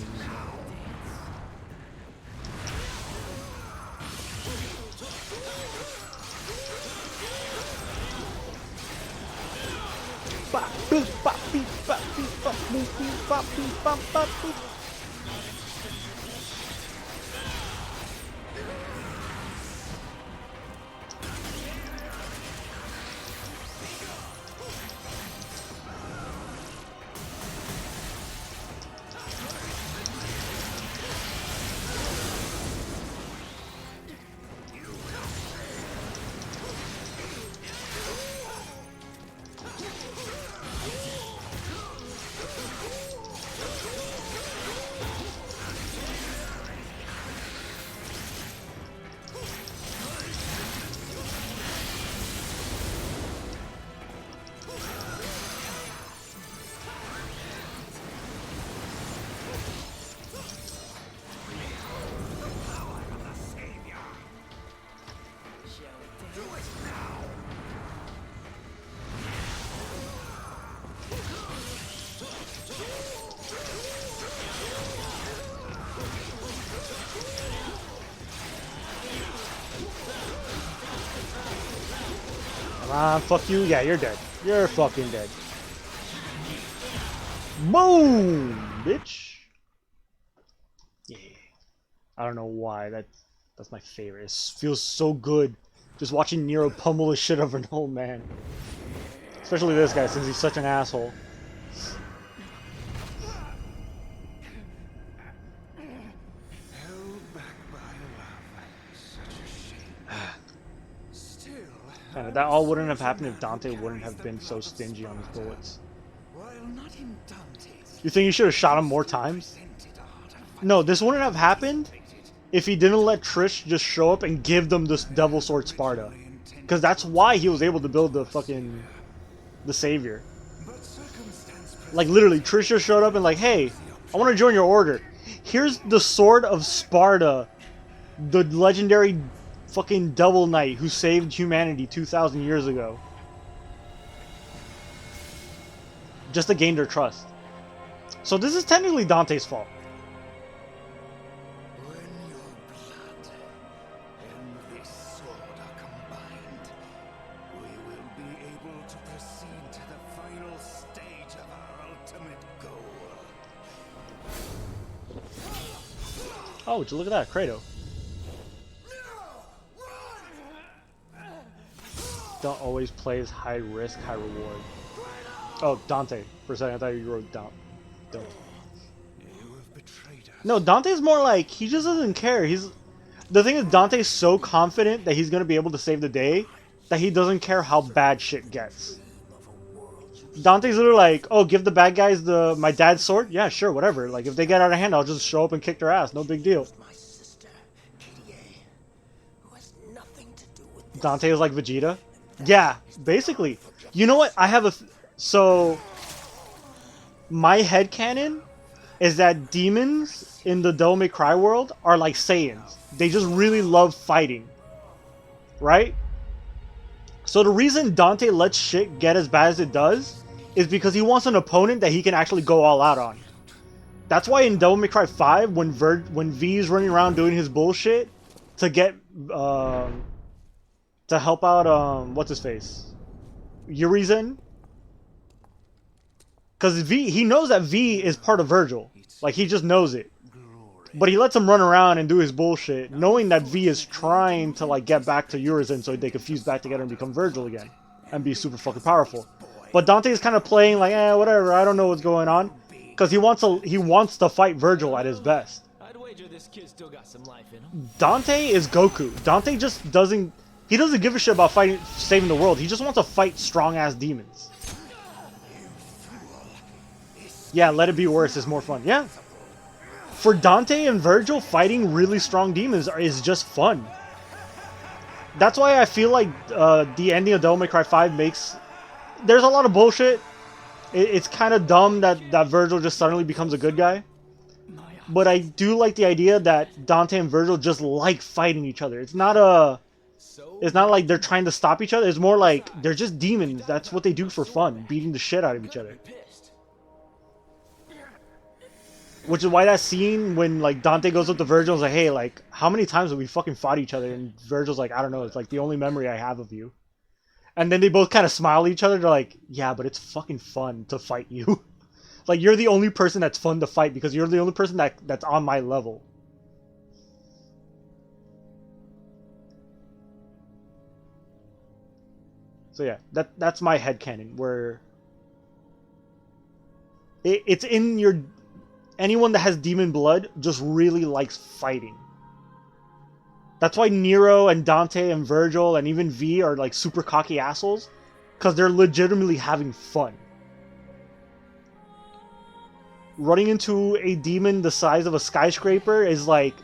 Come on, fuck you. Yeah, you're dead. You're fucking dead. Boom, bitch. Yeah. I don't know why. That's my favorite. It feels so good just watching Nero pummel the shit over an old man. Especially this guy, since he's such an asshole. That all wouldn't have happened if Dante wouldn't have been so stingy on his bullets. You think you should have shot him more times? No, this wouldn't have happened if he didn't let Trish just show up and give them this Devil Sword Sparta. Because that's why he was able to build the fucking... the Savior. Like, literally, Trish just showed up and like, hey, I want to join your order. Here's the Sword of Sparta, the legendary fucking Devil Knight who saved humanity 2,000 years ago. Just to gain their trust. So this is technically Dante's fault. When your blood and this sword are combined, we will be able to proceed to the final stage of our ultimate goal. Oh, would you look at that, Kratos. Don't always plays high risk, high reward. Oh, Dante. For a second, I thought you wrote Dante. No, Dante's more like, he just doesn't care. The thing is, Dante's so confident that he's gonna be able to save the day that he doesn't care how bad shit gets. Dante's literally like, oh, give the bad guys my dad's sword? Yeah, sure, whatever. Like, if they get out of hand, I'll just show up and kick their ass. No big deal. My sister, Katie, who has nothing to do with Dante is like Vegeta? Yeah, basically. You know what? I have a... So, my headcanon is that demons in the Devil May Cry world are like Saiyans. They just really love fighting. Right? So the reason Dante lets shit get as bad as it does is because he wants an opponent that he can actually go all out on. That's why in Devil May Cry 5, when V is running around doing his bullshit to get to help out what's his face, Urizen, because he knows that V is part of Virgil, like he just knows it, but he lets him run around and do his bullshit, knowing that V is trying to like get back to Urizen so they can fuse back together and become Virgil again and be super fucking powerful. But Dante is kind of playing like, whatever, I don't know what's going on. Because he wants to fight Virgil at his best. I'd wager this kid still got some life in him. Dante is Goku. Dante just doesn't... He doesn't give a shit about saving the world. He just wants to fight strong-ass demons. Yeah, let it be worse is more fun. Yeah. For Dante and Virgil, fighting really strong demons is just fun. That's why I feel like the ending of Devil May Cry 5 makes... There's a lot of bullshit. It's kind of dumb that Virgil just suddenly becomes a good guy. But I do like the idea that Dante and Virgil just like fighting each other. It's not like they're trying to stop each other. It's more like they're just demons. That's what they do for fun, beating the shit out of each other. Which is why that scene when like Dante goes up to Virgil and is like, hey, like, how many times have we fucking fought each other? And Virgil's like, I don't know. It's like the only memory I have of you. And then they both kind of smile at each other. They're like, yeah, but it's fucking fun to fight you. Like, you're the only person that's fun to fight because you're the only person that's on my level. So yeah, that's my headcanon, where it's in your... Anyone that has demon blood just really likes fighting. That's why Nero and Dante and Virgil and even V are like super cocky assholes. Because they're legitimately having fun. Running into a demon the size of a skyscraper is like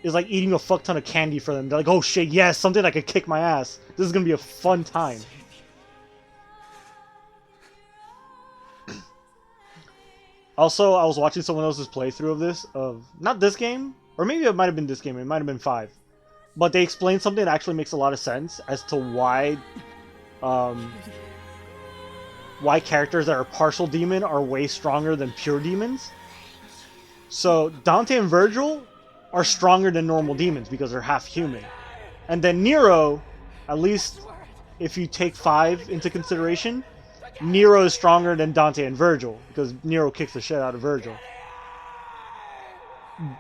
eating a fuck ton of candy for them. They're like, oh shit, yes, something that could kick my ass. This is gonna be a fun time. Also, I was watching someone else's playthrough of this, not this game, or maybe it might have been this game, it might have been 5. But they explained something that actually makes a lot of sense as to why characters that are partial demon are way stronger than pure demons. So Dante and Virgil are stronger than normal demons because they're half human. And then Nero, at least if you take 5 into consideration, Nero is stronger than Dante and Virgil because Nero kicks the shit out of Virgil.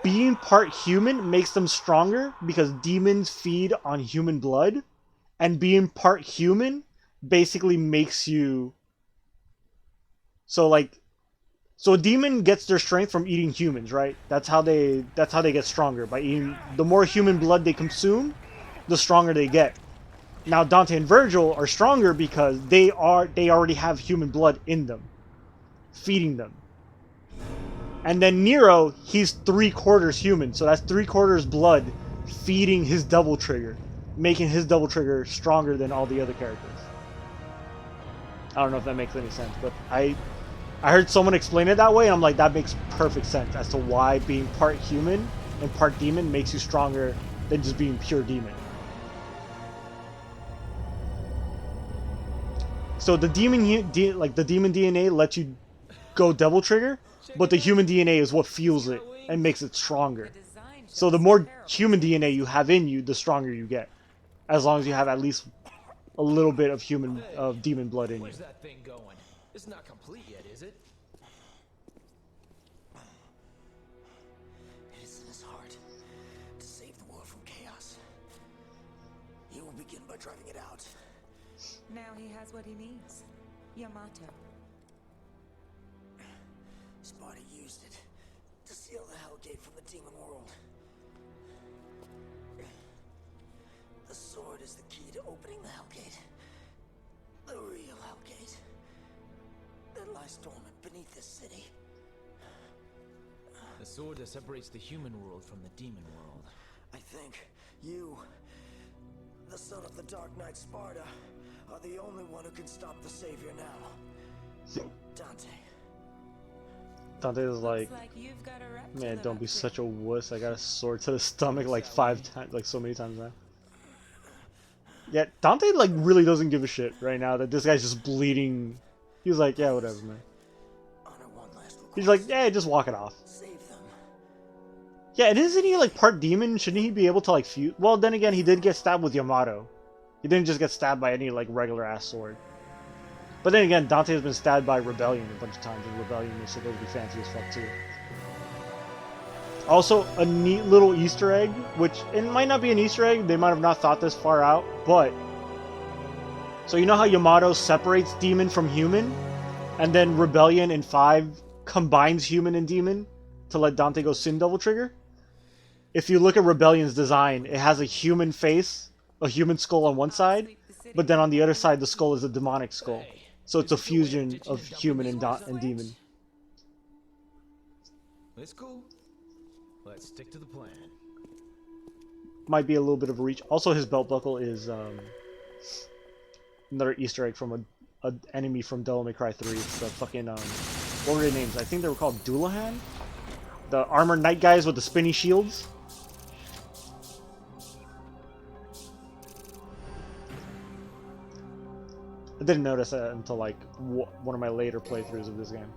Being part human makes them stronger because demons feed on human blood, and being part human basically makes you... So a demon gets their strength from eating humans, right? That's how they get stronger, by eating. The more human blood they consume, the stronger they get. Now Dante and Virgil are stronger because they already have human blood in them, feeding them. And then Nero, he's 3/4 human, so that's 3/4 blood feeding his double trigger, making his double trigger stronger than all the other characters. I don't know if that makes any sense, but I heard someone explain it that way, and I'm like, that makes perfect sense as to why being part human and part demon makes you stronger than just being pure demon. So the demon DNA lets you go double trigger, but the human DNA is what fuels it and makes it stronger. So the more human DNA you have in you, the stronger you get, as long as you have at least a little bit of demon blood in you. Where's that thing going? It's not complete yet, is it? It is in his heart to save the world from chaos. He will begin by driving it out. Now he has what he needs. Yamato. Sparta used it to seal the Hellgate from the demon world. The sword is the key to opening the Hellgate. The real Hellgate that lies dormant beneath this city. The sword that separates the human world from the demon world. I think you The son of the Dark Knight Sparta are the only one who can stop the Savior now. Dante. Dante is like, man, don't be such a wuss. I got a sword to the stomach like 5 times, like so many times now. Yeah, Dante like really doesn't give a shit right now that this guy's just bleeding. He's like, yeah, whatever, man. He's like, yeah, just walk it off. Yeah, and isn't he like part demon? Shouldn't he be able to like fuse? Well, then again, he did get stabbed with Yamato. He didn't just get stabbed by any like regular ass sword. But then again, Dante has been stabbed by Rebellion a bunch of times, and Rebellion is supposed to be fancy as fuck too. Also, a neat little Easter egg, which it might not be an Easter egg, they might have not thought this far out, but... So you know how Yamato separates demon from human? And then Rebellion in 5 combines human and demon to let Dante go Sin Devil Trigger? If you look at Rebellion's design, it has a human face, a human skull on one side, but then on the other side the skull is a demonic skull. So it's a fusion of human and demon. It's cool. Let's stick to the plan. Might be a little bit of a reach. Also, his belt buckle is another Easter egg from a enemy from Devil May Cry 3. It's the fucking what were their names? I think they were called Doulahan, the armored knight guys with the spinny shields. I didn't notice that until like one of my later playthroughs of this game.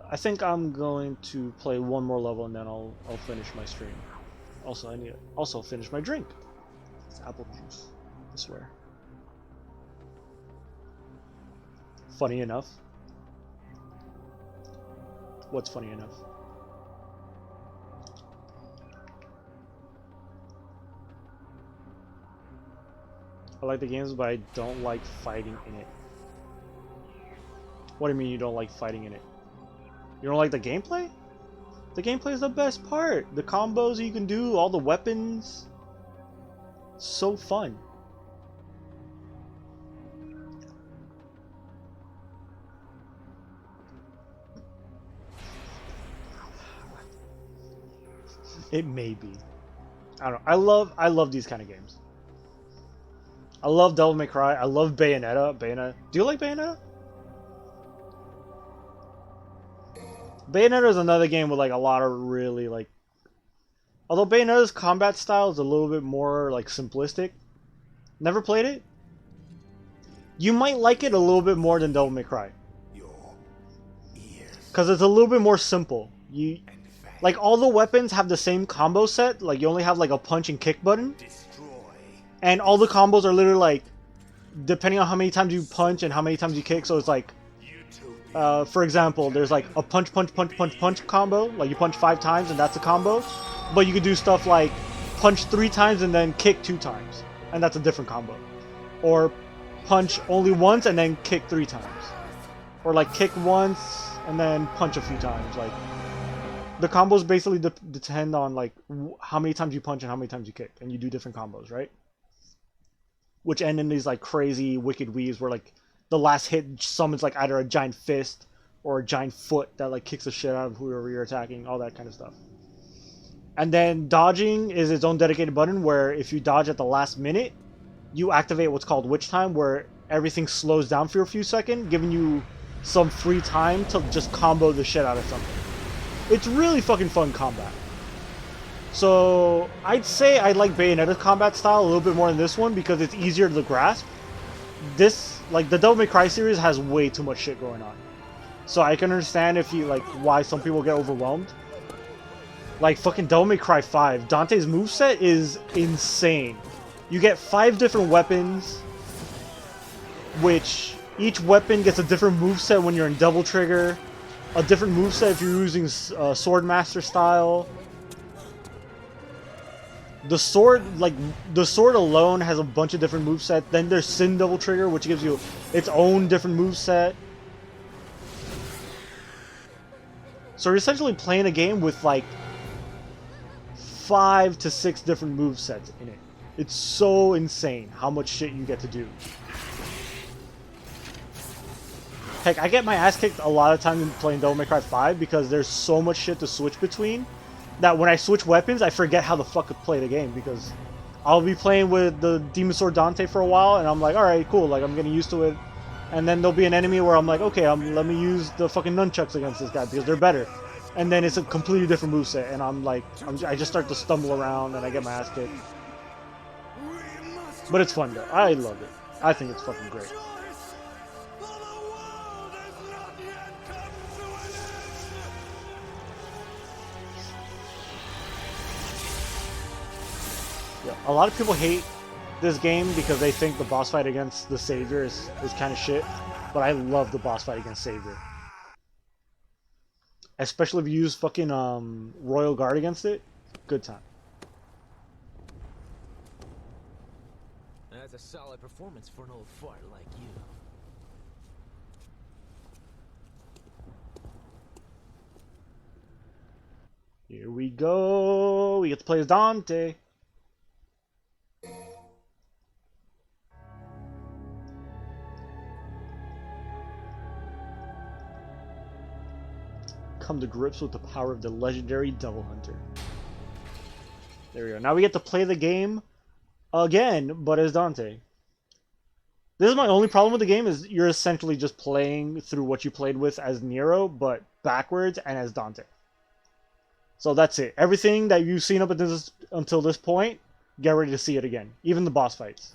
I think I'm going to play one more level and then I'll finish my stream. Also, I need to also finish my drink. It's apple juice, I swear. Funny enough. What's funny enough? I like the games, but I don't like fighting in it. What do you mean you don't like fighting in it? You don't like the gameplay? The gameplay is the best part. The combos you can do, all the weapons. So fun. It may be. I don't know. I love these kind of games. I love Devil May Cry. I love Bayonetta. Do you like Bayonetta? Bayonetta is another game with like a lot of really like... Although Bayonetta's combat style is a little bit more like simplistic. Never played it? You might like it a little bit more than Devil May Cry. Because it's a little bit more simple. Like all the weapons have the same combo set. Like you only have like a punch and kick button. And all the combos are literally like, depending on how many times you punch and how many times you kick. So it's like, for example, there's like a punch combo. Like you punch 5 times and that's a combo. But you could do stuff like punch 3 times and then kick 2 times. And that's a different combo. Or punch only once and then kick 3 times. Or like kick once and then punch a few times. Like the combos basically depend on like how many times you punch and how many times you kick. And you do different combos, right? Which end in these like crazy wicked weaves where like the last hit summons like either a giant fist or a giant foot that like kicks the shit out of whoever you're attacking, all that kind of stuff. And then dodging is its own dedicated button where if you dodge at the last minute, you activate what's called witch time, where everything slows down for a few seconds, giving you some free time to just combo the shit out of something. It's really fucking fun combat. So I'd say I like Bayonetta's combat style a little bit more than this one because it's easier to grasp. This, like the Devil May Cry series has way too much shit going on. So I can understand if you like why some people get overwhelmed. Like fucking Devil May Cry 5, Dante's moveset is insane. You get 5 different weapons, which each weapon gets a different moveset when you're in Devil Trigger, a different moveset if you're using Swordmaster style. The sword alone has a bunch of different movesets. Then there's Sin Devil Trigger, which gives you its own different moveset. So you're essentially playing a game with like 5 to 6 different movesets in it. It's so insane how much shit you get to do. Heck, I get my ass kicked a lot of times in playing Devil May Cry 5 because there's so much shit to switch between that when I switch weapons, I forget how the fuck to play the game, because I'll be playing with the Demon Sword Dante for a while, and I'm like, alright, cool, like, I'm getting used to it. And then there'll be an enemy where I'm like, okay, let me use the fucking nunchucks against this guy, because they're better. And then it's a completely different moveset, and I'm like, I just start to stumble around, and I get my ass kicked. But it's fun, though. I love it. I think it's fucking great. Yeah, a lot of people hate this game because they think the boss fight against the Savior is kind of shit, but I love the boss fight against Savior. Especially if you use fucking Royal Guard against it. Good time. That's a solid performance for an old fart like you. Here we go. We get to play as Dante. Come to grips with the power of the legendary Devil Hunter. There we go. Now we get to play the game again, but as Dante. This is my only problem with the game, is you're essentially just playing through what you played with as Nero, but backwards and as Dante. So that's it. Everything that you've seen up until this point, get ready to see it again. Even the boss fights.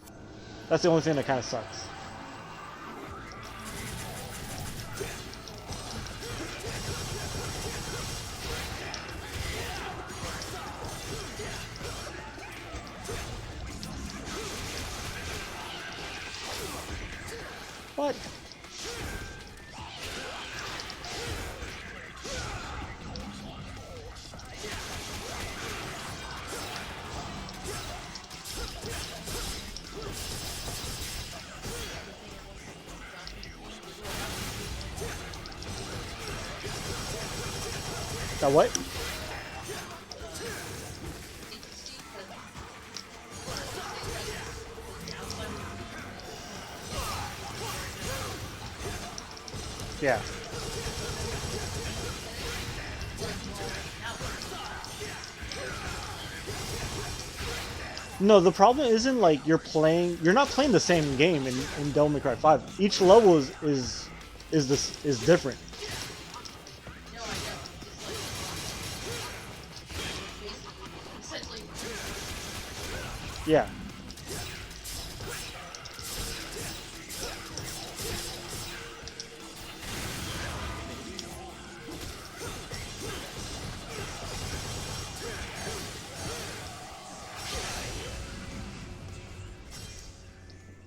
That's the only thing that kind of sucks. What? That what? Yeah. No, the problem isn't like you're not playing the same game in Devil May Cry 5. Each level is different. No, I know. It's like essentially. Yeah.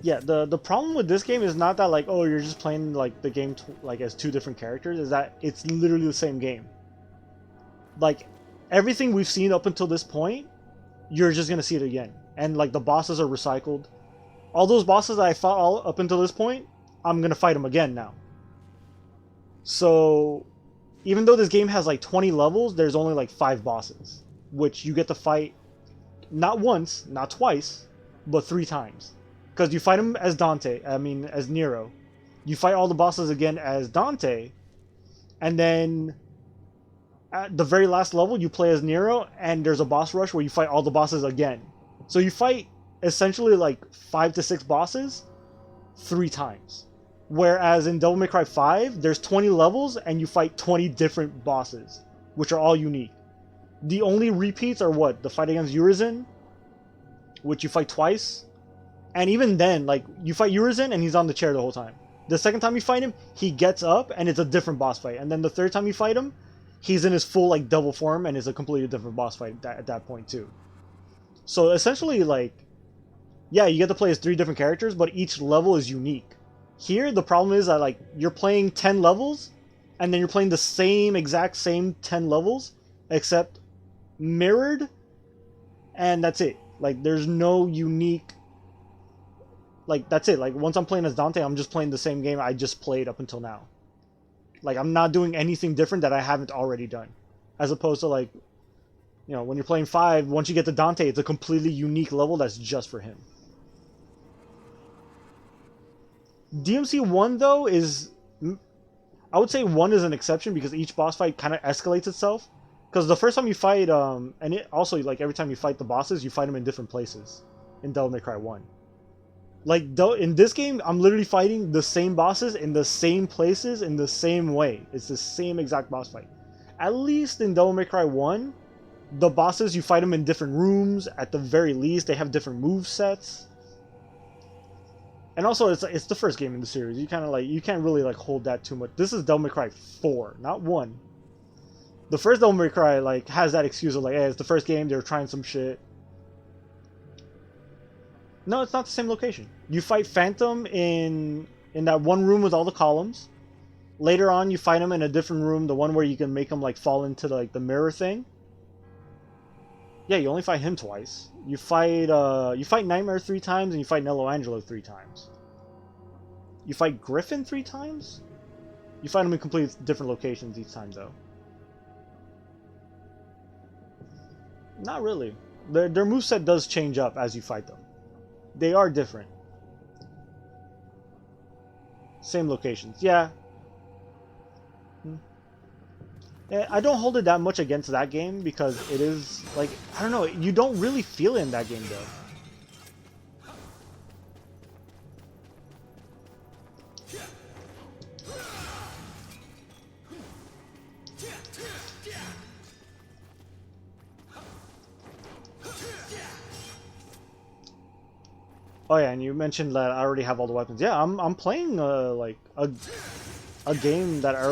Yeah, the problem with this game is not that like, oh, you're just playing like the game like as two different characters, is that it's literally the same game. Like everything we've seen up until this point, you're just gonna see it again. And like the bosses are recycled. All those bosses that I fought all up until this point, I'm gonna fight them again now. So even though this game has like 20 levels, there's only like 5 bosses, which you get to fight not once, not twice, but 3 times. Because you fight him as as Nero. You fight all the bosses again as Dante. And then at the very last level, you play as Nero, and there's a boss rush where you fight all the bosses again. So you fight essentially like 5 to 6 bosses 3 times. Whereas in Devil May Cry 5, there's 20 levels, and you fight 20 different bosses, which are all unique. The only repeats are what? The fight against Urizen, which you fight twice. And even then, like, you fight Urizen and he's on the chair the whole time. The second time you fight him, he gets up and it's a different boss fight. And then the third time you fight him, he's in his full, like, double form and it's a completely different boss fight at that point, too. So, essentially, like, yeah, you get to play as 3 different characters, but each level is unique. Here, the problem is that, like, you're playing 10 levels, and then you're playing the exact same 10 levels, except mirrored, and that's it. Like, there's no unique... Like, that's it. Like, once I'm playing as Dante, I'm just playing the same game I just played up until now. Like, I'm not doing anything different that I haven't already done. As opposed to, like, you know, when you're playing 5, once you get to Dante, it's a completely unique level that's just for him. DMC 1, though, is... I would say 1 is an exception because each boss fight kind of escalates itself. Because the first time you fight, and it also, like, every time you fight the bosses, you fight them in different places in Devil May Cry 1. Like, in this game, I'm literally fighting the same bosses in the same places in the same way. It's the same exact boss fight. At least in Devil May Cry 1, the bosses, you fight them in different rooms. At the very least, they have different move sets. And also, it's the first game in the series. You kind of like, you can't really like hold that too much. This is Devil May Cry 4, not 1. The first Devil May Cry like has that excuse of like, hey, it's the first game, they're trying some shit. No, it's not the same location. You fight Phantom in that one room with all the columns. Later on, you fight him in a different room, the one where you can make him like fall into the mirror thing. Yeah, you only fight him twice. You fight Nightmare 3 times, and you fight Nello Angelo 3 times. You fight Griffin 3 times? You fight him in completely different locations each time, though. Not really. Their moveset does change up as you fight them. They are different. Same locations. Yeah. I don't hold it that much against that game because it is, like, I don't know, you don't really feel it in that game, though. Oh yeah, and you mentioned that I already have all the weapons. Yeah, I'm playing like a game that I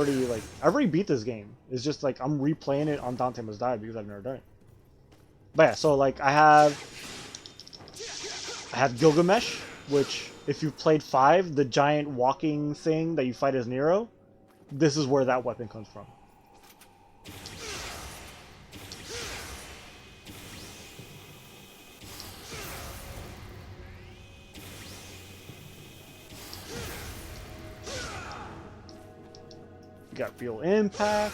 already beat this game. It's just like I'm replaying it on Dante Must Die because I've never done it. But yeah, so like I have Gilgamesh, which if you've played 5, the giant walking thing that you fight as Nero, this is where that weapon comes from. You got Real Impact.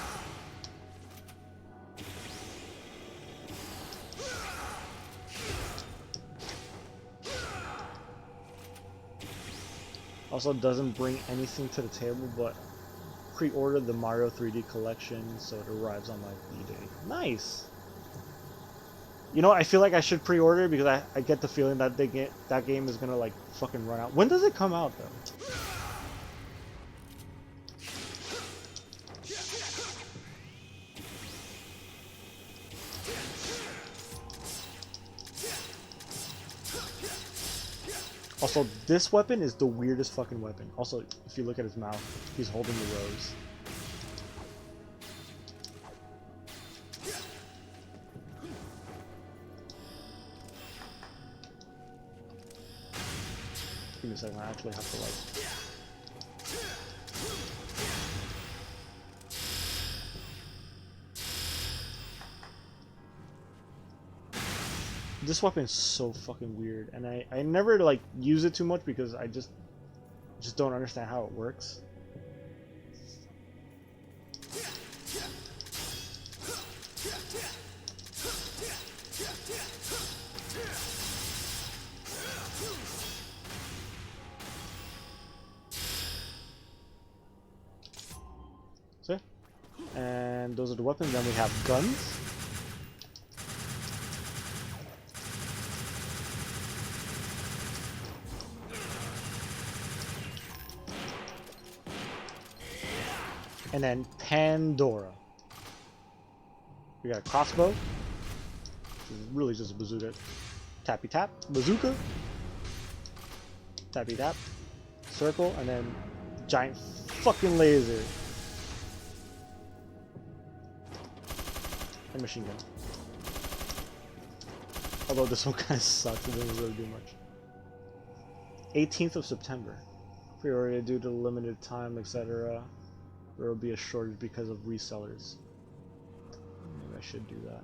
Also doesn't bring anything to the table, but pre-ordered the Mario 3D collection, so it arrives on my B-Day. Nice! You know, I feel like I should pre-order because I get the feeling that that game is gonna like fucking run out. When does it come out though? Also, this weapon is the weirdest fucking weapon. Also, if you look at his mouth, he's holding the rose. Give me a second, I actually have to like... This weapon is so fucking weird, and I never like use it too much because I just don't understand how it works. See? And those are the weapons. Then we have guns. And then Pandora. We got a crossbow, which is really just a bazooka. Tappy tap, bazooka. Tappy tap, circle, and then giant fucking laser. And machine gun. Although this one kind of sucks, it doesn't really do much. 18th of September. Pre-order due to limited time, etc. There will be a shortage because of resellers. Maybe I should do that.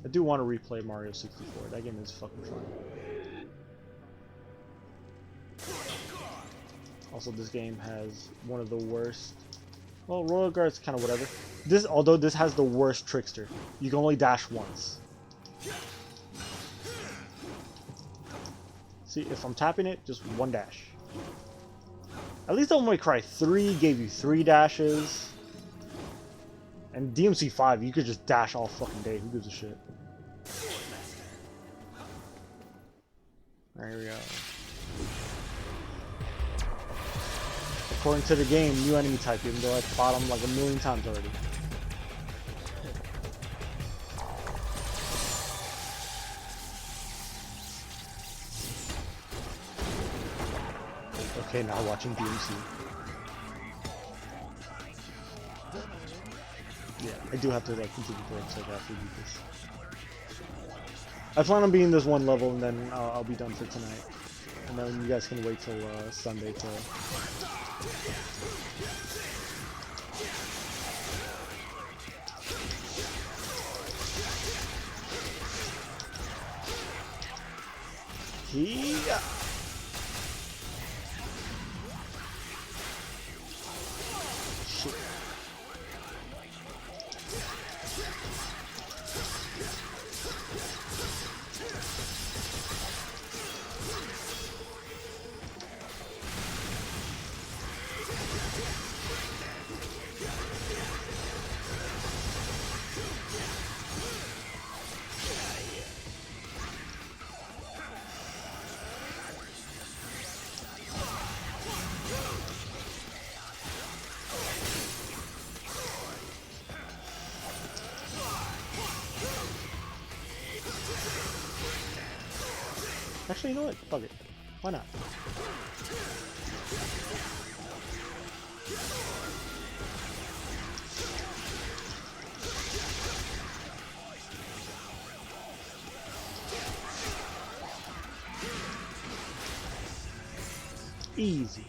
I do want to replay Mario 64. That game is fucking fun. Also, this game has one of the worst... Well, Royal Guard's kind of whatever. Although this has the worst Trickster. You can only dash once. See, if I'm tapping it, just one dash. At least Devil May Cry 3 gave you 3 dashes. And DMC 5, you could just dash all fucking day. Who gives a shit? There we go. According to the game, new enemy type, even though I fought him like a million times already. Okay, now watching DMC. Yeah, I do have to like continue playing so I have to beat this. I plan on beating this one level and then I'll be done for tonight. And then you guys can wait till Sunday to... Yeah. Shit. Actually, you know what? Fuck it. Why not? Easy.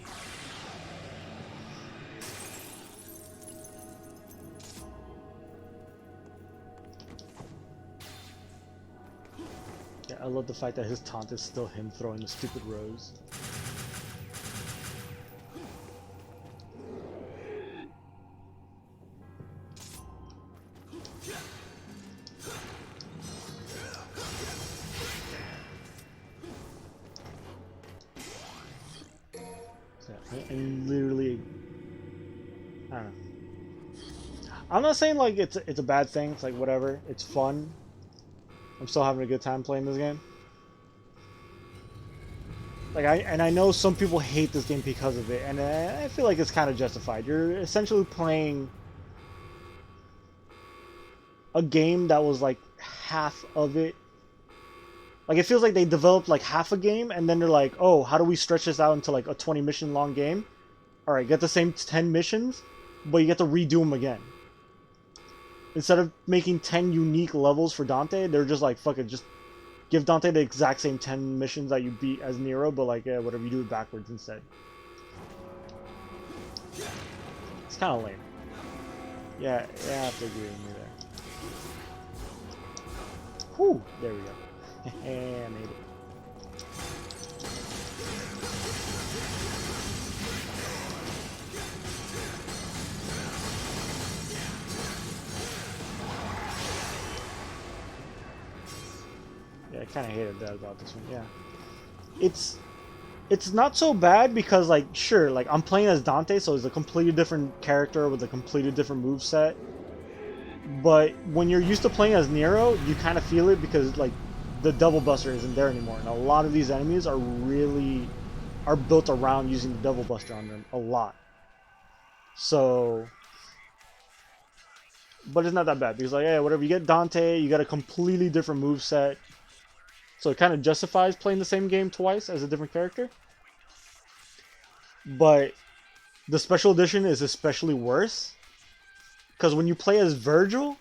Yeah, I love the fact that his taunt is still him throwing the stupid rose. And literally, I don't know. I'm not saying like it's a bad thing. It's like whatever. It's fun. I'm still having a good time playing this game. Like I know some people hate this game because of it, and I feel like it's kind of justified. You're essentially playing a game that was like half of it. Like it feels like they developed like half a game, and then they're like, "Oh, how do we stretch this out into like a 20 mission long game?" All right, get the same 10 missions, but you get to redo them again. Instead of making 10 unique levels for Dante, they're just like, fuck it, just give Dante the exact same 10 missions that you beat as Nero, but like, yeah, whatever, you do it backwards instead. It's kind of lame. Yeah, I have to agree with me there. Whew, there we go. I made it. Yeah, I kind of hated that about this one. Yeah, it's not so bad because like sure, like I'm playing as Dante, so it's a completely different character with a completely different moveset. But when you're used to playing as Nero, you kind of feel it because like the Devil Buster isn't there anymore, and a lot of these enemies are built around using the Devil Buster on them a lot. So, but it's not that bad because like yeah, whatever, you get Dante, you got a completely different moveset. So it kind of justifies playing the same game twice as a different character. But the special edition is especially worse. Because when you play as Virgil,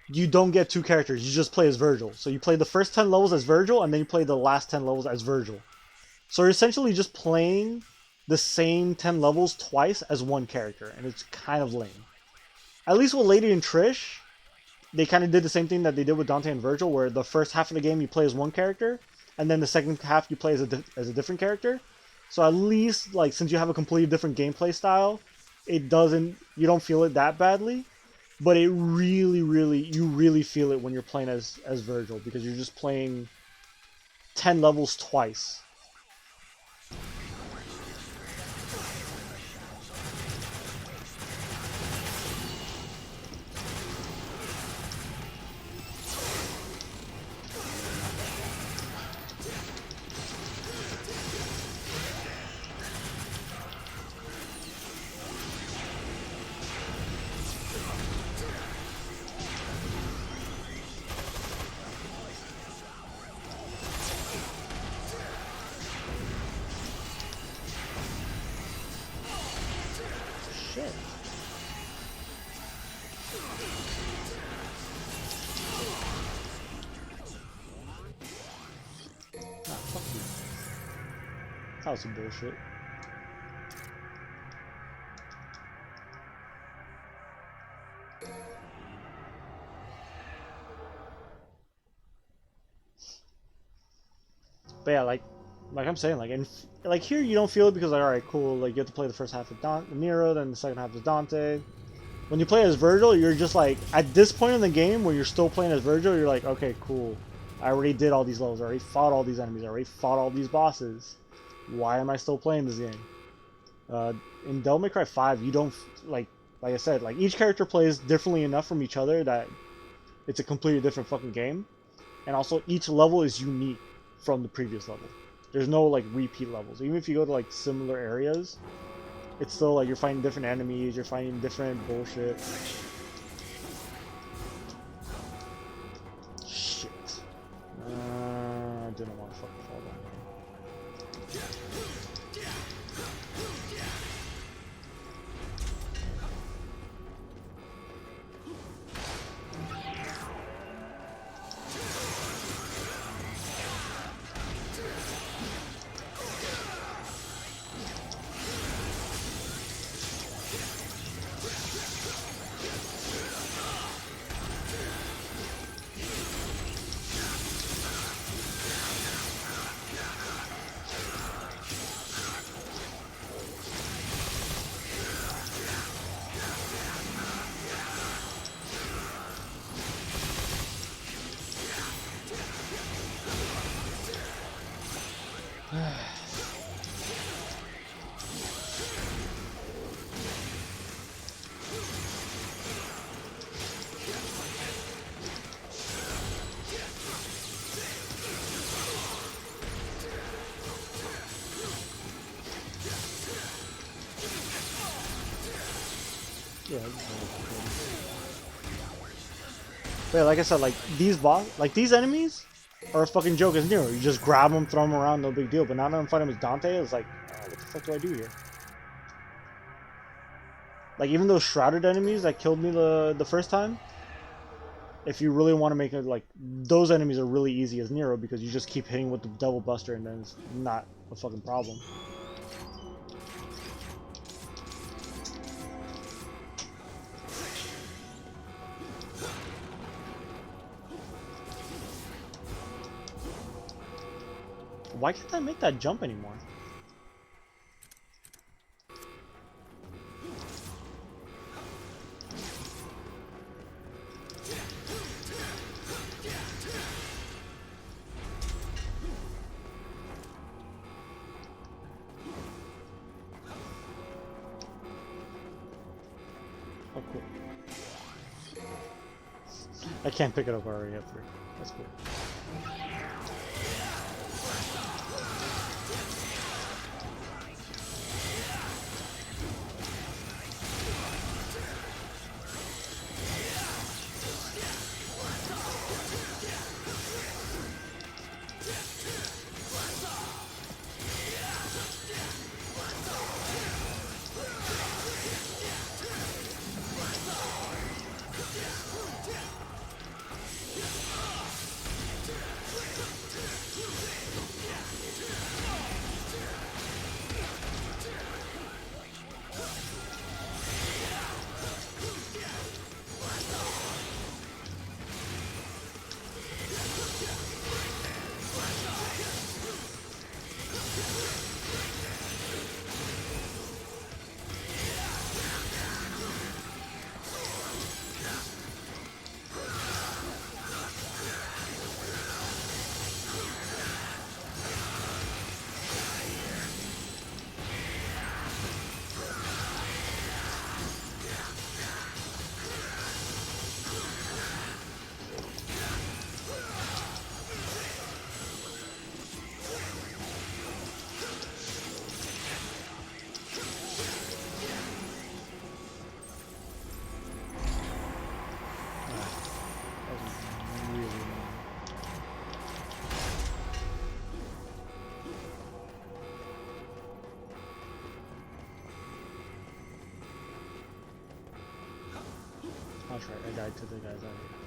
you don't get two characters. You just play as Virgil. So you play the first 10 levels as Virgil, and then you play the last 10 levels as Virgil. So you're essentially just playing the same 10 levels twice as one character. And it's kind of lame. At least with Lady and Trish, they kind of did the same thing that they did with Dante and Virgil, where the first half of the game you play as one character, and then the second half you play as a different character. So at least, like, since you have a completely different gameplay style, you don't feel it that badly. But it you really feel it when you're playing as Virgil, because you're just playing 10 levels twice. That was some bullshit. But yeah, like I'm saying, like here you don't feel it because like, all right, cool, like you have to play the first half with Nero, then the second half is Dante. When you play as Virgil, you're just like, at this point in the game where you're still playing as Virgil, you're like, okay, cool. I already did all these levels, I already fought all these enemies, I already fought all these bosses. Why am I still playing this game? In Devil May Cry 5, you don't, like I said, like each character plays differently enough from each other that it's a completely different fucking game. And also each level is unique from the previous level. There's no like repeat levels. Even if you go to like similar areas, it's still like you're fighting different enemies, you're fighting different bullshit. Shit. I didn't want to fucking fall down. Yeah. But like I said, like these enemies are a fucking joke as Nero. You just grab them, throw them around, no big deal. But now that I'm fighting with Dante, it's like, what the fuck do I do here? Like even those shrouded enemies that killed me the first time, if you really want to make it like those enemies are really easy as Nero because you just keep hitting with the Devil Buster and then it's not a fucking problem. Why can't I make that jump anymore? Oh, cool. I can't pick it up already up here. That's cool. That's right, I died to the guys out here.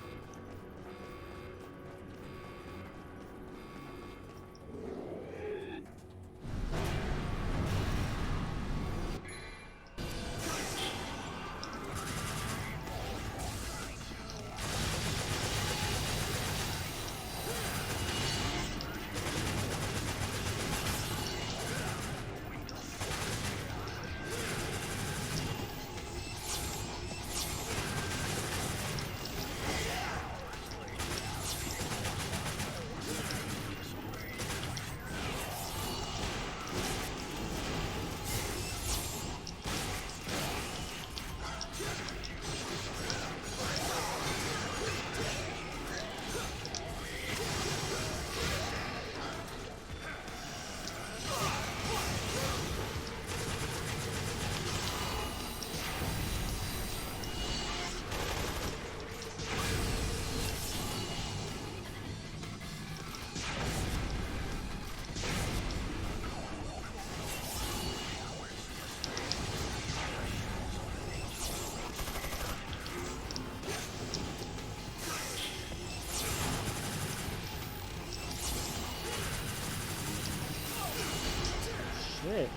Shit.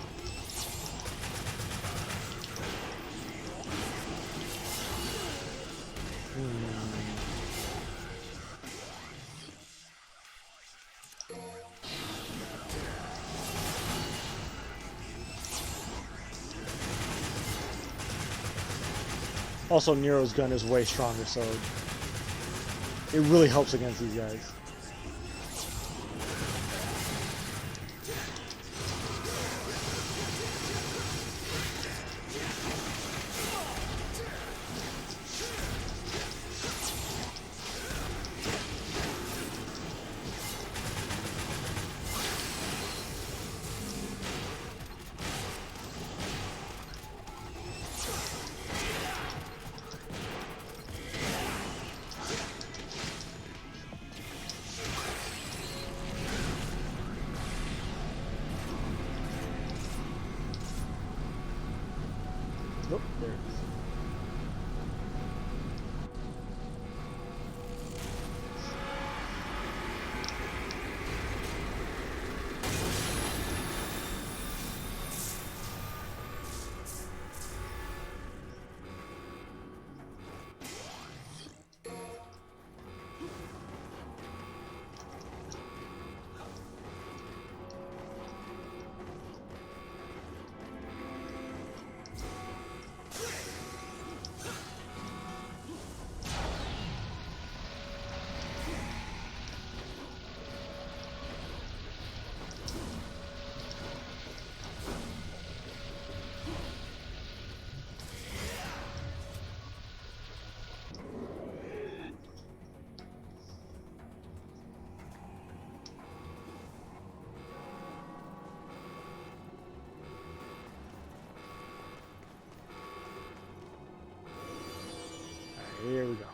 Also, Nero's gun is way stronger, so it really helps against these guys. Nope, there it is. Here we go.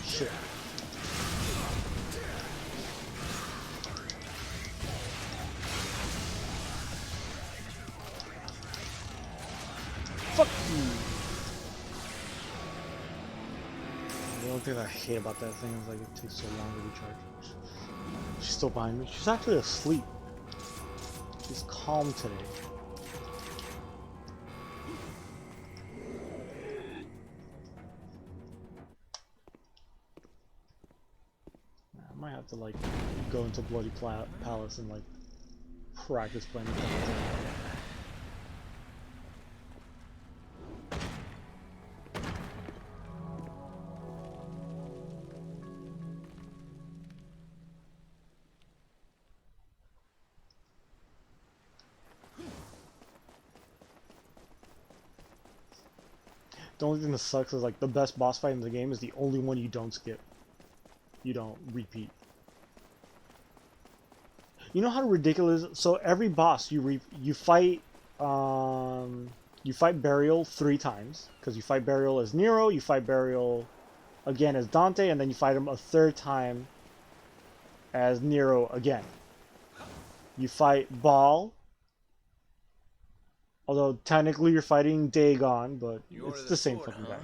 Shit. Fuck you. The only thing I hate about that thing is like it takes so long to recharge. She's still behind me. She's actually asleep. She's calm today. I might have to like go into Bloody Palace and like practice playing the thing. The only thing that sucks is like the best boss fight in the game is the only one you don't skip. You don't repeat. You know how ridiculous? So every boss you fight Burial 3 times, because you fight Burial as Nero, you fight Burial again as Dante, and then you fight him a 3rd time as Nero again. You fight Baal, although technically you're fighting Dagon, but it's the same fucking guy.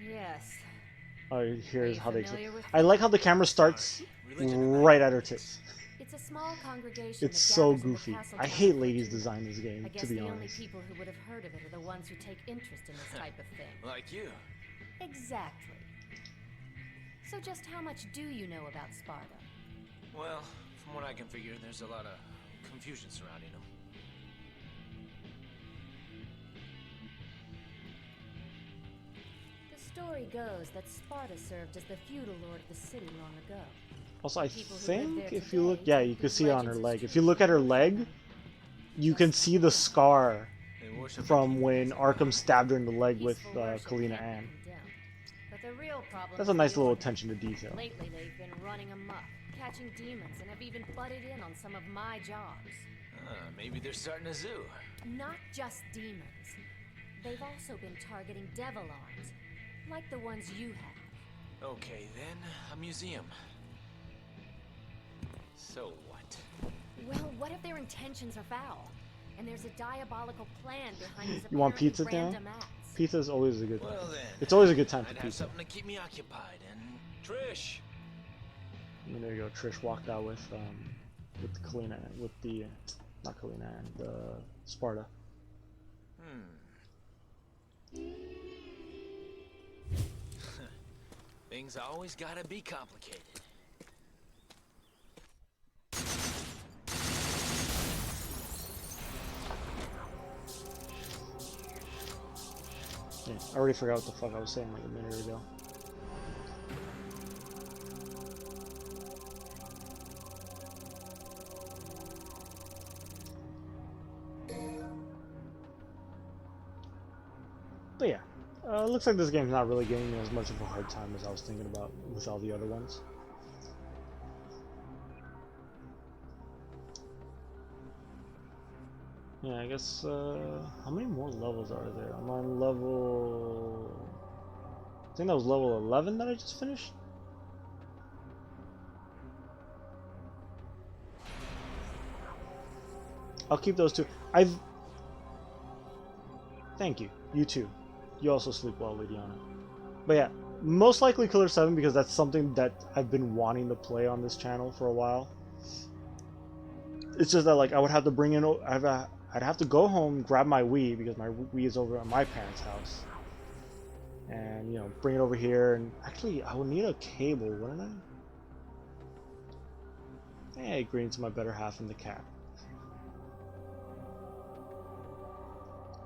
Yes. Oh, here's how they. Familiar with I like how the camera starts right at her tits. It's a small congregation. It's so goofy. I hate ladies' design in this game, to be the only honest. people who would have heard of it are the ones who take interest in this type of thing. Like you. Exactly. So just how much do you know about Sparta? Well, from what I can figure, there's a lot of confusion surrounding them. The story goes that Sparta served as the feudal lord of the city long ago. Also, I People who think live there if you look, today yeah, take you can these see it on her legends as leg. If true. you look at her leg, you can see the scar They worship from when Arkham stabbed her in the leg with Peaceful worship Kalina can't be Ann. condemned. But the real problem That's is a nice the little order. attention to detail. Lately, they've been running amok, catching demons, and have even butted in on some of my jobs. Maybe they're starting a zoo. Not just demons. They've also been targeting devil arms, like the ones you have. Okay, then, a museum. So what? Well, what if their intentions are foul? And there's a diabolical plan behind these You want apparently pizza now? random acts. Pizza is always a good. Well then, It's always a good time for I'd have pizza. something to keep me occupied. And Trish. And there you go. Trish walked out with the Kalina, with the not Kalina, the Sparta. Things always gotta be complicated. Yeah, I already forgot what the fuck I was saying like a minute ago. But yeah, looks like this game's not really giving me as much of a hard time as I was thinking about with all the other ones. Yeah, I guess, how many more levels are there? I'm on level... I think that was level 11 that I just finished? I'll keep those two. Thank you. You too. You also sleep well, Lydiana. But yeah, most likely Killer 7 because that's something that I've been wanting to play on this channel for a while. It's just that like I would have to bring in... I'd have to go home, grab my Wii, because my Wii is over at my parents' house. And, you know, bring it over here, and... Actually, I would need a cable, wouldn't I? Hey, greetings to my better half and the cat.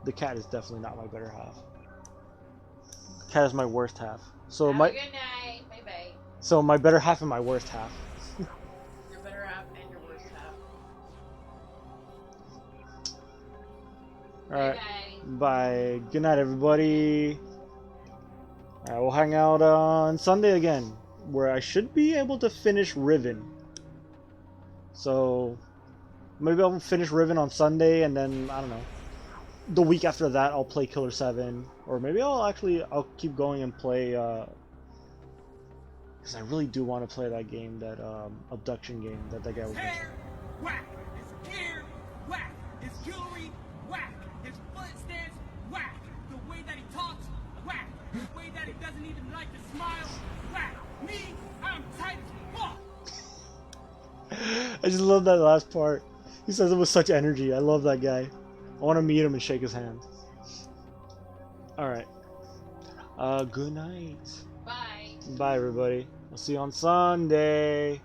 The cat is definitely not my better half. The cat is my worst half. So Have my... a good night. Bye-bye. So my better half and my worst half. Your better half and your worst half. Alright. Bye-bye. Bye. Good night, everybody. Alright, we'll hang out on Sunday again, where I should be able to finish Riven. So, maybe I'll finish Riven on Sunday, and then, I don't know, the week after that I'll play Killer 7. Or maybe I'll keep going and play, because I really do want to play that game, that abduction game that guy was mentioning. Hair, whack. His gear, whack. His jewelry, whack. His foot stance, whack. The way that he talks, whack. The way that he doesn't even like to smile, whack. Me, I'm tight as fuck. I just love that last part. He says it with such energy. I love that guy. I want to meet him and shake his hand. Alright. Good night. Bye. Bye, everybody. I'll see you on Sunday.